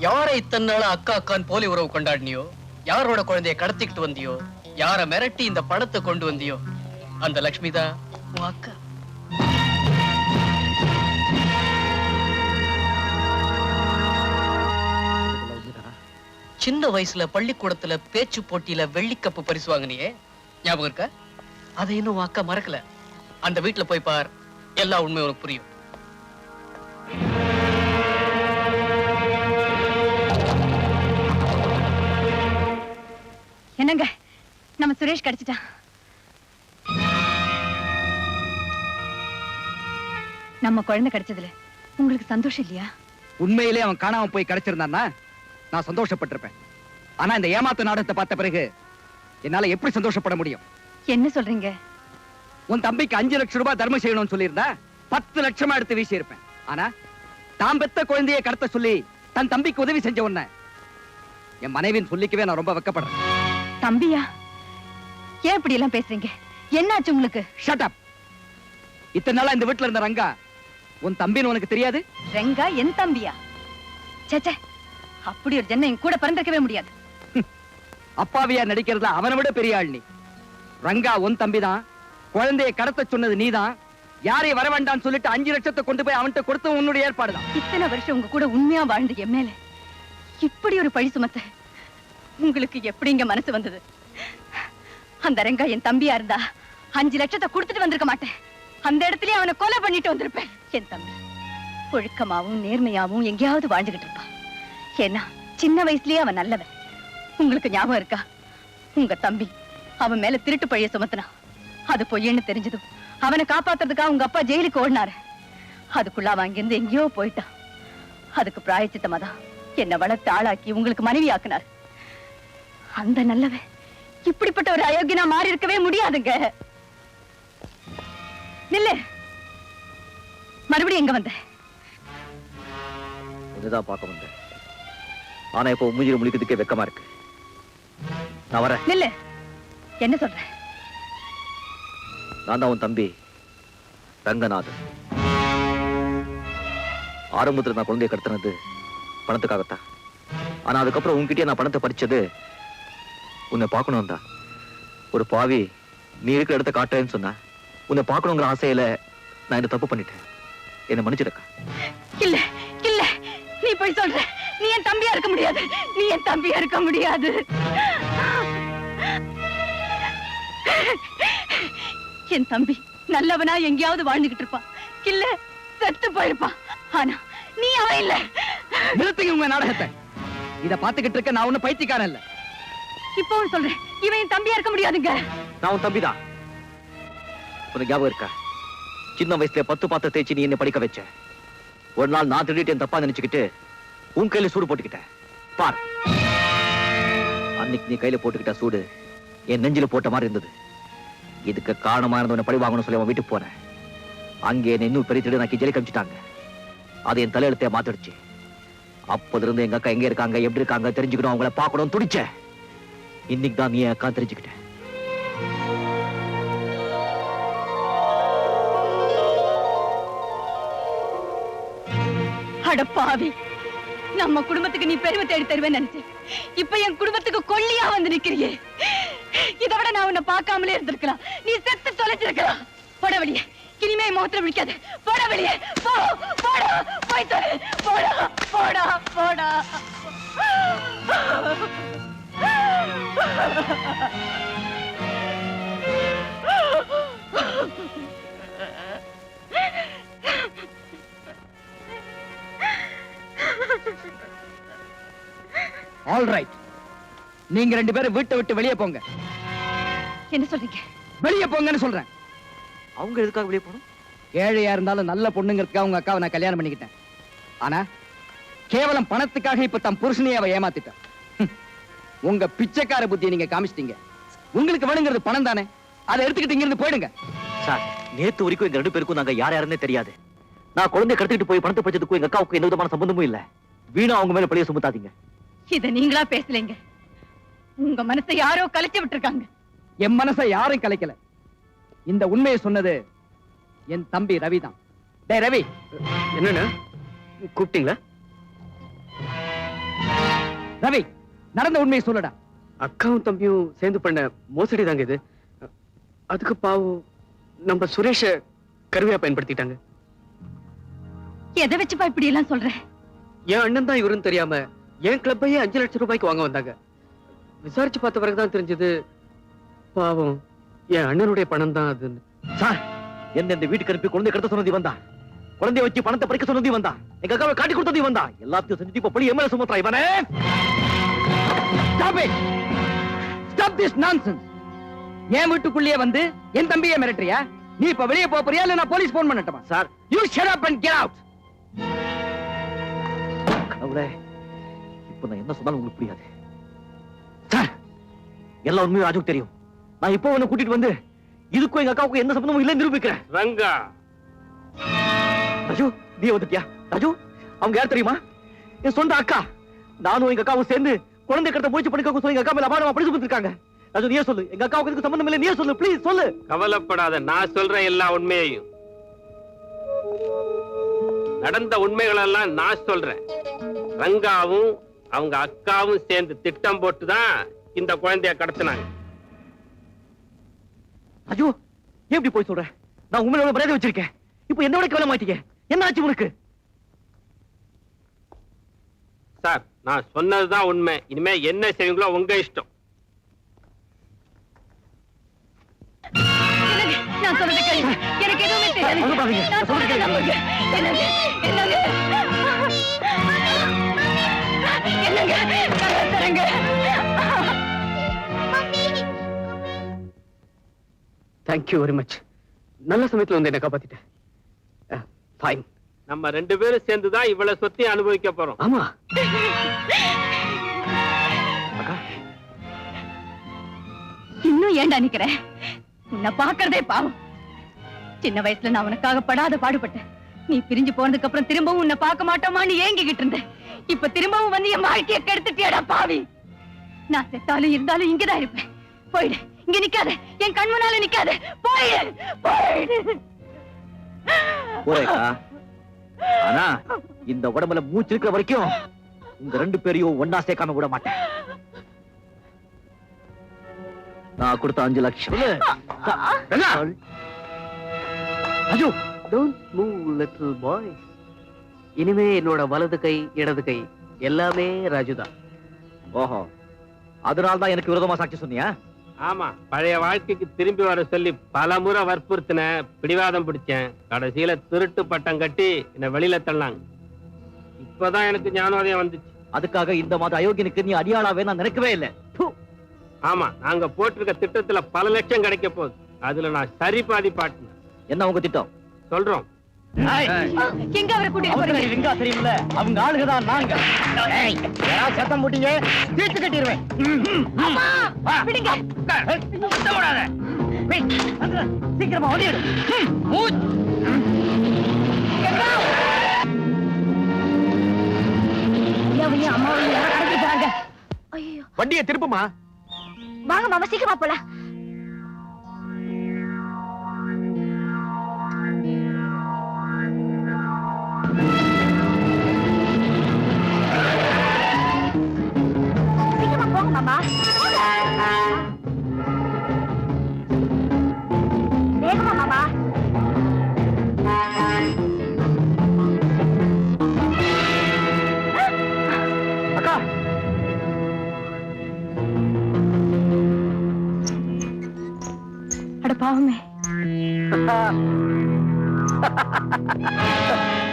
யாரை இத்தனை நாளா அக்கா அக்கான்னு போலி உறவு கொண்டாடினியோ, யாரோட குழந்தைய கடத்திக்கிட்டு வந்தியோ, யார மிரட்டி இந்த பணத்தை கொண்டு வந்தியோ, அந்த லட்சுமி தான் உன் அக்கா. சின்ன வயசுல பள்ளிக்கூடத்துல பேச்சு போட்டியில வெள்ளிக்கப்பு பரிசு வாங்கினியே, ஞாபகம் இருக்கா? அதை இன்னும் உன் அக்கா மறக்கல. அந்த வீட்டுல போய் பார், எல்லா உண்மை உனக்கு புரியும். என்னங்க, நம்ம சுரேஷ் கிடைச்சிட்டான். நம்ம குழந்தை கிடைச்சதுல உங்களுக்கு சந்தோஷம் இல்லையா? உண்மையிலே அவன் காணாம போய் கிடைச்சிருந்தான்னா நான் சந்தோஷப்பட்டிருப்பேன். ஆனா இந்த ஏமாத்து நாடகத்தை பார்த்த பிறகு என்னால எப்படி சந்தோஷப்பட முடியும்? என்ன சொல்றீங்க? உன் தம்பிக்கு 5 லட்சம் ரூபாய் தர்மம் செய்யணும்னு சொல்லியிருந்தா 10 லட்சமா எடுத்து வீசி இருப்பேன். ஆனா தான் பெத்த குழந்தையை கடத்த சொல்லி தன் தம்பிக்கு உதவி செஞ்ச உன்னை என் மனைவின்னு சொல்லிக்கவே நான் ரொம்ப வெக்கப்படுறேன். தம்பியா? ஏன் இப்படி எல்லாம் பேசுறீங்க? என்னாச்சு உங்களுக்கு? Shut up. இத்தனை நாளா இந்த வீட்டுல இருந்த ரங்கா உன் தம்பின்னு உனக்கு தெரியாது? ரங்கா என் தம்பியா? சேச்சே, அப்படி ஒரு ஜென்மம் என் கூட பிறந்திருக்கவே முடியாது. அப்பாவியா நடிக்கிறதா அவனை விட பெரிய ஆள் நீ. ரங்கா உன் தம்பிதான். குழந்தையை கடத்த சொன்னது நீதான். யாரையும் வர வேண்டாம்னு சொல்லிட்டு 5 லட்சத்தை கொண்டு போய் அவன்கிட்ட கொடுத்து உன்னுடைய ஏற்பாடுதான். இத்தனை வருஷம் உங்க கூட உண்மையா வாழ்ந்து என் மேல இப்படி ஒரு பழி சுமத்த உங்களுக்கு எப்படிங்க மனசு வந்தது? அந்த ரங்கா என் தம்பியா இருந்தா 5 லட்சத்தை கொடுத்துட்டு வந்திருக்க மாட்டேன். அந்த இடத்துலயே அவனை கொலை பண்ணிட்டு வந்திருப்பேன். என் தம்பி ஒழுக்கமாவும் நேர்மையாவும் எங்கேயாவது வாழ்ந்துகிட்டு இருப்பான். ஏன்னா சின்ன வயசுலயே அவன் நல்லவன். உங்களுக்கு ஞாபகம் இருக்கா? உங்க தம்பி அவன் மேல திருட்டு பழிய சுமத்தினான். அது பொய்யன்னு தெரிஞ்சதும் அவனை காப்பாத்துறதுக்காக உங்க அப்பா ஜெயிலுக்கு ஓடினாரு. அதுக்குள்ள அவன் அங்கிருந்து எங்கேயோ போயிட்டான். அதுக்கு பிராயச்சித்தமா தான் என்னை வளர்த்து ஆளாக்கி உங்களுக்கு மனைவி ஆக்குனார். அந்த நல்லவன் இப்படிப்பட்ட ஒரு அயோக்கியனா மாறி இருக்கவே முடியாதுங்க. நில்லு. மறுபடியும் எங்க வந்த? ஒண்ணுதான் பார்க்க வந்தேன். ஆனா இப்போ மூஞ்சில முழிக்கிறதுக்கே வெக்கமா இருக்கு. நான் வரேன். நில்லு. என்ன சொல்ற? நான் தான் உன் தம்பி ரங்கநாதன். ஆரம்பத்துல நான் குழந்தைய கடத்தினது பணத்துக்காகத்தான். ஆனா அதுக்கப்புறம் உன்கிட்டயே நான் பணத்தை பறிச்சது உன்னை பார்க்கணும் தான். ஒரு பாவி நீ இருக்கிற இடத்த காட்டேன்னு சொன்னா உன்னை பார்க்கணுங்கிற ஆசையில நான் இந்த தப்பு பண்ணிட்டேன். என்ன மன்னிச்சிருக்கா? இல்ல இல்ல, நீ போய் சொல்ற. நீ என் தம்பியா இருக்க முடியாது. நீ என் தம்பியா இருக்க முடியாது. என் தம்பி நல்லவனா எங்கேயாவது வாழ்ந்துகிட்டு இருப்பான், இல்ல செத்து போயிருப்பான். ஆனா நீ அவன் இல்ல. நிறுத்துங்க உங்க நாடகத்தை. இத பாத்துக்கிட்டு இருக்க நான் ஒண்ணு பைத்தியக்காரன் இல்ல. இப்பவும் சொல்றேன், இவன் என் தம்பியா இருக்க முடியாதுங்க. நான் உன் தம்பிதான். உனக்கு ஞாபகம் இருக்கா? சின்ன வயசுல 10 பாத்த தேய்ச்சி நீ என்ன படிக்க வச்ச. ஒரு நாள் நான் திருடிட்டு என் தப்பா நினைச்சுக்கிட்டு உன் கையில சூடு போட்டுக்கிட்டேன். பார், அன்னைக்கு நீ கையில போட்டுக்கிட்ட சூடு என் நெஞ்சில போட்ட மாதிரி இருந்தது. இதுக்கு காரணமா இருந்தவனை பழி வாங்கணும் சொல்லி அவன் வீட்டுக்கு போனேன். அங்கே என்ன இன்னும் பெரிய திருடு நான் ஜெயில கமிச்சிட்டாங்க. அது என் தலையெழுத்தைய மாத்திடுச்சு. அப்போது இருந்து எங்க அக்கா எங்க இருக்காங்க, எப்படி இருக்காங்க தெரிஞ்சுக்கணும், அவங்கள பார்க்கணும் துடிச்சேன். இன்னைக்கு தான் நீ என் அக்கா தெரிஞ்சுக்கிட்ட. அடப்பாவி, நம்ம குடும்பத்துக்கு நீ பெருமை தேடி தருவேன்னு நினைச்சேன். இப்ப என் குடும்பத்துக்கு கொள்ளியா வந்து நிக்கிறியே. இதை விட நான் உன்னை பார்க்காமலே இருந்திருக்கலாம். நீ செத்து தொலைச்சிருக்கலாம். போட வெளியே, இனிமே முகத்துல விழிக்காத. போட வெளியே, போ, போடா, போய் தொலை, போடா, போடா, போடா. ஆல் ரைட், நீங்க 2 பேரும் வீட்டை விட்டு வெளியே போங்க. என்ன சொல்றீங்க? வெளியே போங்கன்னு சொல்றேன். அவங்க எதுக்காக வெளியே போகணும்? ஏழையா இருந்தாலும் நல்ல பொண்ணுங்கிறதுக்காக உங்க அக்காவை நான் கல்யாணம் பண்ணிக்கிட்டேன். ஆனா கேவலம் பணத்துக்காக இப்ப தம் புருஷனையே அவ ஏமாத்திட்டான். உங்க பிச்சைக்கார புத்தியை நீங்க காமிச்சிட்டீங்க. உங்களுக்கு வேணுங்கிறது பணம் தானே, அதை எடுத்துக்கிட்டு இங்க இருந்து போயிடுங்க. சார், நேத்து வரைக்கும் எங்க 2 பேருக்கும் நாங்க யார் யாருன்னே தெரியாது. நான் குழந்தைய கடத்திட்டு போய் பணத்தை பறிச்சதுக்கும் எங்க அக்காவுக்கு எந்த விதமான சம்பந்தமும் இல்ல. வீணா அவங்க மேல பழிய சுமத்தாதீங்க. இத நீங்களா பேசலைங்க. உங்க மனசை யாரோ கலைச்சு விட்டுருக்காங்க. என் மனசை யாரும் கலைக்கல. இந்த உண்மையை சொன்னது என் தம்பி ரவிதான். டேய் ரவி, என்னன்னு கூப்பிட்டீங்களா? ரவி, நடந்த உண்மையை சொல்லடா. அக்காவும் தம்பியும் சேர்ந்து பண்ண மோசடி தாங்க இது. அதுக்கு பாவம் நம்ம சுரேஷ கருவியா பயன்படுத்திட்டாங்க. எதை வச்சுப்பா இப்படி எல்லாம் சொல்ற? என் அண்ணன் தான் இவருன்னு தெரியாம என் கிளப்பையே 5 லட்சம் ரூபாய்க்கு வாங்க வந்தாங்க. விசாரிச்சு பார்த்த பிறகுதான் தெரிஞ்சது பாவம் என் அண்ணனுடைய பணம் தான் அதுன்னு. சார், என்ன இந்த வீட்டுக்கு அனுப்பி குழந்தை கடத்த சொன்னது வந்தா, குழந்தைய வச்சு பணத்தை பறிக்க சொன்னது வந்தா, எங்க அக்காவை காட்டி கொடுத்தது வந்தா, எல்லாத்தையும் செஞ்சு இப்ப பழி எம்எல்ஏ சுமத்ரா இவனே. Stop it! Stop this nonsense! என் வீட்டுக்குள்ளேயே வந்து என் தம்பியை மிரட்டுறியா? நீ இப்ப வெளியே போறியா இல்ல நான் போலீஸ் போன் பண்ணட்டுமா? Sir, You shut up and get out! கடவுளே, இப்ப நான் என்ன சொன்னாலும் உங்களுக்கு புரியாது. சார், எல்லா உண்மையும் ராஜுக்கு தெரியும். நான் இப்போ உன்னை கூட்டிட்டு வந்து இதுக்கும் எங்க அக்காவுக்கும் எந்த சம்பந்தமும் இல்லைன்னு நிரூபிக்கிறேன். ரங்கா, ராஜு, நீ வந்துட்டியா? ராஜு, அவங்க யார் தெரியுமா? என் சொந்த அக்கா. நானும் எங்க அக்காவும் சேர்ந்து குழந்தை கடத்த முயற்சி பண்ணிக்க சொல்லி எங்க அக்கா மேல அபாரமா பழி சுமத்திருக்காங்க. ராஜு, நீயே சொல்லு, எங்க அக்காவுக்கு இதுக்கு சம்பந்தம் இல்லை, நீயே சொல்லு, ப்ளீஸ் சொல்லு. கவலைப்படாத, நான் சொல்றேன் எல்லா உண்மையையும். நடந்த உண்மைகள் எல்லாம் நான் சொல்றேன். ரங்காவும் அவங்க அக்காவும் சேர்ந்து திட்டம் போட்டுதான் இந்த குழந்தைய கடத்தினாங்க. ராஜு, ஏன் இப்படி போய் சொல்ற? நான் உண்மையோட மரியாதை வச்சிருக்கேன். இப்போ என்னோட கவலை மாட்டீங்க. என்ன ஆச்சு உனக்கு? சார், நான் சொன்னதுதான் உண்மை. இனிமே என்ன செய்வீங்களோ உங்க இஷ்டம். நான் சொல்றது கேளுங்க. எனக்கு எதுவுமே தெரியாது. அங்க பாருங்க, நான் சொல்றது நம்புங்க. என்னங்க, என்னங்க, என்னங்க, தேங்க்யூ வெரி மச். நல்ல சமயத்துல வந்து என்ன காப்பாத்திட்டேன். ஃபைன். நம்ம 2 பேரும் சேர்ந்துதான் இவ்வளவு சொத்தையும் அனுபவிக்க போறோம். ஆமா. இன்னும் ஏன்டா நிக்கிறேன்? உன்னை பாக்குறதே பாவம். சின்ன வயசுல நான் உனக்காக படாத பாடுபட்டேன். நீ பிரிஞ்சு போனதுக்கு அப்புறம் திரும்பவும் உன்னை பார்க்க மாட்டோமான்னு ஏங்கிக்கிட்டு இருந்தேன். இப்ப திரும்பவும் வந்து என் வாழ்க்கைய கெடுத்துட்டியடா பாவி. நான் செத்தாலும் இருந்தாலும் இங்கதான் இருப்பேன். போயிடு, இங்க நிக்காத, என் கண் முன்னால நிக்காத, போயிடு, போயிடு. போறேக்கா, ஆனா இந்த உடம்புல மூச்சு இருக்கிற வரைக்கும் உங்க 2 பேரையும் ஒன்னா சேர்க்காம விட மாட்டேன். நான் கொடுத்த 5 லட்சம். ஐயோ, டோன்ட் மூவ் லிட்டில் பாய். இனிமே என்னோட வலது கை இடது கை எல்லாமே ராஜுதான். ஓஹோ, அதனால்தான் எனக்கு விரோதமா சாட்சி சொன்னியா? ஆமா, பழைய வாழ்க்கைக்கு திரும்பி வர சொல்லி பல முறை வற்புறுத்தின, பிடிவாதம் பிடிச்சேன். கடைசியில திருட்டு பட்டம் கட்டி என்ன வெளியில தள்ளாங்க. இப்பதான் எனக்கு ஞானோதயம் வந்துச்சு. அதுக்காக இந்த மாதிரி அயோக்கியனுக்கு நீ அடியாளாவே நான் நினைக்கவே இல்லை. ஆமா, நாங்க போட்டிருக்க திட்டத்துல பல லட்சம் கிடைக்க போகுது. அதுல நான் சரி பாதி பாட்டினேன். என்ன உங்க திட்டம்? சொல்றோம். எங்க அவரை கூட்டிட்டு போறீங்க? தெரியுமில்ல, அவங்க ஆளுகதான் நாங்க. சத்தம் போட்டீங்க, தீர்த்து கட்டிடுவேன். விடுங்க. சீக்கிரமா ஓடிடு. அம்மாவையும் கடத்தி போறாங்க. ஐயோ, வண்டியை திருப்புமா. வாங்க மாமா, சீக்கிரமா போலாம். சீக்கிரமா போங்க மாமா. வேகமா மாமா. அக்கா, அட பாவமே.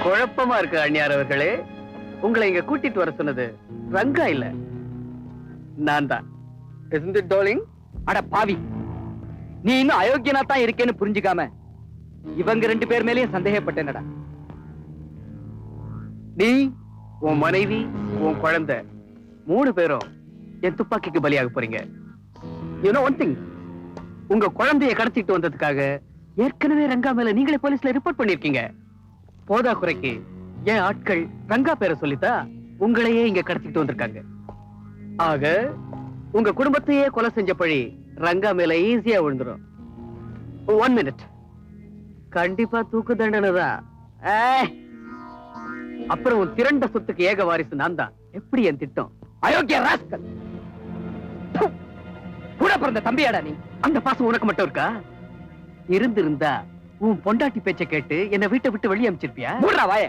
குழப்பமா இருக்கு அண்ணியார் அவர்களே. உங்களை இங்க கூட்டிட்டு வர சொன்னது ரங்கா இல்ல, நான் தான். Isn't it, darling? அட பாவி, நீ இன்னும் அயோக்கியனா தான் இருக்கேன்னு புரிஞ்சுக்காம இவங்க 2 பேர் மேலயும் சந்தேகப்பட்டேனடா. நீ, உன் மனைவி, உன் குழந்தை 3 பேரும் என் துப்பாக்கிக்கு பலியாக போறீங்க. You know one thing, உங்க குழந்தைய கடத்திட்டு வந்ததுக்காக ஏற்கனவே ரங்கா மேல நீங்களே போலீஸ்ல ரிப்போர்ட் பண்ணிருக்கீங்க. போதா குறைக்கு என் ஆட்கள் ரங்கா பேரை சொல்லித்தா உங்களையே இங்க கடத்திட்டு வந்திருக்காங்க. ஆக உங்க குடும்பத்தையே கொலை செஞ்ச பழி ரங்கா மேல ஈஸியா விழுந்துரும். 1 minute, கண்டிப்பா தூக்கு தண்டனை தான். அப்புறம் உன் திரண்ட சொத்துக்கு ஏக வாரிசு நான் தான். எப்படி என் திட்டம்? அயோக்கிய ராஸ்கல், கூட பிறந்த தம்பியாடா நீ. அந்த பாசம் உனக்கு மட்டும் இருக்கா? இருந்திருந்தா உன் பொண்டாட்டி பேச்ச கேட்டு என்ன வீட்டை விட்டு வெளியே அனுப்பிச்சிருப்பியா? மூடுறா வாய.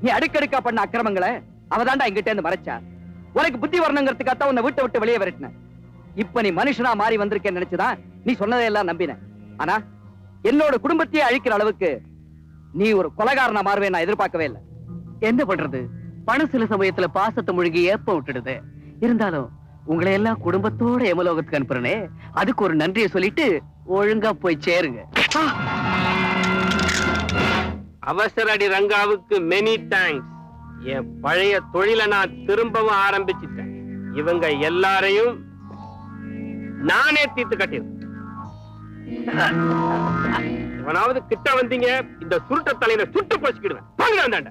நீ அடுக்கடுக்கா பண்ண அக்கிரமங்களை அவதாண்டா எங்கிட்ட இருந்து மறைச்சா. உனக்கு புத்தி வரணுங்கிறதுக்காக உன்னை வீட்டை விட்டு வெளியே விரட்டின. இப்ப நீ மனுஷனா மாறி வந்திருக்கேன்னு நினைச்சுதான் நீ சொன்னதையெல்லாம் நம்பின. ஆனா என்னோட குடும்பத்தையே அழிக்கிற அளவுக்கு நீ ஒரு கொலைகாரனா மாறுவே நான் எதிர்பார்க்கவே இல்லை. என்ன பண்றது, பணம் சில சமயத்துல பாசத்தை முழுகி ஏப்ப விட்டுடுது. இருந்தாலும் உங்களை எல்லாம் குடும்பத்தோட எமலோகத்துக்கு அனுப்புறனே, அதுக்கு ஒரு நன்றியை சொல்லிட்டு ஒழுங்கா போய் சேருங்க. அவசர அடி ரங்காவுக்கு மெனி தேங்க்ஸ். என் பழைய தொழிலை நான் திரும்பவும் ஆரம்பிச்சிட்டேன். இவங்க எல்லாரையும் நானே தீர்த்து கட்டிடுவேன். எவனாவது கிட்ட வந்தீங்க, இந்த சுருட்ட தலையில சுட்டு போச்சுக்கிடுவேன். வாங்க வந்தாண்ட.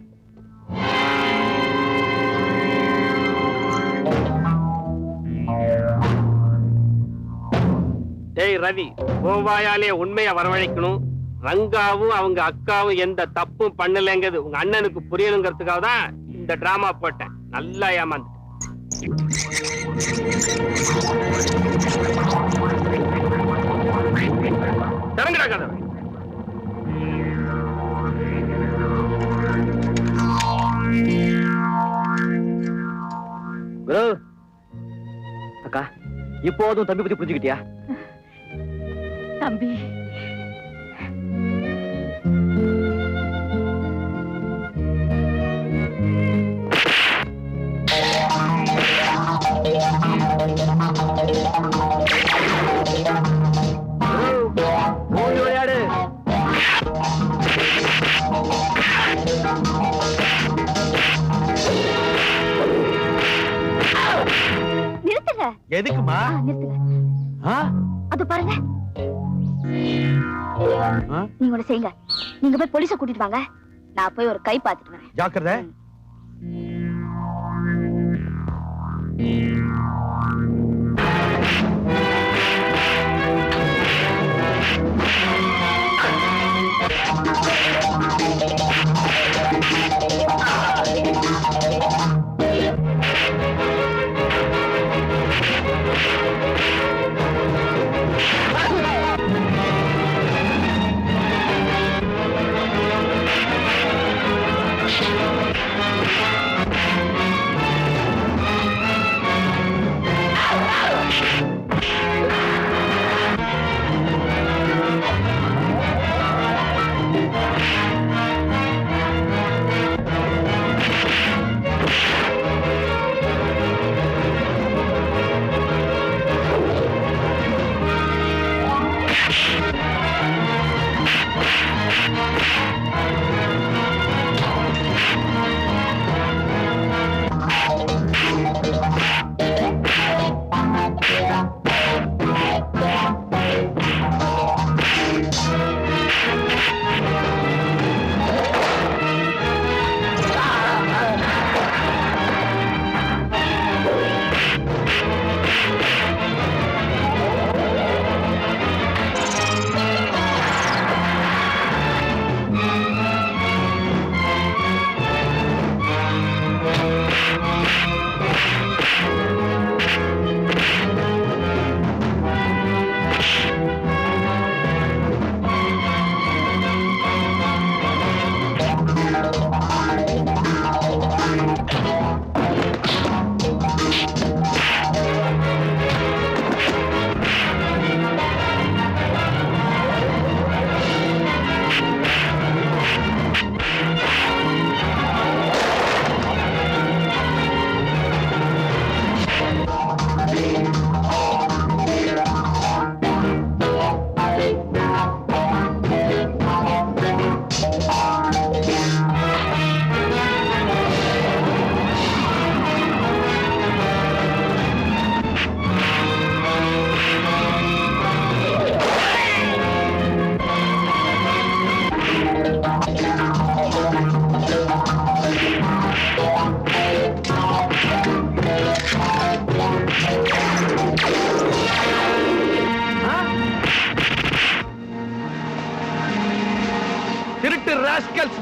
டேய் ரவி, கோவாயாலே உண்மையை வரவழைக்கணும். ரங்காவும் அவங்க அக்காவும் எந்த தப்பும் பண்ணலங்கிறது உங்க அண்ணனுக்கு புரியணுங்கிறதுக்காக தான் இந்த டிராமா போட்டேன். நல்லா ஏமாந்து திறங்கடா கதை. குரு, அக்கா, இப்போதும் தம்பி பத்தி புரிஞ்சுக்கிட்டியா? தம்பி, ஓடி விளையாடு. நிறுத்துங்க. எதுக்குமா? நிறுத்துங்க. அது பாருங்க. நீங்க ஒண்ணு செய்யுங்க, நீங்க போய் போலீஸ கூட்டிட்டு வாங்க. நான் போய் ஒரு கை பார்த்துட்டு வரேன். ஜாக்கிரதை.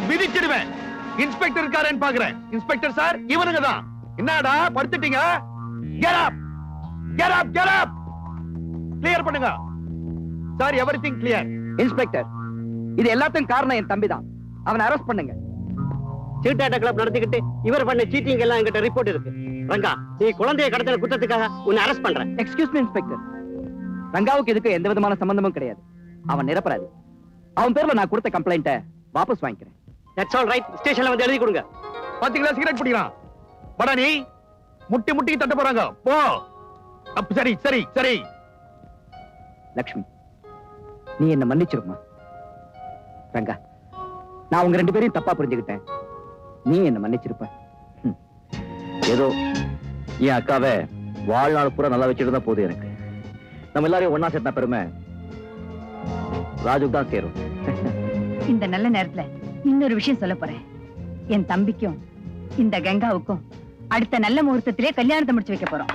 மிதிச்சிடுவேன். இன்ஸ்பெக்டர் இருக்காரேன்னு பாக்குறேன். இன்ஸ்பெக்டர் சார், இவனுங்க தான். என்னடா படுத்துட்டீங்க? Get up! Get up! Get up! Clear பண்ணுங்க சார். Everything clear. இன்ஸ்பெக்டர், இது எல்லாத்துக்கும் காரணம் என் தம்பி தான். அவனை அரெஸ்ட் பண்ணுங்க. சீட்டாட்ட கிளப் நடத்திக்கிட்டு இவர் பண்ண சீட்டிங் எல்லாம் என்கிட்ட ரிப்போர்ட் இருக்கு. ரங்கா, நீ குழந்தைய கடத்தின குற்றத்துக்காக உன்னை அரெஸ்ட் பண்றேன். எக்ஸ்கியூஸ் மீ இன்ஸ்பெக்டர், ரங்காவுக்கு இதுக்கு எந்த விதமான சம்பந்தமும் கிடையாது. அவன் நிரபராதி. அவன் பேர்ல நான் கொடுத்த கம்ப்ளைண்ட்டை வாபஸ் வாங்கிக்கிறேன். That's all right. ஸ்டேஷன்ல வந்து எழுதி கொடுங்க. பாத்தீங்களா சிகரெட் பிடிக்கலாம். படா நீ முட்டி முட்டி தட்ட போறாங்க. போ. அப்ப சரி சரி சரி. லக்ஷ்மி, நீ என்ன மன்னிச்சிருமா? ரங்கா, நான் உங்க 2 பேரையும் தப்பா புரிஞ்சுக்கிட்டேன். நீ என்ன மன்னிச்சிருப்ப. ஏதோ என் அக்காவை வாழ்நாள் பூரா நல்லா வச்சுட்டு தான் போகுது எனக்கு. நம்ம எல்லாரையும் ஒன்னா சேர்த்தா பெருமை ராஜுக்கு தான் சேரும். இந்த நல்ல நேரத்துல இன்னொரு விஷயம் சொல்ல போறேன். என் தம்பிக்கும் இந்த கங்காவுக்கும் அடுத்த நல்ல முகூர்த்தத்திலே கல்யாணத்தை முடிச்சு வைக்க போறோம்.